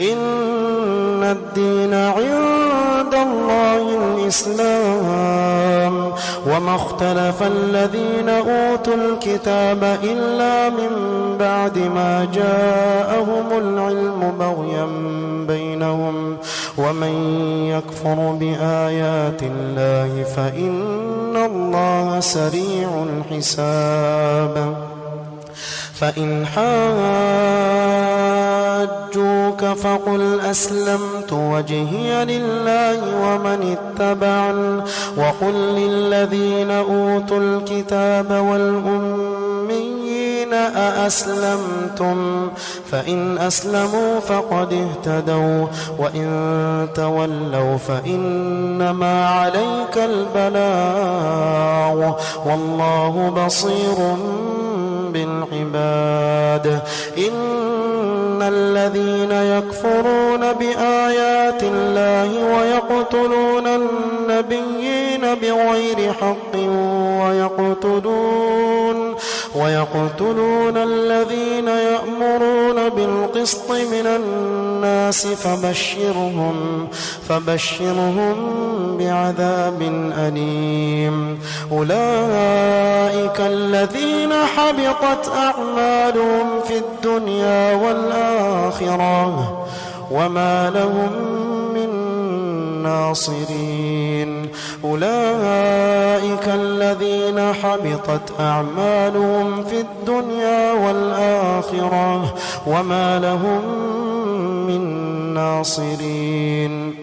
إن الدين عند الله الإسلام وما اختلف الذين أوتوا الكتاب إلا من بعد ما جاءهم العلم بغيا بينهم ومن يكفر بآيات الله فإن الله سريع الحساب فإن حاجوك فقل أسلمت وجهي لله ومن اتبعني وقل للذين أوتوا الكتاب والأميين أأسلمتم فإن أسلموا فقد اهتدوا وإن تولوا فإنما عليك البلاغ والله بصير بالعباد إن الذين يكفرون بآيات الله ويقتلون النبيين بغير حق ويقتلون الذين يأمرون بالقسط من الناس فبشرهم بعذاب أليم أولئك الذين حبطت أعمالهم في الدنيا والآخرة وما لهم من ناصرين أولئك الذين حبطت أعمالهم في الدنيا والآخرة وما لهم من ناصرين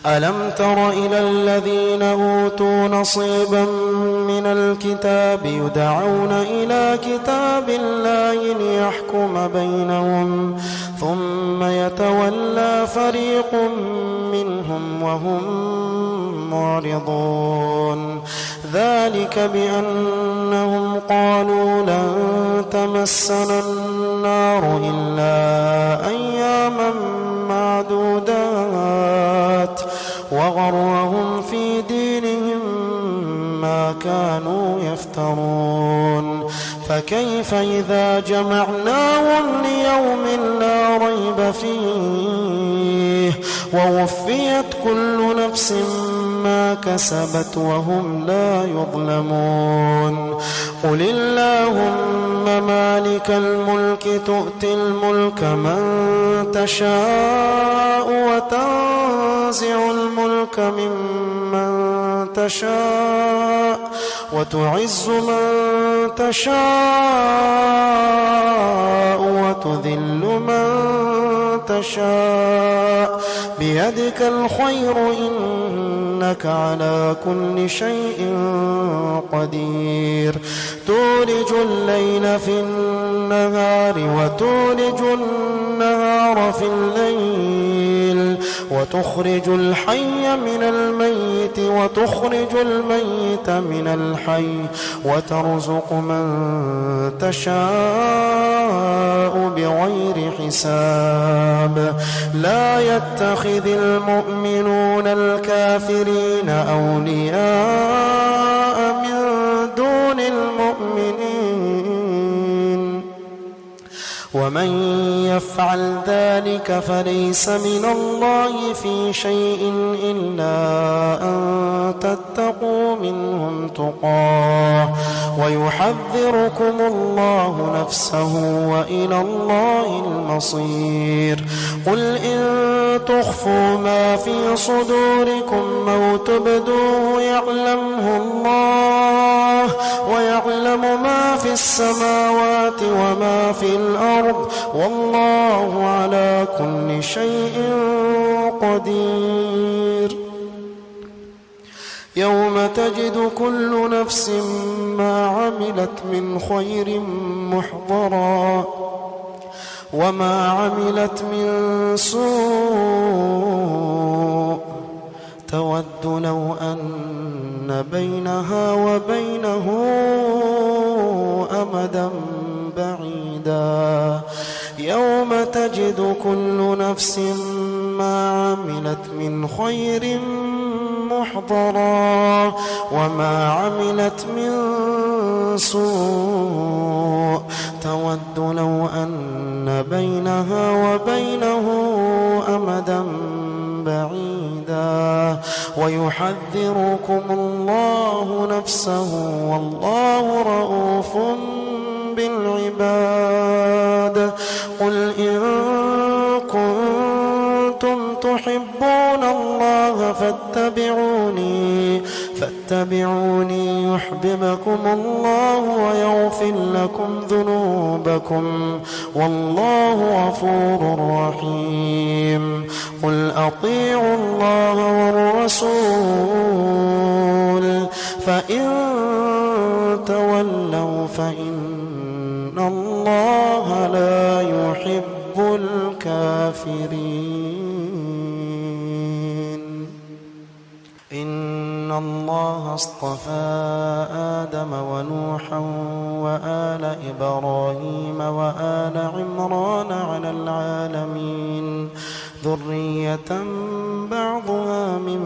ألم تر إلى الذين أوتوا نصيبا من الكتاب يدعون إلى كتاب الله ليحكم بينهم ثم يتولى فريق منهم وهم معرضون ذلك بأنهم قالوا لن تمسنا النار إلا أياما معدودات وغرهم في دينهم ما كانوا يفترون فكيف إذا جمعناهم ليوم لا ريب فيه ووفيت كل نفس ما كسبت وهم لا يظلمون قل اللهم مالك الملك تؤتي الملك من تشاء وتنزع الملك ممن تشاء وتعز من تشاء وتذل من تشاء بيدك الخير إنك على كل شيء قدير تولج الليل في النهار وتولج النهار في الليل وتخرج الحي من الميت وتخرج الميت من الحي وترزق من تشاء بغير حساب لا يتخذ المؤمنون الكافرين أولياء من دون المؤمنين ومن يفعل ذلك فليس من الله في شيء إلا أن تتقوا منهم تقاه ويحذركم الله نفسه وإلى الله المصير قل إن تخفوا ما في صدوركم أو تبدوه يعلمه الله ويعلم ما في السماوات وما في الأرض والله على كل شيء قدير يوم تجد كل نفس ما عملت من خير محضرا وما عملت من سوء تود لو أن بينها وبينه أمدا بعيدا يوم تجد كل نفس ما عملت من خير محضرا وما عملت من سوء تود لو أن بينها وبينه ويحذركم الله نفسه والله رؤوف بالعباد. قل إن كنتم تحبون الله فاتبعوني يحببكم الله ويغفر لكم ذنوبكم والله غفور رحيم. قل أطيعوا الله والرسول فإن تولوا فإن الله لا يحب الكافرين. إن الله اصطفى آدم ونوحا وآل إبراهيم وآل عمران على العالمين ذرية بعضها من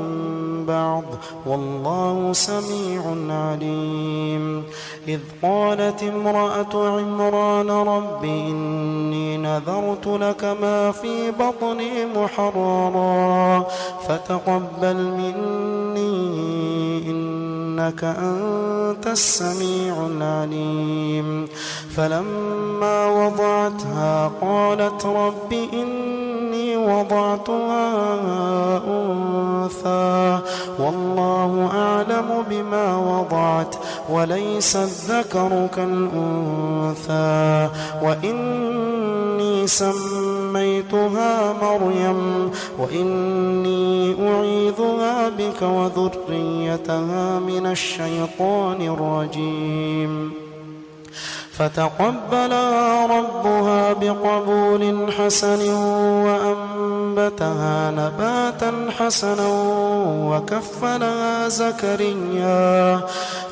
بعض والله سميع عليم. إذ قالت امرأة عمران رب إني نذرت لك ما في بطني محررا فتقبل مني إنك أنت السميع العليم. فلما وضعتها قالت رب إني وضعتها أنثى والله أعلم بما وضعت وليس الذكر كالأنثى وإني سميتها مريم وإني أعيذها بك وذريتها من الشيطان الرجيم. فتقبلها ربها بقبول حسن وأنبتها نباتا حسنا وكفلها زكريا.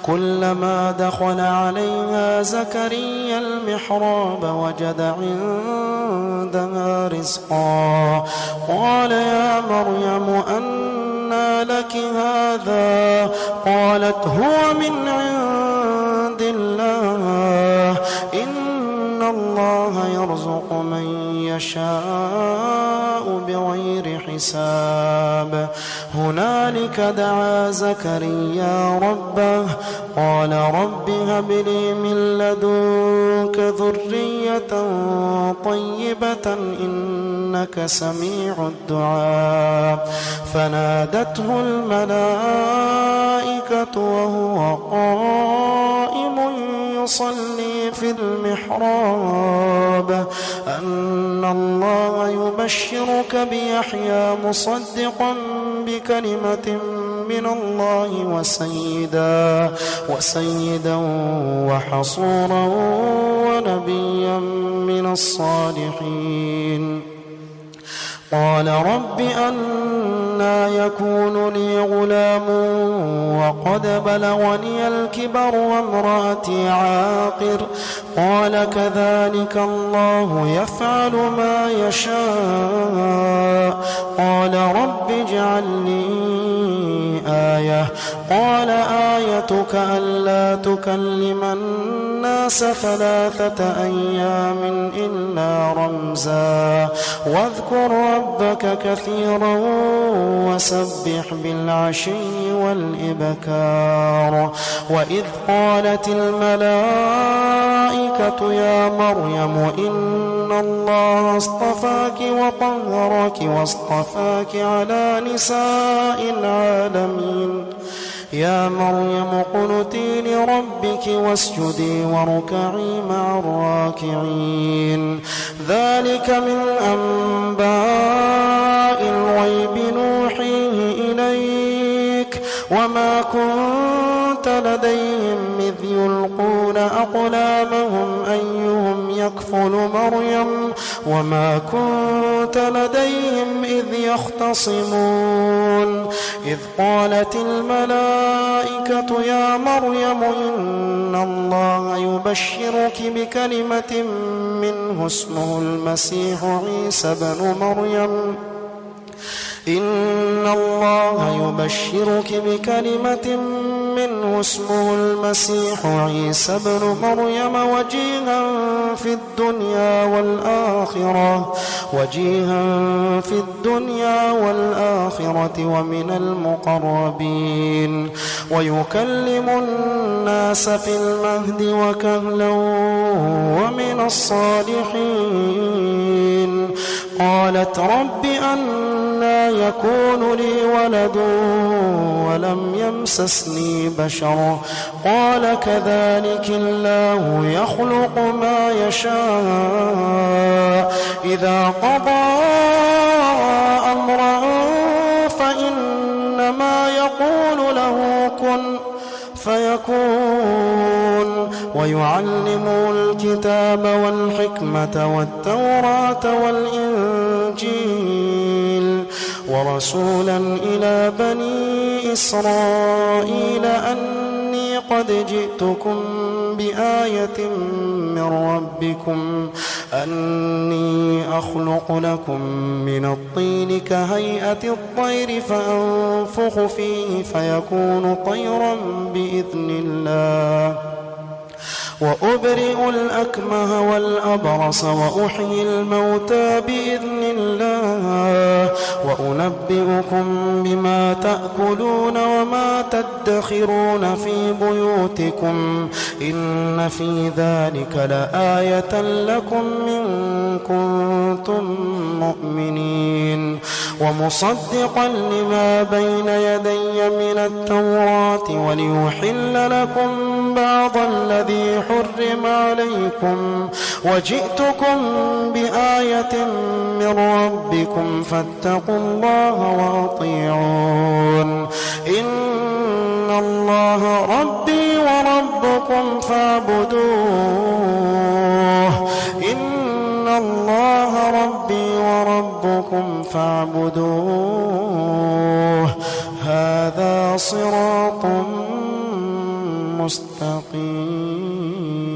كلما دخل عليها زكريا المحراب وجد عندها رزقا قال يا مريم أنى لك هذا؟ قالت هو من عند الله إن الله يرزق من يشاء بغير حساب. هنالك دعا زكريا ربه قال رب هب لي من لدنك ذرية طيبة إنك سميع الدعاء. فنادته الملائكة وهو قائم يصلي في المحراب أن الله يبشرك بيحيى مصدقا بكلمة من الله وسيدا وحصورا ونبيا من الصالحين. قال رب أنى يكون لي غلام وقد بلغني الكبر وامرأتي عاقر؟ قال كذلك الله يفعل ما يشاء. قال رب اجعل لي آية. قال آيتك ألا تكلم الناس 3 أيام إلا رمزا واذكر ربك كثيرا وسبح بالعشي والإبكار. وإذ قالت الملائكة يا مريم إن الله اصطفاك وطهرك واصطفاك على نساء العالمين. يا مريم اقنتي لربك واسجدي واركعي مع الراكعين. ذلك من أنباء الغيب نوحيه إليك وما كنت لديهم إذ يلقون أقلامهم أيهم يكفل مريم وما كنت لديهم إذ يختصمون. إذ قالت الملائكة يا مريم إن الله يبشرك بكلمة منه اسمه المسيح عيسى بن مريم. إن الله يبشرك بكلمة منه اسمه المسيح عيسى ابن مريم وجيها في الدنيا والآخرة ومن المقربين ويكلم الناس في المهد وكهلا ومن الصالحين. قالت رب أنى يكون لي ولد ولم يمسسني بشر قال كذلك الله يخلق ما يشاء إذا قضى أمرا فإنما يقول له كن فيكون. ويعلمه الكتاب والحكمة والتوراة والإنجيل ورسولا إلى بني إسرائيل أني قد جئتكم بآية من ربكم أني أخلق لكم من الطين كهيئة الطير فأنفخ فيه فيكون طيرا بإذن الله وأبرئ الأكمه والأبرص وأحيي الموتى بإذن الله وأنبئكم بما تأكلون وما تدخرون في بيوتكم إن في ذلك لآية لكم إن كنتم مؤمنين. ومصدقا لما بين يدي من التوراة وليحل لكم بعض الذي حرم عليكم وجئتكم بآية من ربكم فاتقوا الله وأطيعون. إن الله ربي وربكم فاعبدوه إن الله ربي وربكم فاعبدوه هذا صراط مستقيم.